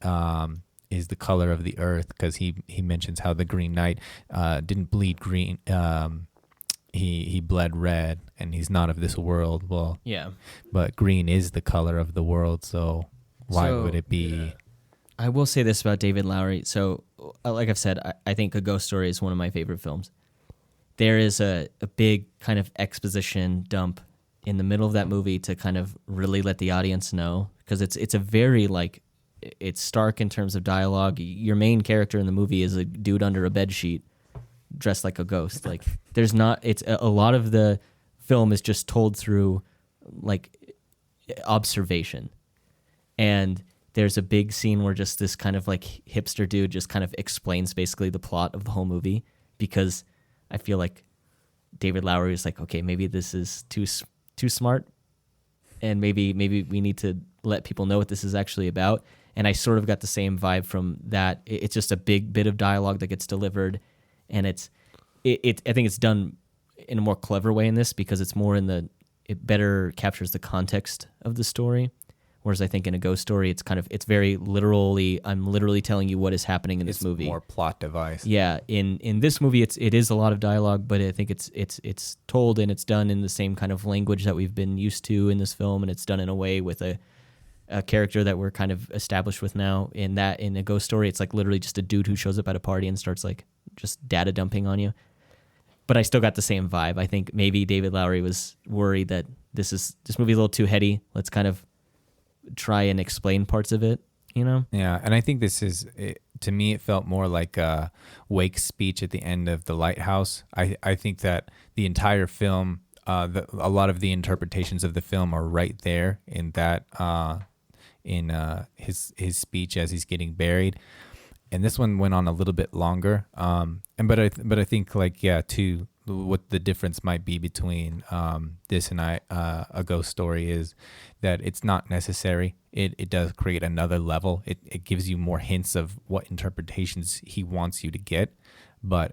is the color of the earth, because he mentions how the Green Knight didn't bleed green. He bled red, and he's not of this world. Well, Yeah. but green is the color of the world, so why So- would it be? I will say this about David Lowery. So, like I've said, I think A Ghost Story is one of my favorite films. There is a big kind of exposition dump in the middle of that movie to kind of really let the audience know, because it's a very like, it's stark in terms of dialogue. Your main character in the movie is a dude under a bed sheet dressed like a ghost. Like there's not, it's a lot of the film is just told through like observation. And there's a big scene where just this kind of like hipster dude just kind of explains basically the plot of the whole movie, because I feel like David Lowery is like, okay, maybe this is too smart, and maybe we need to let people know what this is actually about. And I sort of got the same vibe from that. It's just a big bit of dialogue that gets delivered, and I think it's done in a more clever way in this, because it's more it better captures the context of the story. Whereas I think in A Ghost Story, it's very literally, I'm literally telling you what is happening in this movie. More plot device. Yeah, in this movie, it is a lot of dialogue, but I think it's told and it's done in the same kind of language that we've been used to in this film, and it's done in a way with a character that we're kind of established with now. In A Ghost Story, it's like literally just a dude who shows up at a party and starts like just data dumping on you. But I still got the same vibe. I think maybe David Lowery was worried that this movie's a little too heady. Let's kind of try and explain parts of it, you know? Yeah, and I think to me, it felt more like Wake's speech at the end of The Lighthouse. I think that the entire film, a lot of the interpretations of the film are right there in that, in his speech as he's getting buried. And this one went on a little bit longer. But I think like, yeah, to what the difference might be between this and A Ghost Story is that it's not necessary. It does create another level. It gives you more hints of what interpretations he wants you to get, but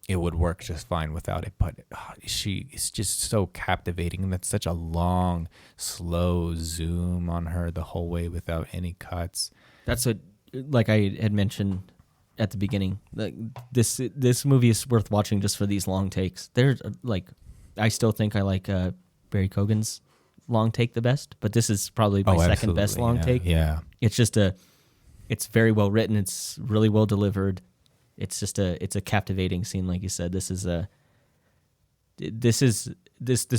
it would work just fine without it. But she is just so captivating, and that's such a long, slow zoom on her the whole way without any cuts. That's what, like I had mentioned at the beginning, like this movie is worth watching just for these long takes. There's like, I still think I like Barry Keoghan's long take the best, but this is probably my second best long take. Yeah, it's just it's very well written. It's really well delivered. It's just it's a captivating scene, like you said. This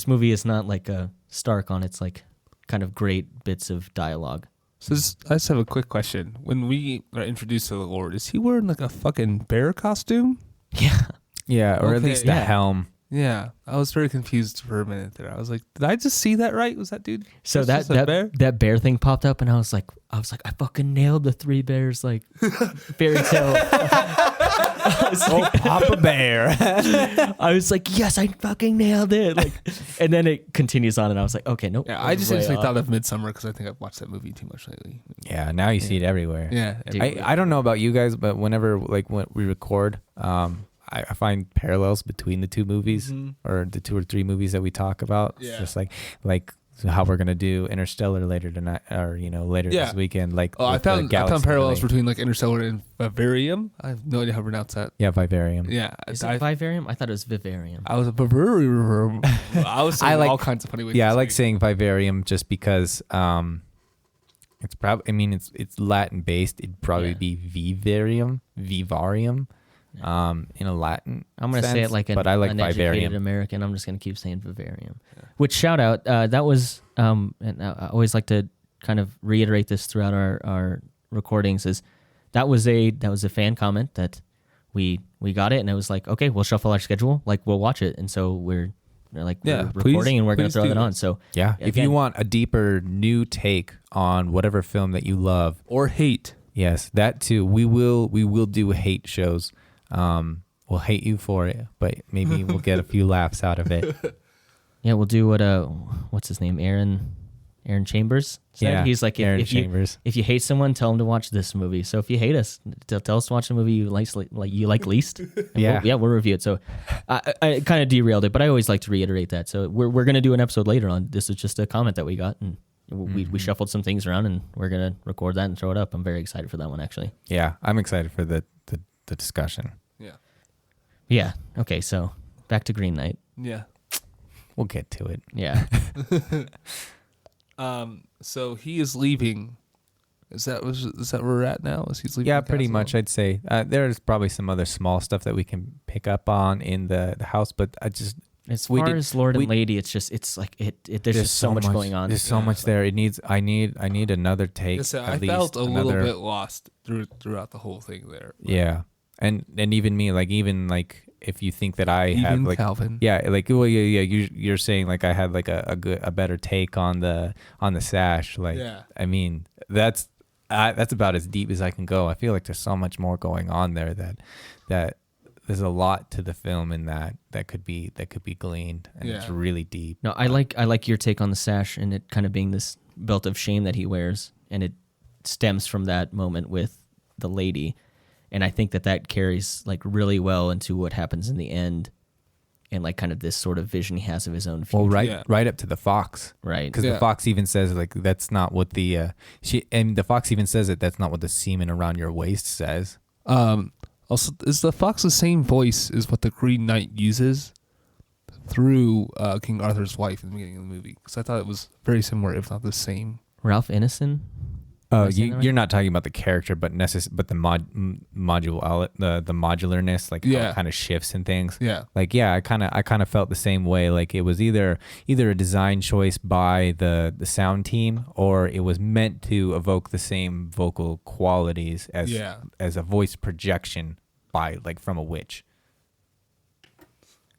movie is not like a Stark on its like kind of great bits of dialogue. So I just have a quick question. When we are introduced to the Lord, is he wearing like a fucking bear costume? Yeah, or at Okay, least the helm. Yeah, I was very confused for a minute there. I was like, did I just see that right? Was that dude? So That's that just a bear? that bear thing popped up, and I was like, I fucking nailed the three bears like fairy tale. Papa Bear. I was like, yes, I fucking nailed it. Like, and then it continues on, and I was like, okay, nope. Yeah, I just instantly thought of Midsummer because I think I've watched that movie too much lately. Yeah, now you see it everywhere. Yeah, I don't know about you guys, but whenever like when we record, I find parallels between the two movies or the 2 or 3 movies that we talk about. Yeah. It's just like how we're gonna do Interstellar later tonight, or later this weekend. Like, I with the found galaxy parallels delay. between like Interstellar and Vivarium. I have no idea how to pronounce that. Yeah, Vivarium. Yeah, Is it Vivarium? I thought it was Vivarium. I was a Vivarium. I was saying all kinds of funny ways. Yeah, to I like say saying Vivarium just because it's probably. I mean, it's Latin based. It'd probably be Vivarium. In a Latin I'm going to say sense, it like an but I like uneducated Vivarium. American. I'm just going to keep saying Vivarium. Yeah. Which shout out, that was, and I always like to kind of reiterate this throughout our recordings, is that was a fan comment that we got it, and it was like, okay, we'll shuffle our schedule, like we'll watch it, and so we're recording and we're going to throw that on. So yeah, if you want a deeper new take on whatever film that you love or hate, yes, that too, we will do hate shows. We'll hate you for it, but maybe we'll get a few laughs out of it. Yeah, we'll do what what's his name, Aaron Chambers said. Yeah, he's like, Aaron if Chambers. if you hate someone, tell them to watch this movie. So if you hate us, tell us to watch the movie you like least. And we'll review it. So I kind of derailed it, but I always like to reiterate that. So we're gonna do an episode later on. This is just a comment that we got, and we shuffled some things around, and we're gonna record that and throw it up. I'm very excited for that one, actually. Yeah, I'm excited for the discussion. Yeah. Okay. So back to Green Knight. yeah. We'll get to it. Yeah. So he is leaving. Is that where we're at now? Is he's leaving? Yeah, the pretty castle? much. I'd say there's probably some other small stuff that we can pick up on in the house, but As far as Lord and Lady, it's like there's just so much going on. There's so much there. I need another take. Listen, at I least felt a little another- bit lost throughout the whole thing there. Yeah, and even me, even if you think that I have like Calvin. yeah, you're saying like I had like a better take on the sash. Like, Yeah. I mean that's about as deep as I can go. I feel like there's so much more going on there that there's a lot to the film in that could be gleaned, and it's really deep. No, I like your take on the sash and it kind of being this belt of shame that he wears, and it stems from that moment with the lady, and I think that carries like really well into what happens in the end, and like kind of this sort of vision he has of his own future. Well, right up to the fox, right? Because the fox even says like that's not what the the fox even says that's not what the semen around your waist says. Also, is the fox the same voice as what the Green Knight uses through King Arthur's wife in the beginning of the movie? Because I thought it was very similar, if not the same. Ralph Ineson. Oh, you're not talking about the character, but the modularness, like how it kind of shifts and things. Yeah, like I kind of felt the same way. Like it was either a design choice by the sound team, or it was meant to evoke the same vocal qualities as a voice projection by from a witch.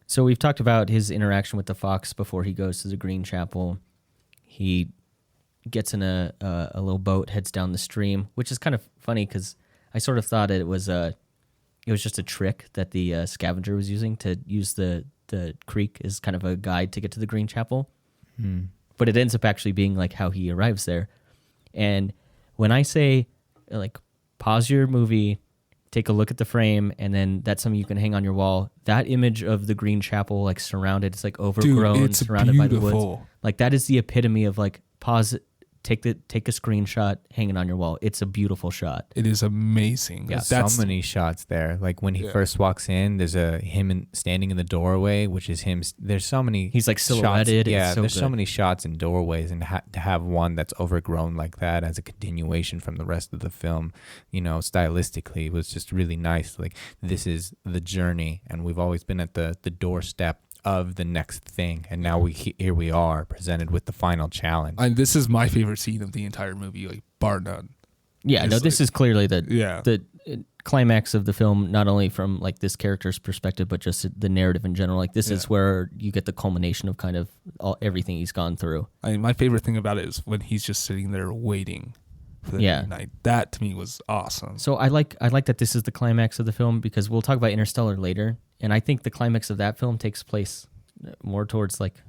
So we've talked about his interaction with the fox before he goes to the Green Chapel. He gets in a little boat, heads down the stream, which is kind of funny because I sort of thought it was it was just a trick that the scavenger was using to use the creek as kind of a guide to get to the Green Chapel. But it ends up actually being like how he arrives there. And when I say like pause your movie, take a look at the frame, and then that's something you can hang on your wall, that image of the Green Chapel like surrounded, it's like overgrown, Dude, it's surrounded by the beautiful. woods. Like that is the epitome of like pause, take a screenshot, hang it on your wall. It's a beautiful shot. It is amazing. Yeah. So many shots there. Like when he first walks in, there's him standing in the doorway, which is him. There's so many. He's like silhouetted. Shots. Yeah, it's so there's good. so many shots in doorways, and to have one that's overgrown like that as a continuation from the rest of the film, stylistically was just really nice. Like this is the journey, and we've always been at the doorstep of the next thing, and now here we are presented with the final challenge. And this is my favorite scene of the entire movie, like bar none. Yeah, no, this is clearly the climax of the film, not only from like this character's perspective, but just the narrative in general. Like this is where you get the culmination of kind of everything he's gone through. I mean, my favorite thing about it is when he's just sitting there waiting for the midnight. That to me was awesome. So I like that this is the climax of the film, because we'll talk about Interstellar later, and I think the climax of that film takes place more towards like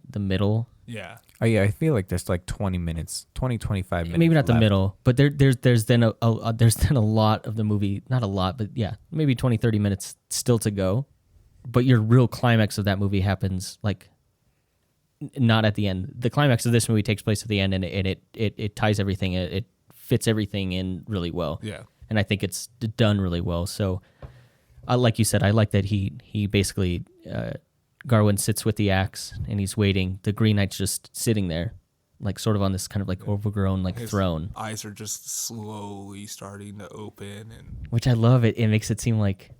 the middle. Yeah. Oh yeah, I feel like there's like 25 minutes. Maybe not the middle, but there's then a lot of the movie, not a lot, but yeah, maybe 20-30 minutes still to go. But your real climax of that movie happens like not at the end. The climax of this movie takes place at the end, and it ties everything. It fits everything in really well. Yeah. And I think it's done really well. So, like you said, I like that he basically Garwin sits with the axe and he's waiting. The Green Knight's just sitting there, like sort of on this kind of like overgrown like His throne. eyes are just slowly starting to open, and Which I love. It makes it seem like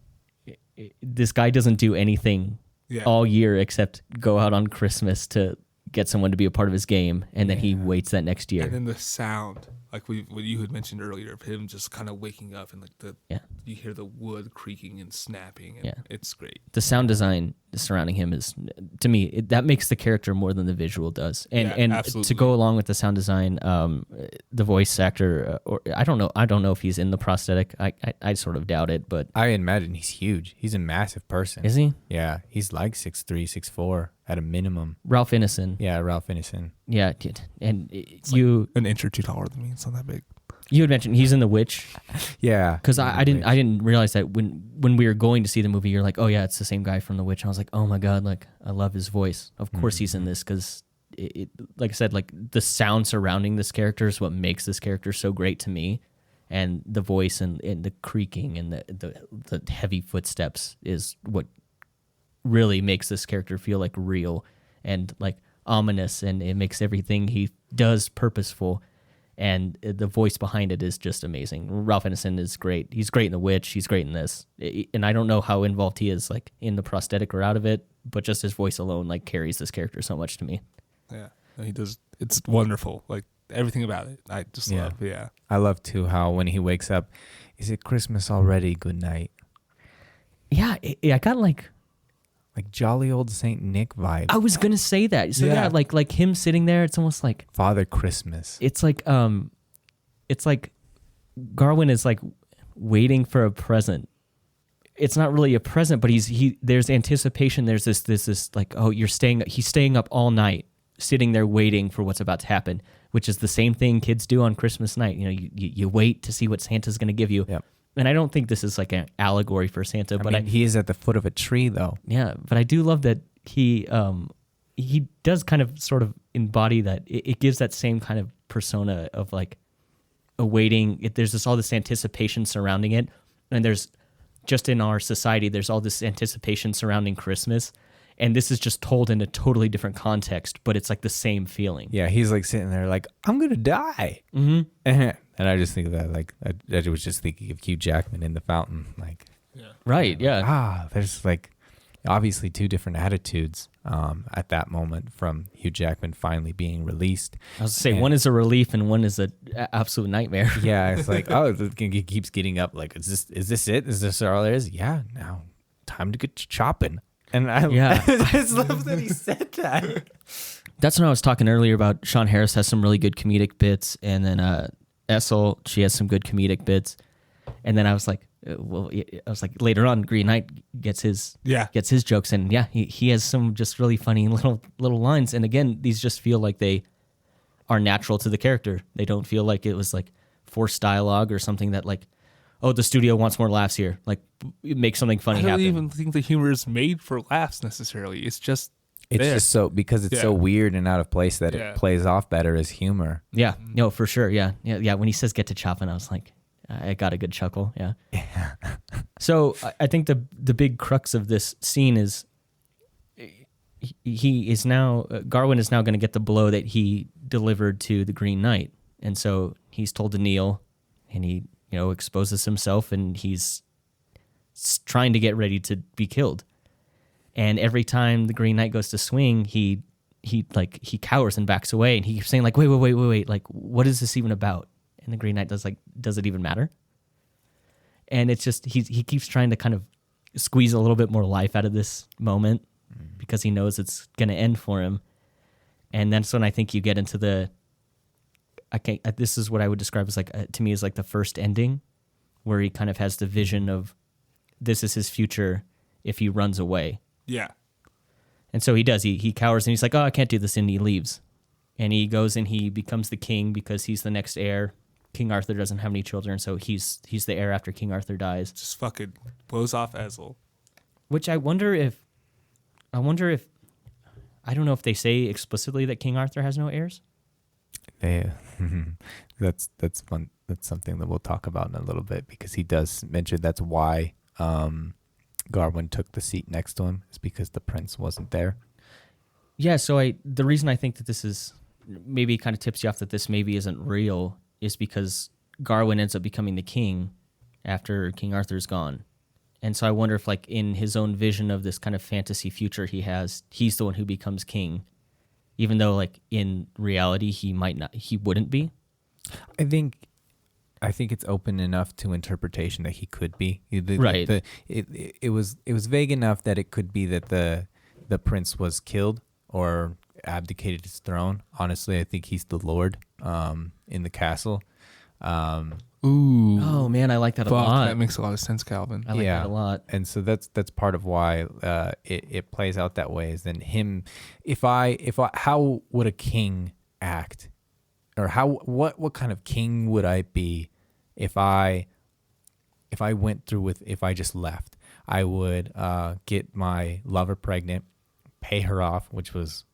this guy doesn't do anything all year except go out on Christmas to get someone to be a part of his game, and then he waits that next year. And then the sound, like what you had mentioned earlier, of him just kind of waking up, and like you hear the wood creaking and snapping, and it's great. The sound design surrounding him is, to me, that makes the character more than the visual does. And absolutely. To go along with the sound design, the voice actor, or I don't know if he's in the prosthetic. I sort of doubt it, but I imagine he's huge. He's a massive person. is he? Yeah, he's like 6'3", 6'4" at a minimum. Ralph Ineson. Yeah, Ralph Ineson. Yeah, and It's you like an inch or two taller than me. It's not that big. you had mentioned he's in The Witch, Yeah, because I didn't realize that when we were going to see the movie, you're like, oh yeah, it's the same guy from The Witch. And I was like, oh my god, like I love his voice. Of course he's in this, because it, like I said, like the sound surrounding this character is what makes this character so great to me, and the voice and the creaking and the heavy footsteps is what really makes this character feel like real and like ominous, and it makes everything he does purposeful. And the voice behind it is just amazing. Ralph Ineson is great. He's great in The Witch. He's great in this. And I don't know how involved he is like in the prosthetic or out of it, but just his voice alone like carries this character so much to me. Yeah, he does. It's wonderful. Like everything about it, I just love. Yeah, I love too how when he wakes up, is it Christmas already? Good night. Yeah, I got like jolly old Saint Nick vibe. I was gonna say that. So Yeah. like him sitting there, it's almost like Father Christmas. it's like Garwin is like waiting for a present. It's not really a present, but there's anticipation. There's this like, oh, he's staying up all night, sitting there waiting for what's about to happen, which is the same thing kids do on Christmas night. You wait to see what Santa's gonna give you. Yep. And I don't think this is like an allegory for Santa, but he is at the foot of a tree though. yeah, but I do love that he does kind of sort of embody that. It gives that same kind of persona of like awaiting. There's all this anticipation surrounding it, and there's just in our society, there's all this anticipation surrounding Christmas, and this is just told in a totally different context, but it's like the same feeling. Yeah, he's like sitting there like, I'm gonna die. Mm-hmm. And I just think of that like I was just thinking of Hugh Jackman in The Fountain. Like, Right, yeah. There's like obviously two different attitudes at that moment from Hugh Jackman finally being released. I was gonna say, one is a relief and one is a absolute nightmare. Yeah, it's like, oh, it keeps getting up. Like, is this it? Is this all there is? Yeah, now time to get chopping. And I just love that he said that. That's when I was talking earlier about Sean Harris has some really good comedic bits, and then Essel, she has some good comedic bits. And then I was like, later on, Green Knight gets his jokes, and he has some just really funny little lines. And again, these just feel like they are natural to the character. They don't feel like it was like forced dialogue or something that like, oh, the studio wants more laughs here. Like, make something funny happen. I don't even think the humor is made for laughs necessarily. It's just just so, because it's so weird and out of place that it plays off better as humor. Yeah, no, for sure. Yeah. When he says "get to chopping," I was like, I got a good chuckle. Yeah. So I think the big crux of this scene is Garwin is now going to get the blow that he delivered to the Green Knight, and so he's told to kneel, and he exposes himself, and he's trying to get ready to be killed. And every time the Green Knight goes to swing, he cowers and backs away, and he keeps saying like, wait, like, what is this even about? And the Green Knight does it even matter? And it's just he keeps trying to kind of squeeze a little bit more life out of this moment because he knows it's going to end for him. And that's when I think you get into this is what I would describe as to me as like the first ending, where he kind of has the vision of this is his future if he runs away. Yeah. And so he does. He cowers and he's like, oh, I can't do this, and he leaves. And he goes and he becomes the king because he's the next heir. King Arthur doesn't have any children, so he's the heir after King Arthur dies. Just fucking blows off Ezel. Which I wonder if I don't know if they say explicitly that King Arthur has no heirs. That's fun. That's something that we'll talk about in a little bit, because he does mention that's why Garwin took the seat next to him, is because the prince wasn't there. Yeah, so the reason I think that this is maybe kind of tips you off that this maybe isn't real is because Garwin ends up becoming the king after King Arthur's gone. And so I wonder if, like, in his own vision of this kind of fantasy future he has, he's the one who becomes king, even though, like, in reality he wouldn't be. I think it's open enough to interpretation that he could be. Right. It was vague enough that it could be that the prince was killed or abdicated his throne. Honestly, I think he's the lord in the castle. Ooh. Oh man, I like that a lot. That makes a lot of sense, Calvin. I like that a lot. And so that's part of why it plays out that way. Is then him. How would a king act, or what kind of king would I be if I just left? I would get my lover pregnant, pay her off, which was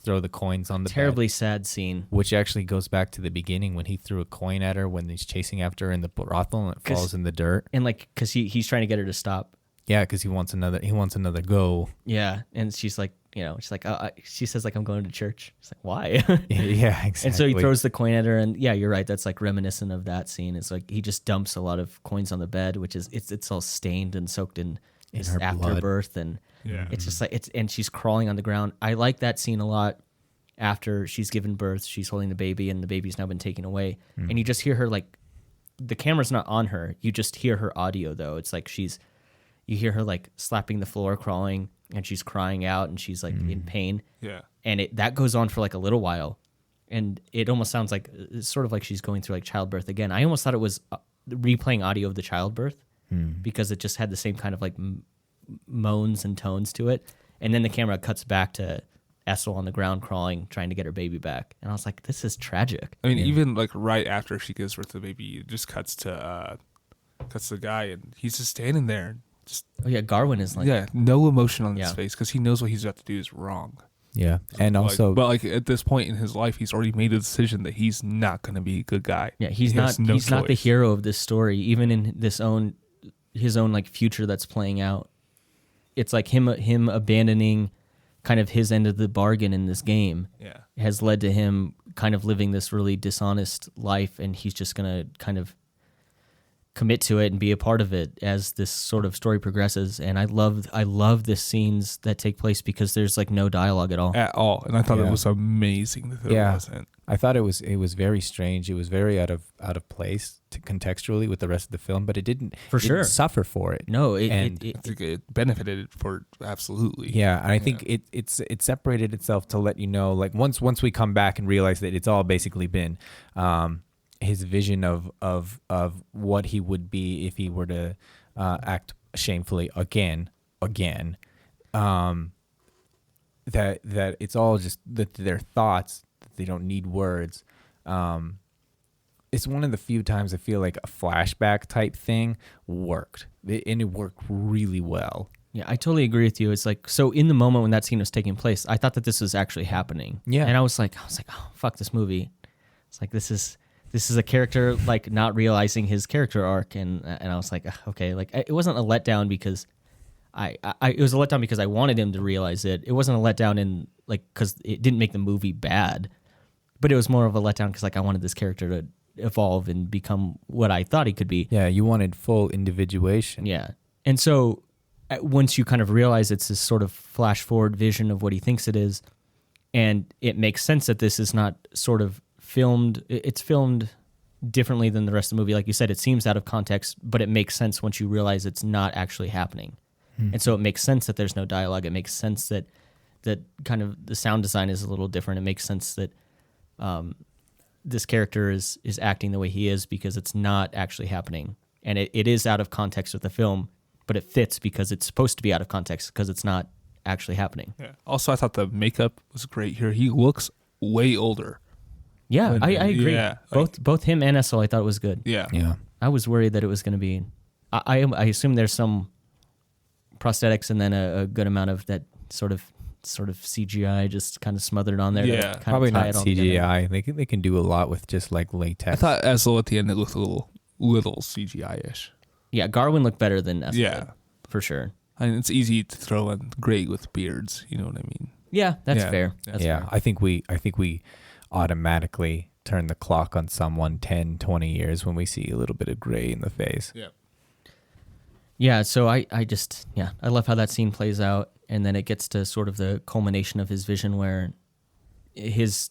throw the coins on the terribly bed, sad scene, which actually goes back to the beginning when he threw a coin at her when he's chasing after her in the brothel and it falls in the dirt. And like, because he's trying to get her to stop. Yeah, because he wants another go. Yeah, and she's like, she says like, I'm going to church. It's like, why? Yeah, exactly. And so he throws the coin at her, and yeah, you're right. That's like reminiscent of that scene. It's like he just dumps a lot of coins on the bed, which is it's all stained and soaked in his afterbirth, and it's just like and she's crawling on the ground. I like that scene a lot. After she's given birth, she's holding the baby, and the baby's now been taken away, and you just hear her like, the camera's not on her. You just hear her audio though. It's like you hear her like slapping the floor, crawling, and she's crying out, and she's like in pain. Yeah. And that goes on for like a little while, and it almost sounds like it's sort of like she's going through like childbirth again. I almost thought it was replaying audio of the childbirth because it just had the same kind of like moans and tones to it. And then the camera cuts back to Essel on the ground crawling, trying to get her baby back. And I was like, this is tragic. I mean, even like right after she gives birth to the baby, it just cuts to the guy, and he's just standing there. Garwin is like, no emotion on his face because he knows what he's about to do is wrong. Yeah, and also, but at this point in his life, he's already made a decision that he's not going to be a good guy. Yeah, he's not the hero of this story, even in his own like future that's playing out. It's like him abandoning kind of his end of the bargain in this game. Yeah, has led to him kind of living this really dishonest life, and he's just gonna kind of commit to it and be a part of it as this sort of story progresses. And I love the scenes that take place because there's like no dialogue at all. And I thought it was amazing that there wasn't. I thought it was very strange. It was very out of place contextually with the rest of the film, but it didn't suffer for it. No, it benefited for it, absolutely. Yeah, and I think it separated itself to let you know, like once we come back and realize that it's all basically been his vision of what he would be if he were to act shamefully again. That it's all just that their thoughts, that they don't need words. It's one of the few times I feel like a flashback type thing worked, and it worked really well. Yeah, I totally agree with you. It's like, so in the moment when that scene was taking place, I thought that this was actually happening. Yeah. And I was like, oh, fuck this movie. It's like, this is a character like not realizing his character arc. And I was like, okay, like it wasn't a letdown because it was a letdown because I wanted him to realize it. It wasn't a letdown in like, cause it didn't make the movie bad, but it was more of a letdown cause like I wanted this character to evolve and become what I thought he could be. Yeah. You wanted full individuation. Yeah. And so once you kind of realize it's this sort of flash forward vision of what he thinks it is, and it makes sense that this is not sort of filmed, it's filmed differently than the rest of the movie. Like you said, it seems out of context, but it makes sense once you realize it's not actually happening. And so it makes sense that there's no dialogue. It makes sense that kind of the sound design is a little different. It makes sense that this character is acting the way he is because it's not actually happening. And it is out of context with the film, but it fits because it's supposed to be out of context because it's not actually happening. Yeah. Also, I thought the makeup was great here. He looks way older. Yeah, I agree. Yeah, both him and Essel, I thought was good. Yeah. Yeah. I was worried that it was going to be. I assume there's some prosthetics and then a good amount of that sort of CGI just kind of smothered on there. Yeah. to kind Probably of tie not it all together. CGI. They can do a lot with just like I latex. thought Essel at the end, it looked a little CGI-ish. Yeah, Garwin looked better than Essel. Yeah. Did, for sure. I mean, it's easy to throw in gray with beards. You know what I mean? Yeah, that's Yeah. fair. That's Yeah, fair. I think we automatically turn the clock on someone 10, 20 years when we see a little bit of gray in the face. Yeah. Yeah, so I love how that scene plays out, and then it gets to sort of the culmination of his vision where his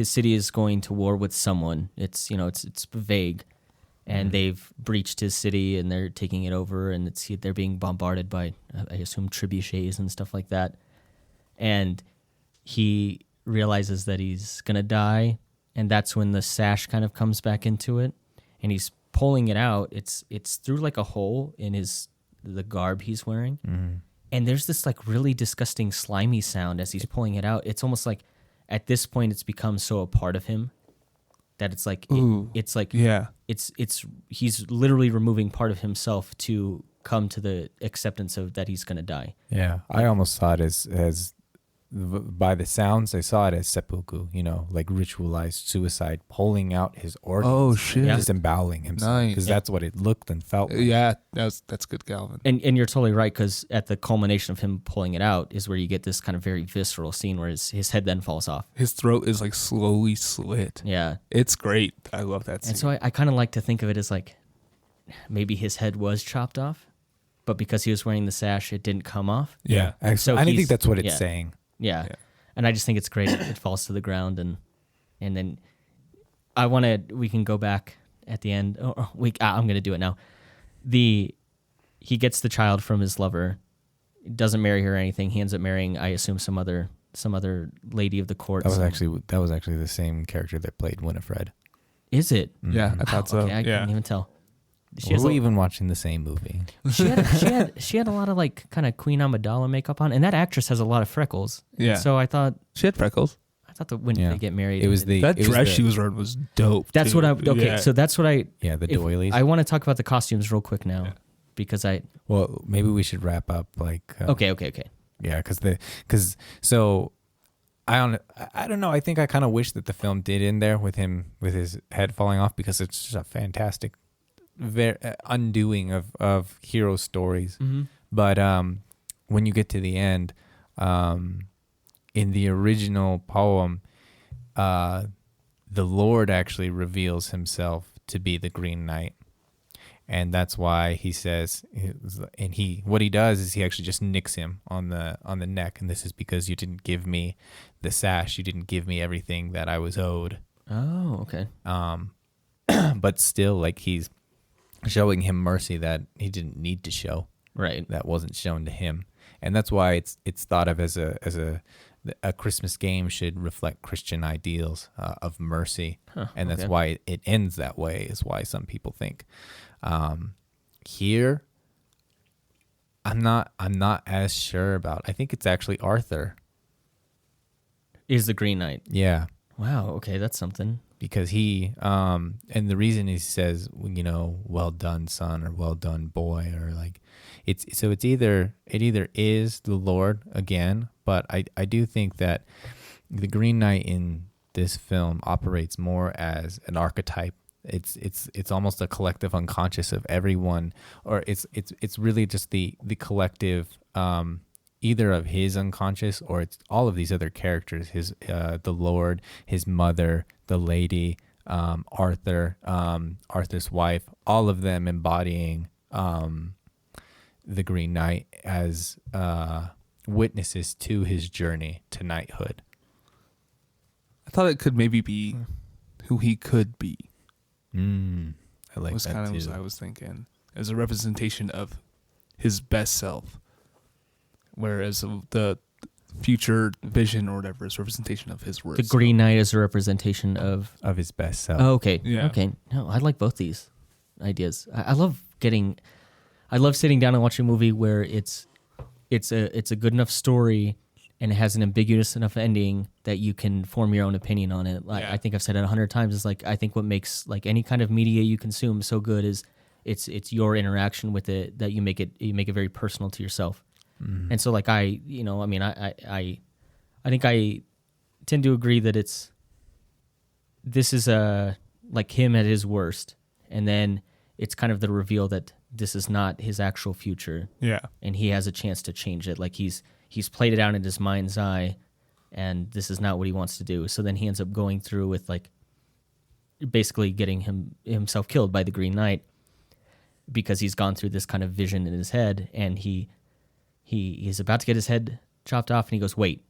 city is going to war with someone. It's it's vague, and they've breached his city and they're taking it over, and they're being bombarded by I assume trebuchets and stuff like that, and he realizes that he's gonna die, and that's when the sash kind of comes back into it, and he's pulling it out. It's through like a hole in the garb he's wearing, and there's this like really disgusting slimy sound as he's pulling it out. It's almost like at this point it's become so a part of him that it's like it's like Yeah. it's he's literally removing part of himself to come to the acceptance of that he's gonna die. Yeah, I almost saw it as by the sounds, I saw it as seppuku, like ritualized suicide, pulling out his organs. Oh, shit. Yeah. Disemboweling himself. Nice. Because that's what it looked and felt like. Yeah, that's good, Galvin. And you're totally right, because at the culmination of him pulling it out is where you get this kind of very visceral scene where his head then falls off. His throat is like slowly slit. Yeah. It's great. I love that scene. And so I kind of like to think of it as like maybe his head was chopped off, but because he was wearing the sash, it didn't come off. Yeah. So I think he's- that's what it's yeah. saying. Yeah. Yeah. And I just think it's great. It falls to the ground, and then we can go back at the end. I'm going to do it now. He gets the child from his lover, doesn't marry her or anything. He ends up marrying, I assume, some other lady of the court. That was actually the same character that played Winifred. Is it? Yeah, I thought so. Okay, I yeah. couldn't even tell. Were we even watching the same movie? She had a lot of like kind of Queen Amidala makeup on, and that actress has a lot of freckles. Yeah. So I thought She had freckles. that when Yeah. they get married, It was the That it was dress the- she was wearing was dope. That's too. what I okay. Yeah. So that's what I. Yeah, the if- doilies. I want to talk about the costumes real quick now, because Well, maybe we should wrap up okay. Yeah, because so I don't know. I think I kind of wish that the film did end there with him with his head falling off, because it's just a fantastic undoing of hero stories. Mm-hmm. But when you get to the end, in the original poem, the Lord actually reveals himself to be the Green Knight. And that's why he says, what he does is he actually just nicks him on the neck. And this is because you didn't give me the sash. You didn't give me everything that I was owed. Oh, okay. But still, like, he's showing him mercy that he didn't need to show. Right. That wasn't shown to him. And that's why it's thought of as a a Christmas game should reflect Christian ideals of mercy, and that's okay. why it ends that way. Is why some people think. Here, I'm not as sure about. I think it's actually Arthur. Is the Green Knight? Yeah. Wow. Okay, that's something. Because he and the reason he says, well done, son, or well done, boy, or like it's either is the Lord again, but I do think that the Green Knight in this film operates more as an archetype. It's almost a collective unconscious of everyone, or it's really just the collective either of his unconscious, or it's all of these other characters, his the Lord, his mother, the lady, Arthur, Arthur's wife, all of them embodying the Green Knight as witnesses to his journey to knighthood. I thought it could maybe be who he could be. I like was that kind of too. what I was thinking, as a representation of his best self, whereas the future vision or whatever is representation of his words. The Green Knight is a representation of Of his best self. Oh, okay. Yeah. Okay. No, I like both these ideas. I love sitting down and watching a movie where it's a good enough story and it has an ambiguous enough ending that you can form your own opinion on it. Like I think I've said it 100 times. Is like I think what makes like any kind of media you consume so good is it's your interaction with it that you make it very personal to yourself. Mm-hmm. And so like I think I tend to agree that this is like him at his worst, and then it's kind of the reveal that this is not his actual future. Yeah. And he has a chance to change it. Like he's played it out in his mind's eye, and this is not what he wants to do. So then he ends up going through with like basically getting himself killed by the Green Knight because he's gone through this kind of vision in his head, and he's about to get his head chopped off, and he goes, wait,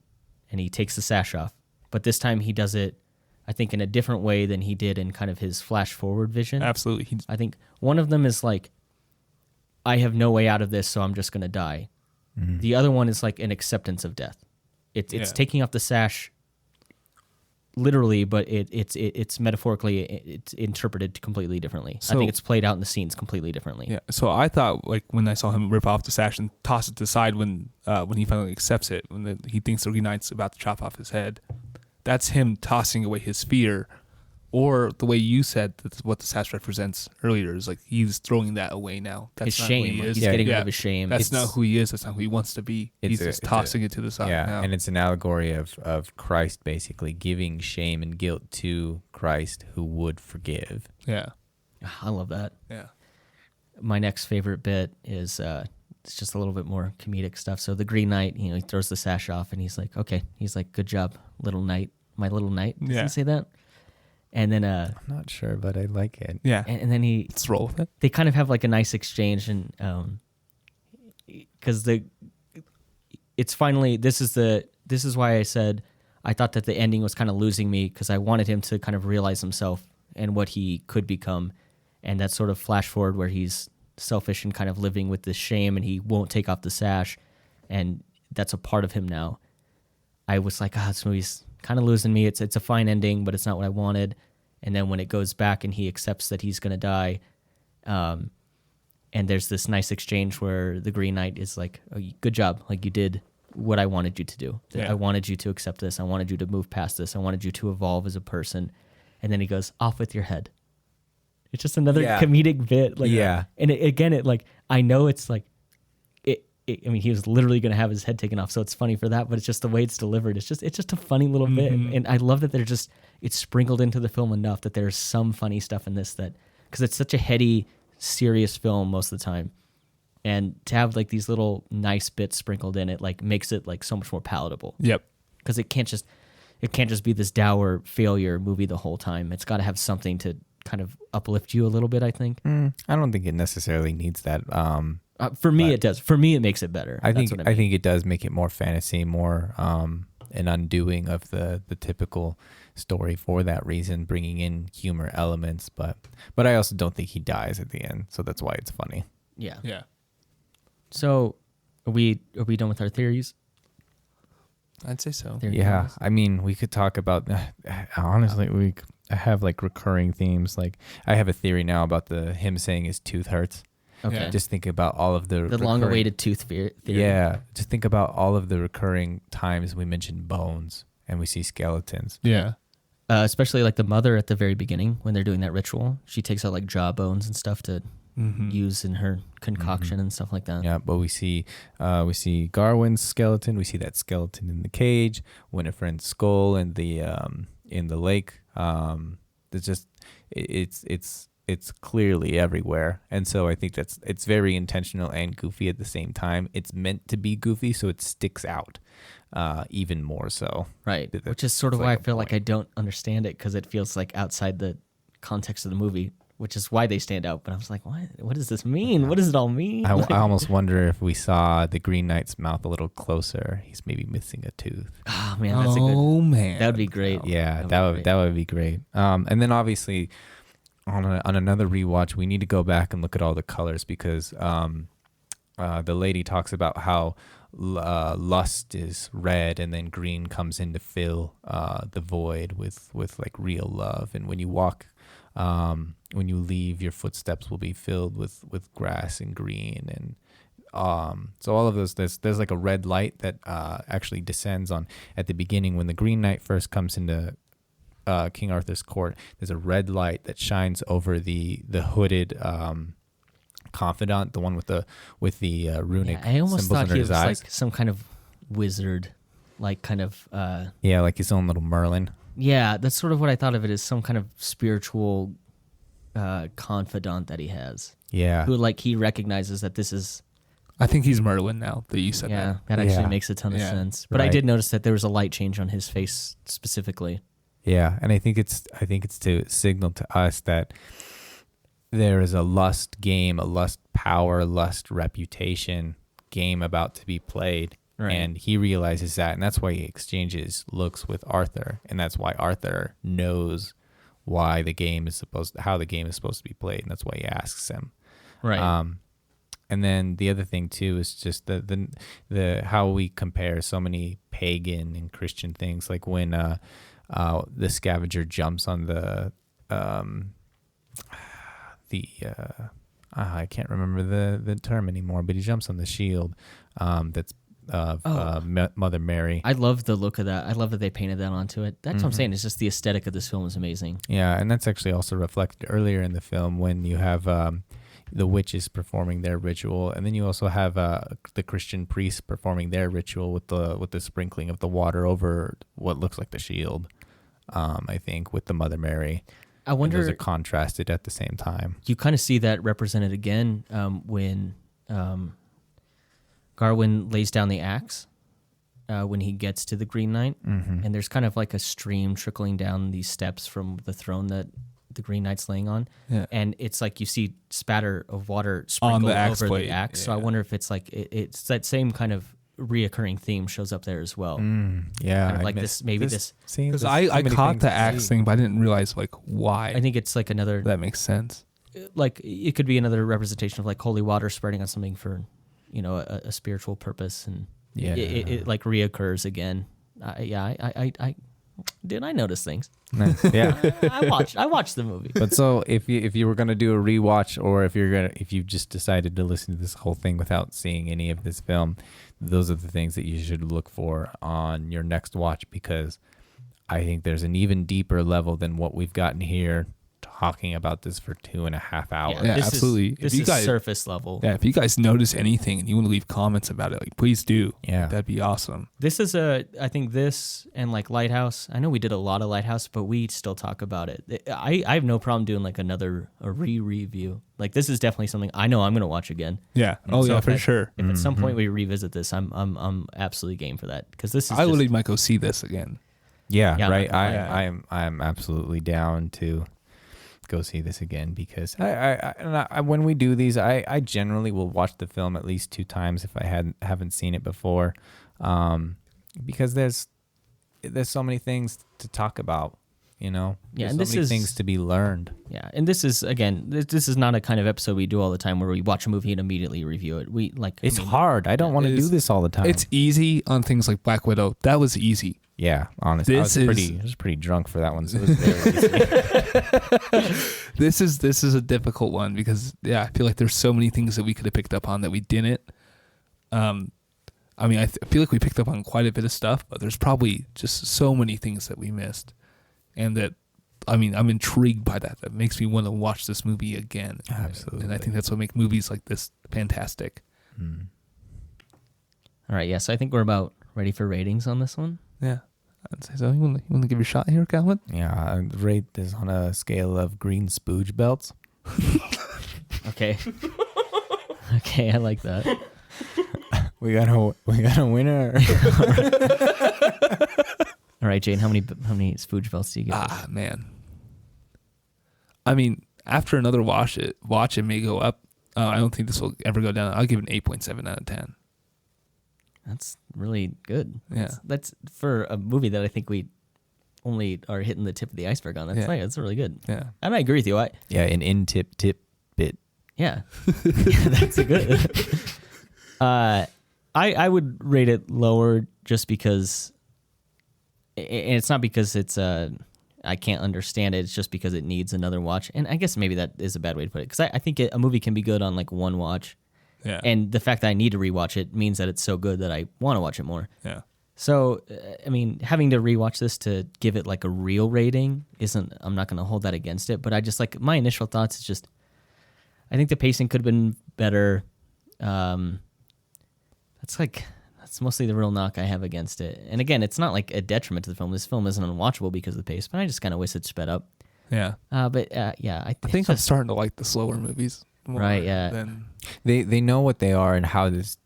and he takes the sash off. But this time he does it, I think, in a different way than he did in kind of his flash forward vision. Absolutely. I think one of them is like, I have no way out of this, so I'm just going to die. Mm-hmm. The other one is like an acceptance of death. It's taking off the sash literally, but it's metaphorically, it's interpreted completely differently. So, I think it's played out in the scenes completely differently. Yeah. So I thought, like, when I saw him rip off the sash and toss it to the side when he finally accepts it, when he thinks the Green Knight's about to chop off his head, that's him tossing away his fear, or the way you said that's what the sash represents earlier is like he's throwing that away now. That's his not shame. who he is. He's getting rid of his shame. That's not who he is. That's not who he wants to be. He's just tossing it to the side. Yeah, now. and it's an allegory of Christ basically giving shame and guilt to Christ who would forgive. Yeah. I love that. Yeah. My next favorite bit is it's just a little bit more comedic stuff. So the Green Knight, he throws the sash off, and he's like, okay. He's like, good job, little knight. My little knight. Does he say that? And then I'm not sure, but I like it. Yeah. And then let's roll with it. They kind of have like a nice exchange, and because it's finally this is why I said I thought that the ending was kind of losing me, because I wanted him to kind of realize himself and what he could become, and that sort of flash forward where he's selfish and kind of living with this shame, and he won't take off the sash, and that's a part of him now. I was like, this movie's kind of losing me. It's a fine ending, but it's not what I wanted. And then when it goes back and he accepts that he's going to die, and there's this nice exchange where the Green Knight is like, oh, good job. Like, you did what I wanted you to do. Yeah. I wanted you to accept this. I wanted you to move past this. I wanted you to evolve as a person. And then he goes, off with your head. It's just another comedic bit. Like, and I know it's like, I mean, he was literally going to have his head taken off, so it's funny for that. But it's just the way it's delivered. It's just a funny little bit, and I love that it's sprinkled into the film enough that there's some funny stuff in this, that because it's such a heady, serious film most of the time, and to have like these little nice bits sprinkled in it, like makes it like so much more palatable. Yep. Because it can't just be this dour failure movie the whole time. It's got to have something to kind of uplift you a little bit, I think. I don't think it necessarily needs that. For me, it does. For me, it makes it better. I think it does make it more fantasy, more an undoing of the typical story for that reason, bringing in humor elements. But I also don't think he dies at the end, so that's why it's funny. Yeah. Yeah. So, are we done with our theories? I'd say so. Yeah, I mean, we could talk about honestly. I have like recurring themes. Like I have a theory now about him saying his tooth hurts. Okay. Yeah. Just think about all of the long-awaited tooth theory. Yeah, just think about all of the recurring times we mention bones and we see skeletons. Yeah. Especially like the mother at the very beginning when they're doing that ritual. She takes out like jaw bones and stuff to use in her concoction and stuff like that. Yeah, but we see Garwin's skeleton. We see that skeleton in the cage. Winifred's skull in the lake. It's clearly everywhere, and so I think it's very intentional and goofy at the same time. It's meant to be goofy, so it sticks out even more so. Right, which is sort of why I feel like I don't understand it, because it feels like outside the context of the movie, which is why they stand out. But I was like, what does this mean? What does it all mean? I almost wonder if we saw the Green Knight's mouth a little closer, he's maybe missing a tooth. Oh man, that's man, that would be great. Yeah, that would be great. And then obviously on another rewatch, we need to go back and look at all the colors, because the lady talks about how lust is red, and then green comes in to fill the void with like real love. And when you walk, when you leave, your footsteps will be filled with grass and green. And so all of those, there's like a red light that actually descends on at the beginning when the Green Knight first comes into King Arthur's court. There's a red light that shines over the hooded confidant, the one with the runic I almost symbols thought under he his was eyes. like some kind of wizard, like kind of Like his own little Merlin. yeah, that's sort of what I thought of it as, some kind of spiritual confidant that he has. Yeah. Who like he recognizes that this is. I think he's Merlin now that you said Yeah, that. that actually Yeah. makes a ton of Yeah. sense. But I Right. did notice that there was a light change on his face specifically. Yeah, and I think it's to signal to us that there is a lust game, a lust power, lust reputation game about to be played. Right. And he realizes that, and that's why he exchanges looks with Arthur, and that's why Arthur knows how the game is supposed to be played, and that's why he asks him. Right. And then the other thing too is just the how we compare so many pagan and Christian things, like when the scavenger jumps on I can't remember the term anymore, but he jumps on the shield that's Mother Mary. I love the look of that. I love that they painted that onto it. That's what I'm saying. It's just the aesthetic of this film is amazing. Yeah, and that's actually also reflected earlier in the film when you have the witches performing their ritual, and then you also have the Christian priests performing their ritual with the sprinkling of the water over what looks like the shield. I think with the Mother Mary. I wonder. Those are contrasted at the same time. You kind of see that represented again when Garwin lays down the axe when he gets to the Green Knight, and there's kind of like a stream trickling down these steps from the throne that the Green Knight's laying on, and it's like you see spatter of water sprinkle over the axe. So I wonder if it's like it's that same kind of reoccurring theme shows up there as well. Yeah, kind of like this scene. Because I caught the axe thing, but I didn't realize like why. I think it's like another. That makes sense. Like it could be another representation of like holy water spreading on something for, a spiritual purpose, and it like reoccurs again. I notice things. Nice. Yeah. I watched the movie. But so if you were gonna do a rewatch, or if you just decided to listen to this whole thing without seeing any of this film, those are the things that you should look for on your next watch, because I think there's an even deeper level than what we've gotten here talking about this for 2.5 hours. Yeah, absolutely. This is surface level. Yeah, if you guys notice anything and you want to leave comments about it, like please do. Yeah, that'd be awesome. This is I think this and like Lighthouse. I know we did a lot of Lighthouse, but we still talk about it. I have no problem doing like a re-review. Like this is definitely something I know I'm gonna watch again. Yeah. For sure. If at some point we revisit this, I'm absolutely game for that, because this is. I literally might go see this again. Yeah, right. I'm absolutely down to go see this again, because I when we do these, I generally will watch the film at least 2 times if I haven't seen it before, because there's so many things to talk about You know, Yeah, there's and so this many is things to be learned. Yeah, and this is again, this is not a kind of episode we do all the time where we watch a movie and immediately review it. It's hard. I don't want to do this all the time. It's easy on things like Black Widow. That was easy. Yeah, honestly, I was pretty drunk for that one. So it was very easy. This is a difficult one because I feel like there's so many things that we could have picked up on that we didn't. I mean, I feel like we picked up on quite a bit of stuff, but there's probably just so many things that we missed, and that, I mean, I'm intrigued by that. That makes me want to watch this movie again. Absolutely. And I think that's what makes movies like this fantastic. All right, yeah. So I think we're about ready for ratings on this one. Yeah. I'd say so. You want to give your shot here, Calvin? Yeah, I rate this on a scale of green spooge belts. Okay. Okay, I like that. We got a winner. All right, Jane, how many spooge belts do you get? Man. I mean, after another watch, it may go up. I don't think this will ever go down. I'll give it an 8.7 out of 10. That's really good. Yeah. That's for a movie that I think we only are hitting the tip of the iceberg on. That's nice. That's really good. Yeah. And I agree with you. An in-tip bit. Yeah. That's a good. I would rate it lower just because, and it's not because it's I can't understand it. It's just because it needs another watch. And I guess maybe that is a bad way to put it, because I think a movie can be good on like one watch. Yeah. And the fact that I need to rewatch it means that it's so good that I want to watch it more. Yeah. So, I mean, having to rewatch this to give it like a real rating I'm not going to hold that against it. But I just like, my initial thoughts is just, I think the pacing could have been better. That's mostly the real knock I have against it. And again, it's not like a detriment to the film. This film isn't unwatchable because of the pace, but I just kind of wish it sped up. Yeah. I think I'm starting to like the slower movies more. Right, yeah. Than They know what they are and how to it's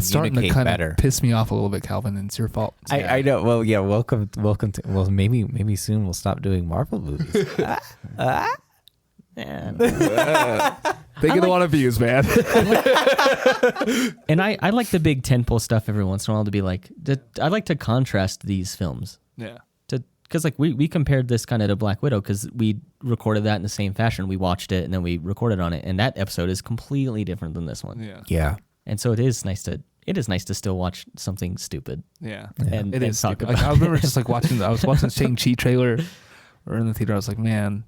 starting to communicate kind better. of piss me off a little bit, Calvin, and it's your fault. I know. Well, yeah. Welcome to. Well, maybe soon we'll stop doing Marvel movies. Yeah. They get a lot of views, man. And I like the big tentpole stuff every once in a while to be like, I like to contrast these films. Yeah. Because like we compared this kind of to Black Widow because we recorded that in the same fashion. We watched it and then we recorded on it, and that episode is completely different than this one. Yeah. Yeah. And so it is nice to still watch something stupid. Yeah. And It is talk stupid. about Like, I remember just like I was watching the Shang-Chi trailer or in the theater. I was like, man,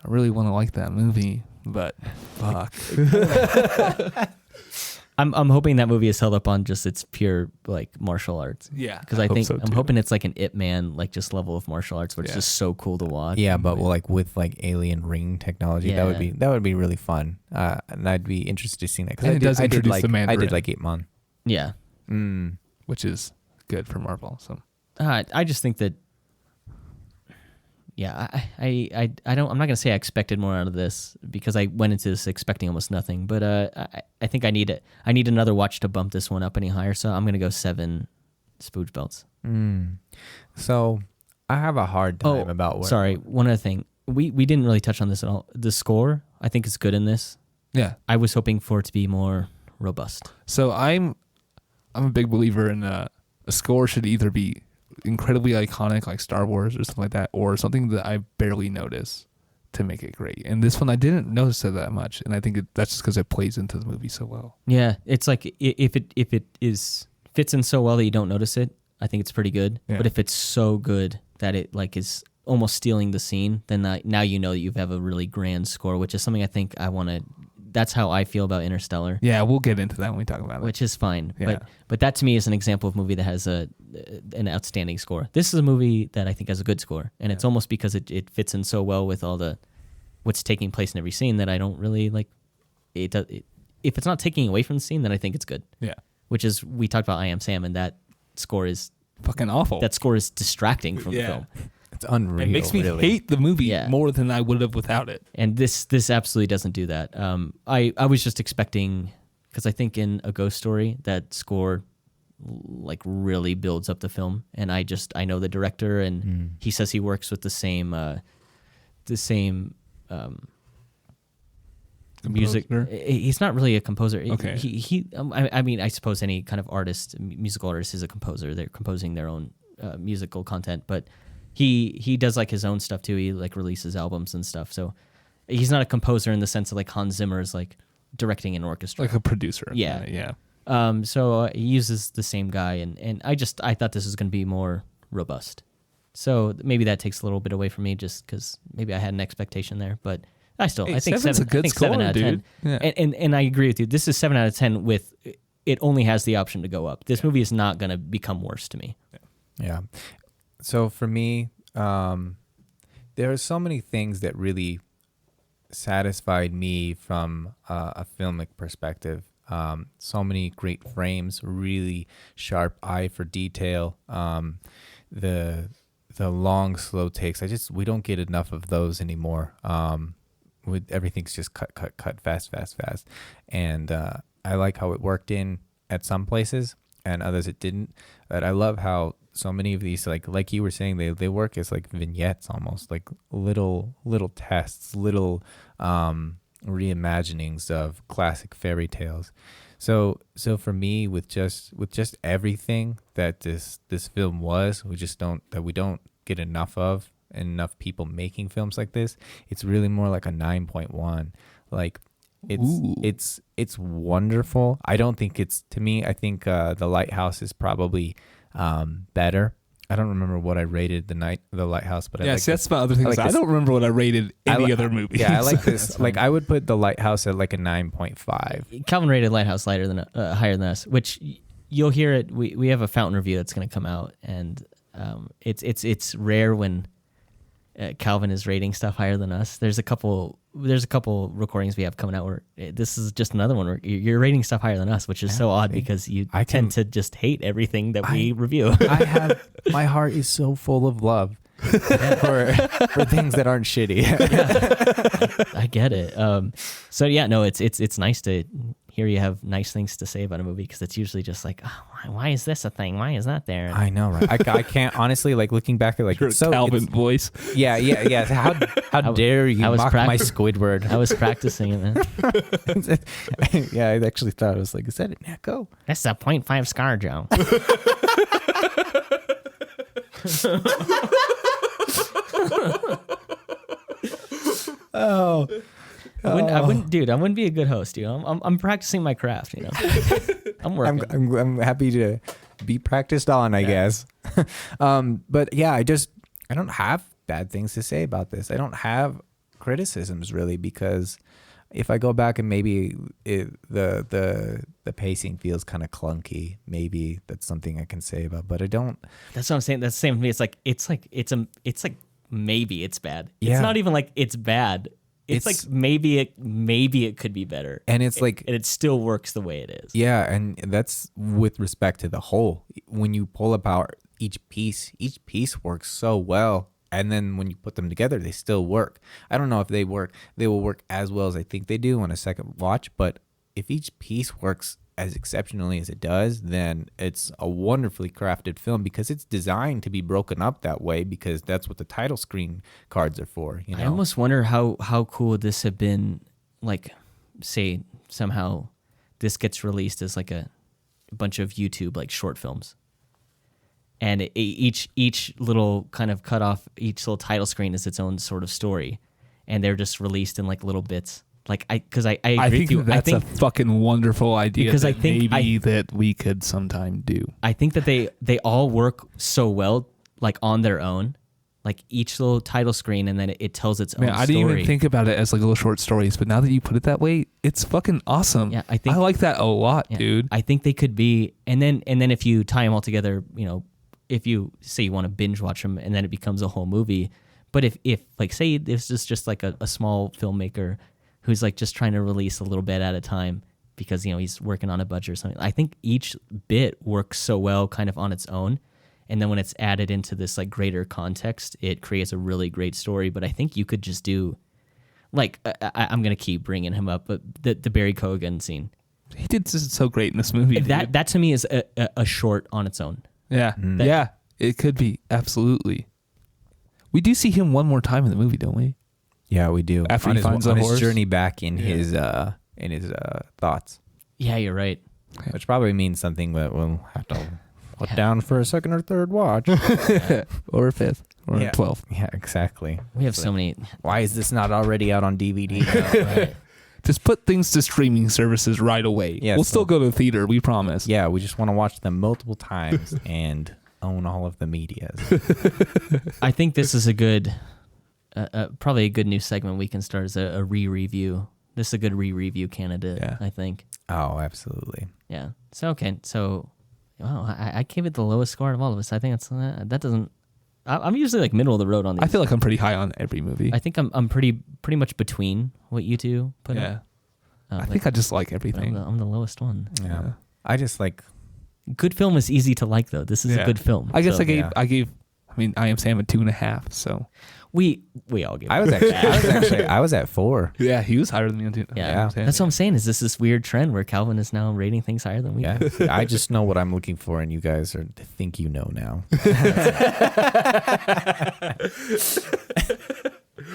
I really want to like that movie, but fuck. I'm hoping that movie is held up on just its pure like martial arts. Yeah. Because I'm so, hoping it's like an Ip Man like just level of martial arts where it's just so cool to watch. Yeah, but like with like alien ring technology, Yeah. that would be really fun. And I'd be interested in seeing that And it does I did introduce like the Mandarin. I did like Ip Man. Yeah. Which is good for Marvel. So I just think that. Yeah, I don't. I'm not gonna say I expected more out of this because I went into this expecting almost nothing. But I think I need another watch to bump this one up any higher. So I'm gonna go 7 spooge belts. So I have a hard time about what. Sorry, one other thing. We didn't really touch on this at all. The score, I think, is good in this. yeah. I was hoping for it to be more robust. So I'm a big believer in a score should either be incredibly iconic like Star Wars or something like that, or something that I barely notice to make it great. And this one I didn't notice it that much, and I think that's just because it plays into the movie so well. Yeah, it's like if it fits in so well that you don't notice it, I think it's pretty good. Yeah. But if it's so good that it like is almost stealing the scene, then now you know that you have a really grand score, which is something I think I want to. That's how I feel about Interstellar. Yeah, we'll get into that when we talk about it. Which is fine. Yeah. But that to me is an example of a movie that has an outstanding score. This is a movie that I think has a good score. And it's almost because it fits in so well with all what's taking place in every scene that I don't really like it. If it's not taking away from the scene, then I think it's good. Yeah. Which is, we talked about I Am Sam, and that score is fucking awful. That score is distracting from the film. It's unreal. It makes me hate the movie more than I would have without it. And this absolutely doesn't do that. I was just expecting, because I think in A Ghost Story that score like really builds up the film, and I know the director, and he says he works with the same music. He's not really a composer. Okay. I mean, I suppose any kind of musical artist is a composer. They're composing their own musical content, but he does like his own stuff too. He like releases albums and stuff. So he's not a composer in the sense of like Hans Zimmer is like directing an orchestra, like a producer. Yeah. Yeah. So he uses the same guy, and I thought this was going to be more robust. So maybe that takes a little bit away from me, just because maybe I had an expectation there. But I think seven's a good score, 7 out of 10. dude. Yeah. And I agree with you. This is 7 out of 10 with it only has the option to go up. This movie is not going to become worse to me. Yeah. So for me, there are so many things that really satisfied me from a filmic perspective. So many great frames, really sharp eye for detail. The long slow takes. We don't get enough of those anymore. With everything's just cut fast. And I like how it worked in at some places and others it didn't. But I love how so many of these, like you were saying, they work as like vignettes almost, like little tests, little reimaginings of classic fairy tales. So for me, with just everything that this film was, we don't get enough of, and enough people making films like this. It's really more like a 9.1. Like it's wonderful. I don't think it's, to me, I think The Lighthouse is probably better. I don't remember what I rated The Lighthouse, but that's my other thing. I don't remember what I rated any other movie. Yeah, I like this. Like I would put The Lighthouse at like a 9.5. Calvin rated Lighthouse higher than us, which you'll hear it. We have a fountain review that's going to come out, and it's rare when Calvin is rating stuff higher than us. There's a couple recordings we have coming out where this is just another one where you're rating stuff higher than us, which is so odd because you tend to just hate everything that we review. My heart is so full of love for things that aren't shitty. I get it. So yeah, no, it's nice to hear you have nice things to say about a movie, because it's usually just like, oh, why is this a thing? Why is that there? I know, right? I can't honestly, like, looking back at like your Calvin voice. Yeah. How dare you mock my Squidward? I was practicing it, man. Yeah, I actually thought it was like, is that an echo? That's a 0.5 scar, Joe. Oh. I wouldn't be a good host, dude. I'm practicing my craft, you know. I'm working. I'm happy to be practiced on, I guess. But yeah, I don't have bad things to say about this. I don't have criticisms really, because if I go back and maybe the pacing feels kind of clunky, maybe that's something I can say about. But I don't. That's what I'm saying. That's the same for me. It's like maybe it's bad. Yeah. It's not even like it's bad. It's like maybe it could be better, and it's like, and it still works the way it is. Yeah, and that's with respect to the whole. When you pull apart each piece works so well, and then when you put them together, they still work. I don't know if they will work as well as I think they do on a second watch, but if each piece works as exceptionally as it does, then it's a wonderfully crafted film, because it's designed to be broken up that way, because that's what the title screen cards are for. You know? I almost wonder how cool would this have been, like, say somehow this gets released as like a bunch of YouTube like short films, and each little kind of cut off, each little title screen is its own sort of story, and they're just released in like little bits. Like I agree with you. That's a fucking wonderful idea. Because that we could sometime do. I think that they all work so well, like on their own, like each little title screen, and then it tells its own story. I didn't even think about it as like little short stories, but now that you put it that way, it's fucking awesome. Yeah, I like that a lot, dude. I think they could be, and then if you tie them all together, you know, if you say you want to binge watch them, and then it becomes a whole movie. But if like, say this is just like a small filmmaker who's like just trying to release a little bit at a time because, you know, he's working on a budget or something, I think each bit works so well kind of on its own. And then when it's added into this like greater context, it creates a really great story. But I think you could just do, like, I'm going to keep bringing him up, but the Barry Keoghan scene. He did so great in this movie. That to me is a short on its own. Yeah. Yeah, it could be. Absolutely. We do see him one more time in the movie, don't we? Yeah, we do. After he finds a horse, his journey back in his thoughts. Yeah, you're right. Which probably means something that we'll have to Put down for a second or third watch. Or a fifth. Or Yeah. 12th. Yeah, exactly. We have so many. Why is this not already out on DVD? Right. Just put things to streaming services right away. Yeah, we'll so- still go to the theater, we promise. Yeah, we just want to watch them multiple times and own all of the medias. I think this is a good, probably a good new segment we can start as a re-review. This is a good re-review candidate, Yeah. I think. Oh, absolutely. Yeah. So, okay. So, wow, I gave it the lowest score out of all of us. I think that's, that doesn't, I'm usually like middle of the road on these. I feel like I'm pretty high on every movie. I think I'm pretty much between what you two put yeah. up. I think I just like I'm everything. the lowest one. Yeah. I just like, Good film is easy to like, though. This is a good film. I guess so I gave, I Am Sam a 2.5. So we all give. I was at 4. yeah, he was higher than me on 2. Yeah. That's what I'm saying. Is this weird trend where Calvin is now rating things higher than we? Yeah. I just know what I'm looking for, and you guys think you know now.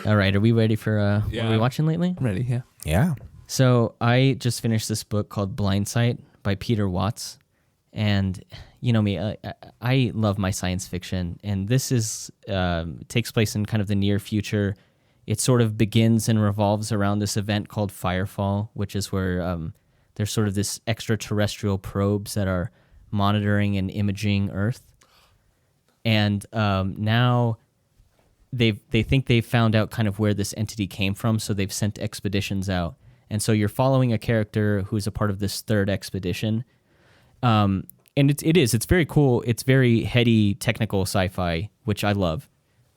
All right. Are we ready for what are we watching lately? I'm ready. Yeah. Yeah. So I just finished this book called Blind Sight by Peter Watts. And you know me, I love my science fiction, and this is takes place in kind of the near future. It sort of begins and revolves around this event called Firefall, which is where there's sort of this extraterrestrial probes that are monitoring and imaging Earth, and now they think they've found out kind of where this entity came from, so they've sent expeditions out, and so you're following a character who's a part of this third expedition. And it's very cool. It's very heady technical sci-fi, which I love.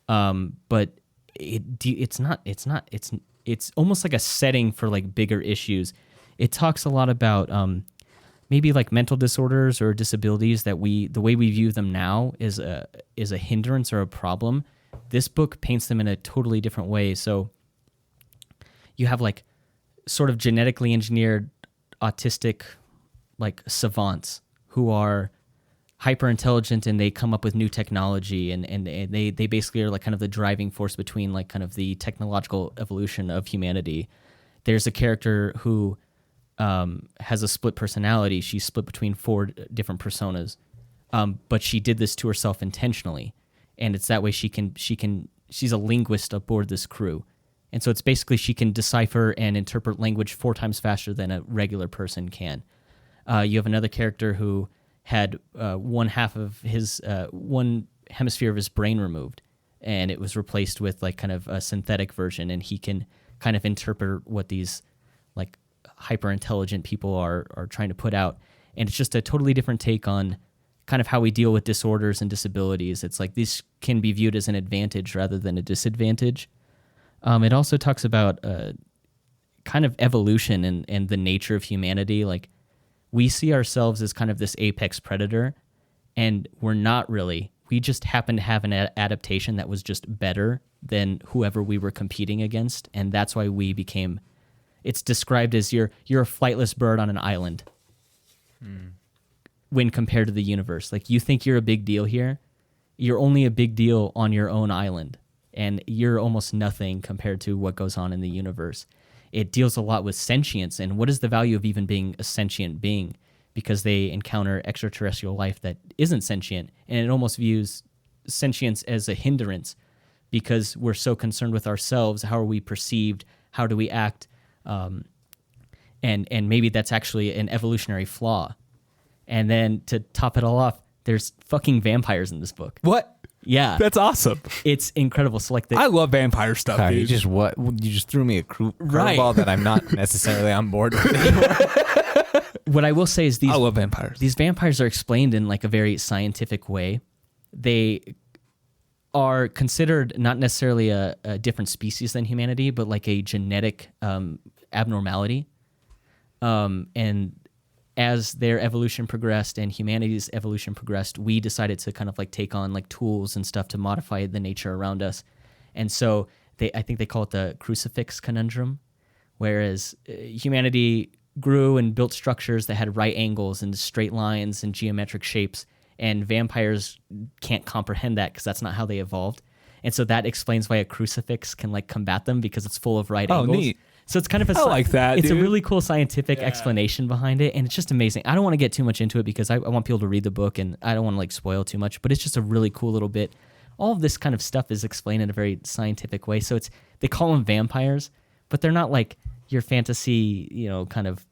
But it's almost like a setting for like bigger issues. It talks a lot about maybe like mental disorders or disabilities that the way we view them now is a hindrance or a problem. This book paints them in a totally different way. So you have like sort of genetically engineered autistic like savants who are hyper intelligent, and they come up with new technology, and they basically are like kind of the driving force between like kind of the technological evolution of humanity. There's a character who has a split personality. She's split between 4 different personas, but she did this to herself intentionally, and it's that way she's a linguist aboard this crew. And so it's basically she can decipher and interpret language 4 times faster than a regular person can. You have another character who had one hemisphere of his brain removed, and it was replaced with like kind of a synthetic version, and he can kind of interpret what these like hyper intelligent people are trying to put out. And it's just a totally different take on kind of how we deal with disorders and disabilities. It's like this can be viewed as an advantage rather than a disadvantage. It also talks about kind of evolution and the nature of humanity. Like, we see ourselves as kind of this apex predator, and we're not really. We just happen to have an adaptation that was just better than whoever we were competing against, and that's why we became. It's described as you're a flightless bird on an island when compared to the universe. Like, you think you're a big deal here, you're only a big deal on your own island, and you're almost nothing compared to what goes on in the universe. It deals a lot with sentience and what is the value of even being a sentient being, because they encounter extraterrestrial life that isn't sentient, and it almost views sentience as a hindrance because we're so concerned with ourselves. How are we perceived? How do we act? And maybe that's actually an evolutionary flaw. And then to top it all off, there's fucking vampires in this book. What? Yeah. That's awesome. It's incredible. So like I love vampire stuff, God, dude. you just threw me a Right. curveball that I'm not necessarily on board with anymore. what I will say is I love vampires. these vampires are explained in like a very scientific way. They are considered not necessarily a different species than humanity, but like a genetic abnormality. And as their evolution progressed and humanity's evolution progressed, we decided to kind of like take on like tools and stuff to modify the nature around us. And so I think they call it the crucifix conundrum, whereas humanity grew and built structures that had right angles and straight lines and geometric shapes, and vampires can't comprehend that because that's not how they evolved. And so that explains why a crucifix can like combat them, because it's full of right angles. Neat. So it's kind of I like that, It's dude. a really cool scientific explanation behind it, and it's just amazing. I don't want to get too much into it because I want people to read the book, and I don't want to like spoil too much. But it's just a really cool little bit. All of this kind of stuff is explained in a very scientific way. So they call them vampires, but they're not like your fantasy, kind of,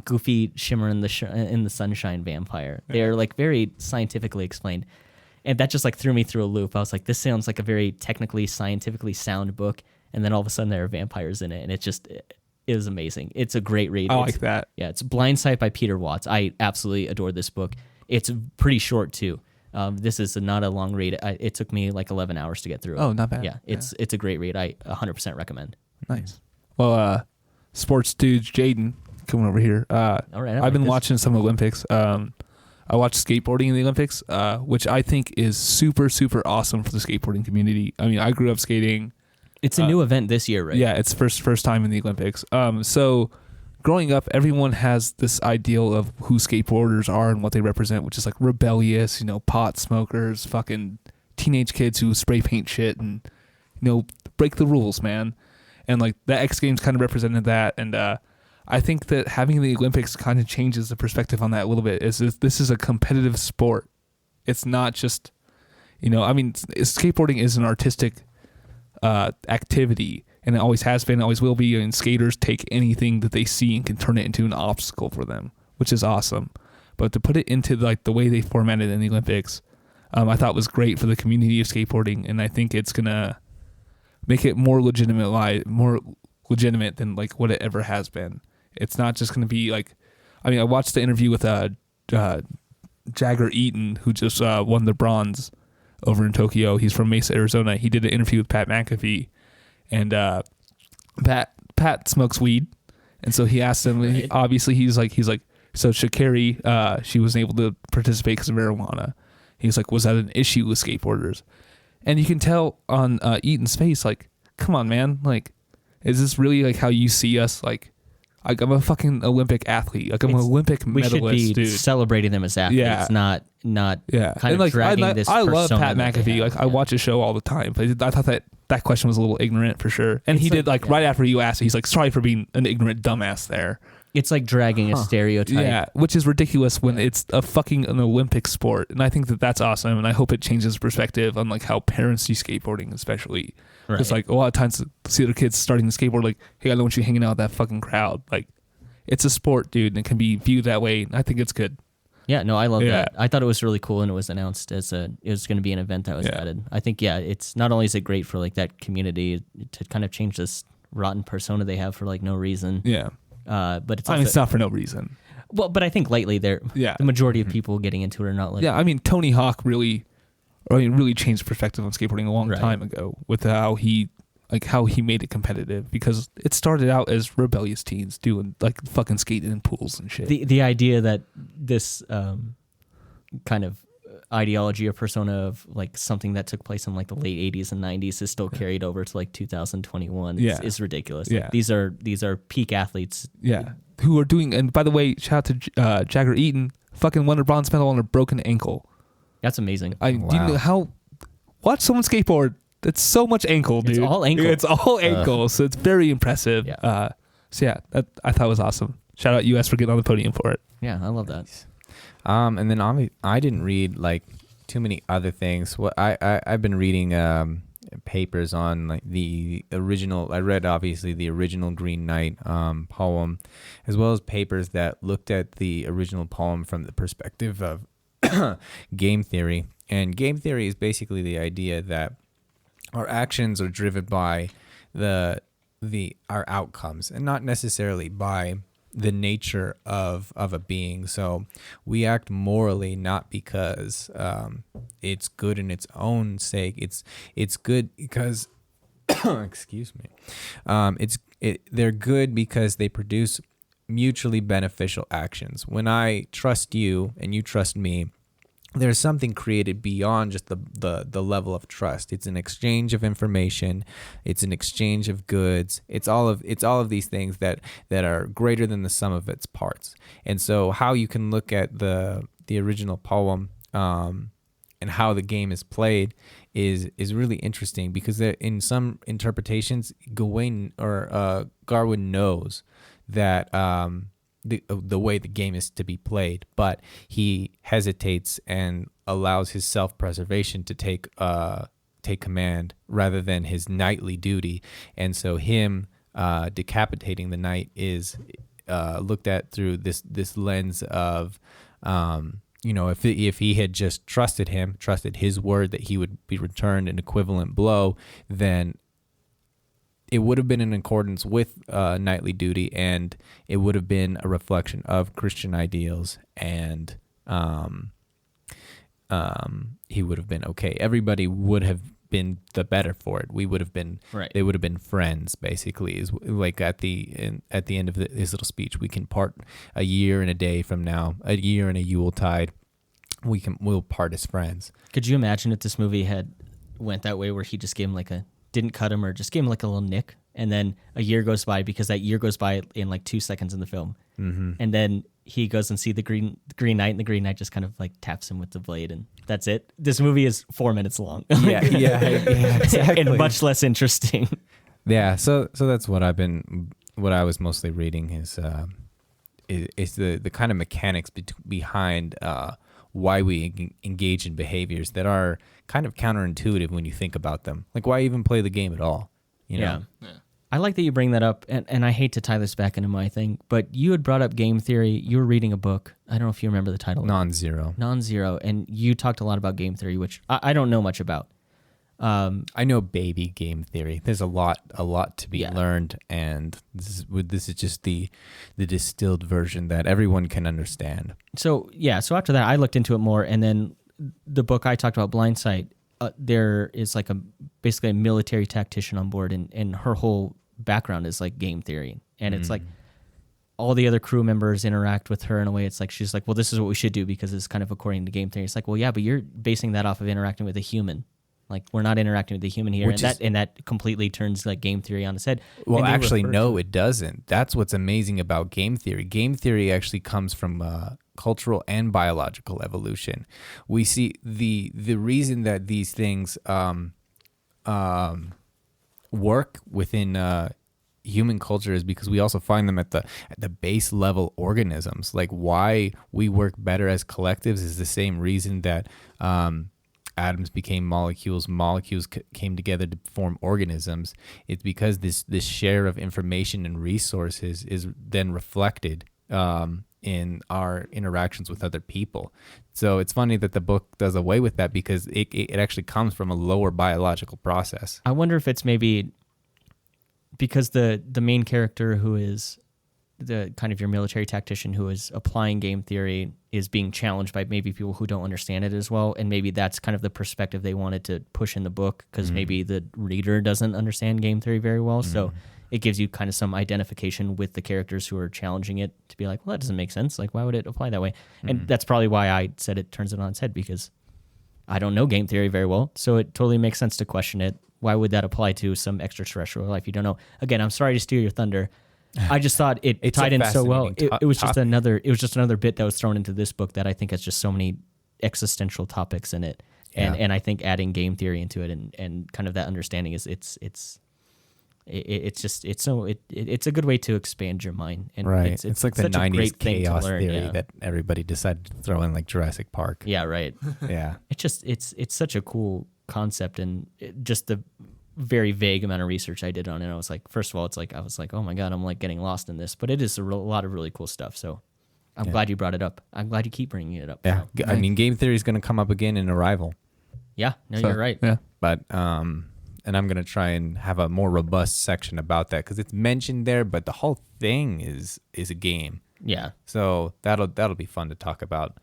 goofy shimmer in the sunshine vampire. They're like very scientifically explained. And that just like threw me through a loop. I was like, this sounds like a very technically, scientifically sound book. And then all of a sudden there are vampires in it. And it is amazing. It's a great read. I like that. Yeah, it's Blindsight by Peter Watts. I absolutely adore this book. It's pretty short too. This is not a long read. It took me like 11 hours to get through it. Oh, not bad. Yeah, it's a great read. I 100% recommend. Nice. Well, sports dudes, Jaden, coming over here. All right. I've been watching some Olympics. I watched skateboarding in the Olympics, which I think is super, super awesome for the skateboarding community. I mean, I grew up skating. It's a new event this year, right? Yeah, it's first time in the Olympics. So growing up, everyone has this ideal of who skateboarders are and what they represent, which is like rebellious, pot smokers, fucking teenage kids who spray paint shit and, break the rules, man. And like the X Games kind of represented that. And I think that having the Olympics kind of changes the perspective on that a little bit. This is a competitive sport. It's not just, skateboarding is an artistic activity, and it always has been, always will be. And skaters take anything that they see and can turn it into an obstacle for them, which is awesome. But to put it into like the way they formatted it in the Olympics, I thought was great for the community of skateboarding, and I think it's gonna make it more legitimate than like what it ever has been. It's not just going to be like, I watched the interview with Jagger Eaton, who just won the bronze over in Tokyo. He's from Mesa, Arizona. He did an interview with Pat McAfee, and Pat smokes weed, and so he asked him. Right. Obviously, he's like, so Sha'Carri, she wasn't able to participate because of marijuana. He's like, was that an issue with skateboarders? And you can tell on Eaton's face, like, come on, man, like, is this really like how you see us? Like I'm a fucking Olympic athlete. Like I'm an Olympic medalist, we should be dude. celebrating them as athletes, not yeah. kind of dragging this I persona love Pat that they McAfee. have. Like I watch his show all the time. But I thought that question was a little ignorant for sure. And he did right after you asked, he's like, sorry for being an ignorant dumbass there. It's like dragging a stereotype. Yeah, which is ridiculous when it's a fucking an Olympic sport. And I think that that's awesome. And I hope it changes perspective on like how parents see skateboarding, especially. Because like a lot of times see their kids starting to skateboard, like, hey, I don't want you hanging out with that fucking crowd. Like, it's a sport, dude, and it can be viewed that way. And I think it's good. Yeah, no, I love that. I thought it was really cool, and it was announced as it was going to be an event that was added. I think, it's not only is it great for like that community to kind of change this rotten persona they have for like no reason. Yeah. But it's also, it's not for no reason. Well, but I think lately the majority of people getting into it are not like. Yeah, I mean, Tony Hawk really changed perspective on skateboarding a long time ago with how he made it competitive, because it started out as rebellious teens doing like fucking skating in pools and shit. The idea that this kind of ideology or persona of like something that took place in like the late 80s and 90s is still carried over to like 2021 is ridiculous. Yeah. Like, these are peak athletes. Yeah. Who are doing, and by the way, shout out to Jagger Eaton, fucking won a bronze medal on a broken ankle. That's amazing. Do you know watch someone skateboard? That's so much ankle, dude. It's all ankle. It's all ankle, so it's very impressive. Yeah. That I thought was awesome. Shout out US for getting on the podium for it. Yeah, I love that. And then I didn't read like too many other things. What I've been reading papers on like the original. I read obviously the original Green Knight poem, as well as papers that looked at the original poem from the perspective of game theory. And game theory is basically the idea that our actions are driven by our outcomes, and not necessarily by the nature of a being. So we act morally not because it's good in its own sake. It's good because excuse me. They're good because they produce mutually beneficial actions. When I trust you and you trust me, there's something created beyond just the level of trust. It's an exchange of information. It's an exchange of goods. It's all of these things that are greater than the sum of its parts. And so how you can look at the original poem how the game is played is really interesting, because in some interpretations, Gawain or Garwin knows that the way the game is to be played, but he hesitates and allows his self-preservation to take command rather than his knightly duty. And so him decapitating the knight is looked at through this lens of if he had just trusted his word that he would be returned an equivalent blow, then it would have been in accordance with knightly duty, and it would have been a reflection of Christian ideals, and he would have been okay. Everybody would have been the better for it. We would have been right. They would have been friends, basically. Is like at the end of his little speech, we can part a year and a day from now, a year and a Yuletide. We'll part as friends. Could you imagine if this movie had went that way, where he just gave him didn't cut him, or just gave him like a little nick, and then a year goes by, because that year goes by in like 2 seconds in the film, and then he goes and see the Green Knight, and the Green Knight just kind of like taps him with the blade, and that's it. This movie is 4 minutes long. Yeah, exactly. And much less interesting. Yeah, so that's what I was mostly reading is the kind of mechanics behind why we engage in behaviors that are kind of counterintuitive when you think about them. Like, why even play the game at all? You know? Yeah. I like that you bring that up, and I hate to tie this back into my thing, but you had brought up game theory. You were reading a book. I don't know if you remember the title. Non-zero, and you talked a lot about game theory, which I don't know much about. I know baby game theory. There's a lot to be learned, and this is just the distilled version that everyone can understand. So after that, I looked into it more, and then the book I talked about, Blind Sight, there is like basically a military tactician on board, and her whole background is like game theory, and it's like all the other crew members interact with her in a way. It's like she's like, well, this is what we should do because it's kind of according to game theory. It's like, well, yeah, but you're basing that off of interacting with a human. Like, we're not interacting with the human here, and that completely turns like game theory on its head. Well, actually, no, it doesn't. That's what's amazing about game theory. Game theory actually comes from cultural and biological evolution. We see the reason that these things work within human culture is because we also find them at the base level organisms. Like, why we work better as collectives is the same reason that atoms became molecules came together to form organisms. It's because this share of information and resources is then reflected in our interactions with other people. So it's funny that the book does away with that, because it actually comes from a lower biological process. I wonder if it's maybe because the main character, who is the kind of your military tactician who is applying game theory, is being challenged by maybe people who don't understand it as well, and maybe that's kind of the perspective they wanted to push in the book, because maybe the reader doesn't understand game theory very well, so it gives you kind of some identification with the characters who are challenging it, to be like, well, that doesn't make sense, like, why would it apply that way? And that's probably why I said it turns it on its head, because I don't know game theory very well, so it totally makes sense to question it. Why would that apply to some extraterrestrial life you don't know? Again, I'm sorry to steal your thunder. I just thought it tied in so well. It was just another bit that was thrown into this book that I think has just so many existential topics in it, and I think adding game theory into it and kind of that understanding is it's a good way to expand your mind. And right, it's like the '90s chaos theory that everybody decided to throw in, like Jurassic Park. Yeah, right. Yeah, it's such a cool concept, and just the very vague amount of research I did on it, I was like, first of all, I was like, oh my god, I'm like getting lost in this, but it is a lot of really cool stuff. So I'm glad you brought it up. I'm glad you keep bringing it up. Yeah, I mean, game theory is going to come up again in Arrival. Yeah, no, you're right. Yeah, but and I'm going to try and have a more robust section about that, because it's mentioned there, but the whole thing is a game. Yeah. So that'll be fun to talk about.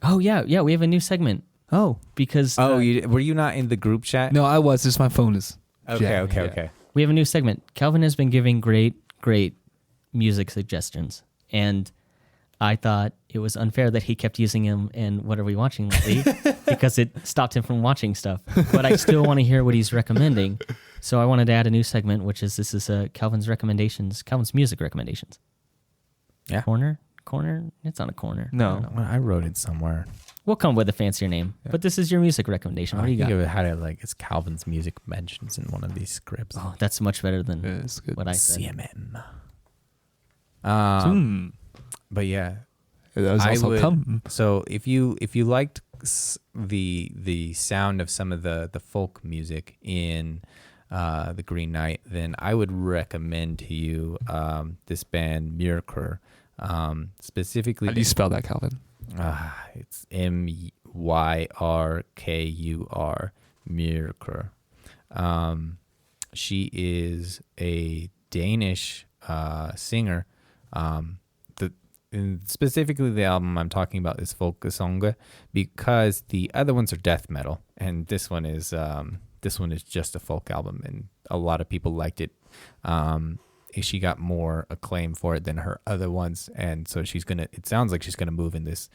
Oh yeah, we have a new segment. Oh, because were you not in the group chat? No, I was. Just my phone is. Okay. We have a new segment. Calvin has been giving great music suggestions, and I thought it was unfair that he kept using them in What Are We Watching Lately, because it stopped him from watching stuff. But I still want to hear what he's recommending, so I wanted to add a new segment, which is Calvin's music recommendations. Yeah. Corner. It's on a corner. No, I wrote it somewhere. We'll come with a fancier name. But this is your music recommendation. What do you got? I think it had it like it's Calvin's music mentions in one of these scripts. Oh, that's much better than It's good. what I said. CMM. But yeah, That was also come. so if you liked the sound of some of the folk music in the Green Knight, then I would recommend to you this band MYRKUR. Specifically, How do you spell that, Calvin? it's MYRKUR, MYRKUR. She is a Danish singer. And specifically, the album I'm talking about is Folkesange, because the other ones are death metal, and this one is just a folk album, and a lot of people liked it. She got more acclaim for it than her other ones, and so it sounds like she's gonna move in this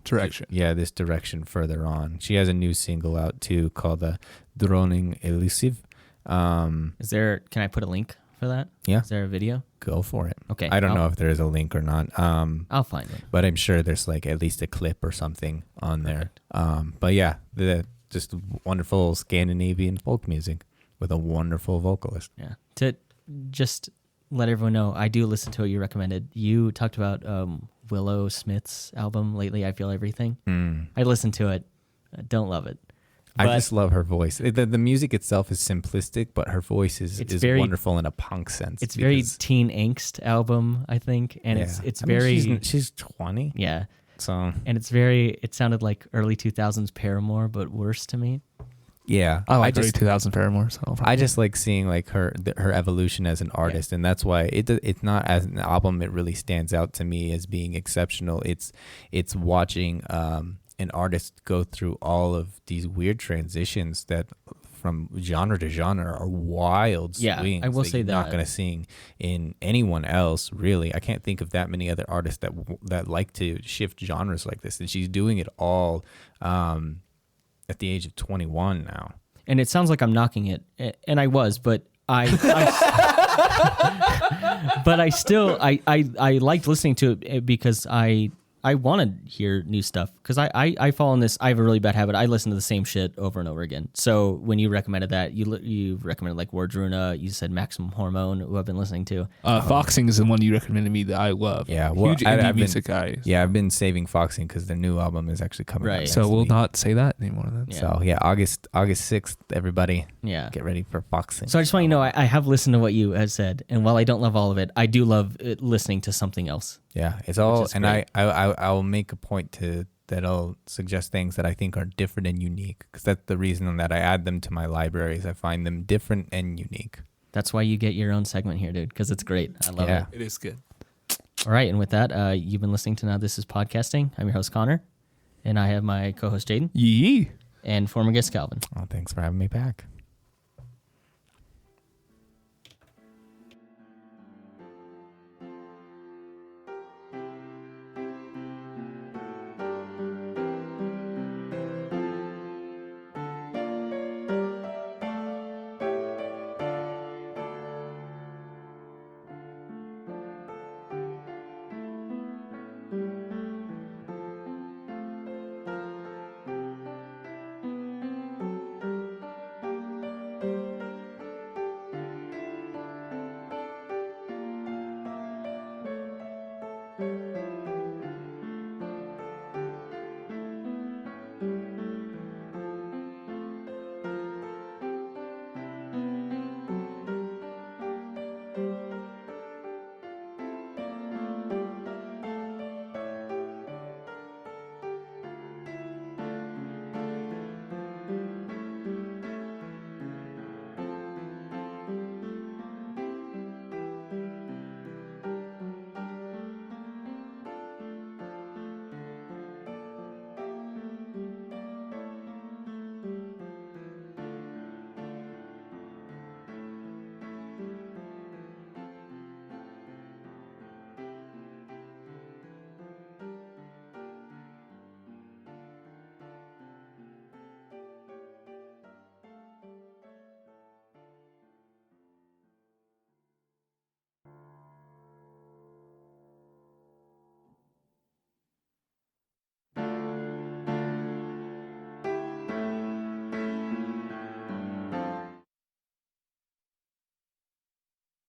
Direction. Yeah, this direction further on. She has a new single out too called Droning Elusive. Can I put a link for that? Yeah. Is there a video? Go for it. Okay. I don't know if there is a link or not. I'll find it. But I'm sure there's like at least a clip or something on there. But yeah, just wonderful Scandinavian folk music with a wonderful vocalist. Yeah. To just let everyone know, I do listen to what you recommended. You talked about Willow Smith's album lately, I Feel Everything. I listened to it. I don't love it. I just love her voice. The music itself is simplistic, but her voice is very wonderful in a punk sense. It's very teen angst album, I think, and it's very. She's 20. Yeah. So. And it sounded like early 2000s Paramore, but worse to me. Yeah, I like 2000 Paramore. So I just like seeing like her evolution as an artist, and that's why it's not as an album. It really stands out to me as being exceptional. It's watching an artist go through all of these weird transitions that from genre to genre are wild swings. Yeah, I will say you're that. Not going to see in anyone else, really. I can't think of that many other artists that like to shift genres like this, and she's doing it all at the age of 21 now. And it sounds like I'm knocking it, and I was, but I liked listening to it because I want to hear new stuff, because I fall in this. I have a really bad habit. I listen to the same shit over and over again. So when you recommended that, you recommended like Wardruna. You said Maximum Hormone, who I've been listening to. Foxing is the one you recommended me that I love. Yeah, well, huge indie music guy. Yeah, I've been saving Foxing because the new album is actually coming out. Right. So we'll not say that anymore then. Yeah. So yeah, August 6th, everybody. Yeah. Get ready for Foxing. So I just want you to know, I have listened to what you have said, and while I don't love all of it, I do love listening to something else. Yeah, it's all, and great. I'll make a point that I'll suggest things that I think are different and unique, because that's the reason that I add them to my libraries. I find them different and unique. That's why you get your own segment here, dude, because it's great. I love it. It is good. All right, and with that, you've been listening to Now This Is Podcasting. I'm your host, Connor, and I have my co-host, Jaden, Yee. and former guest, Calvin. Well, thanks for having me back.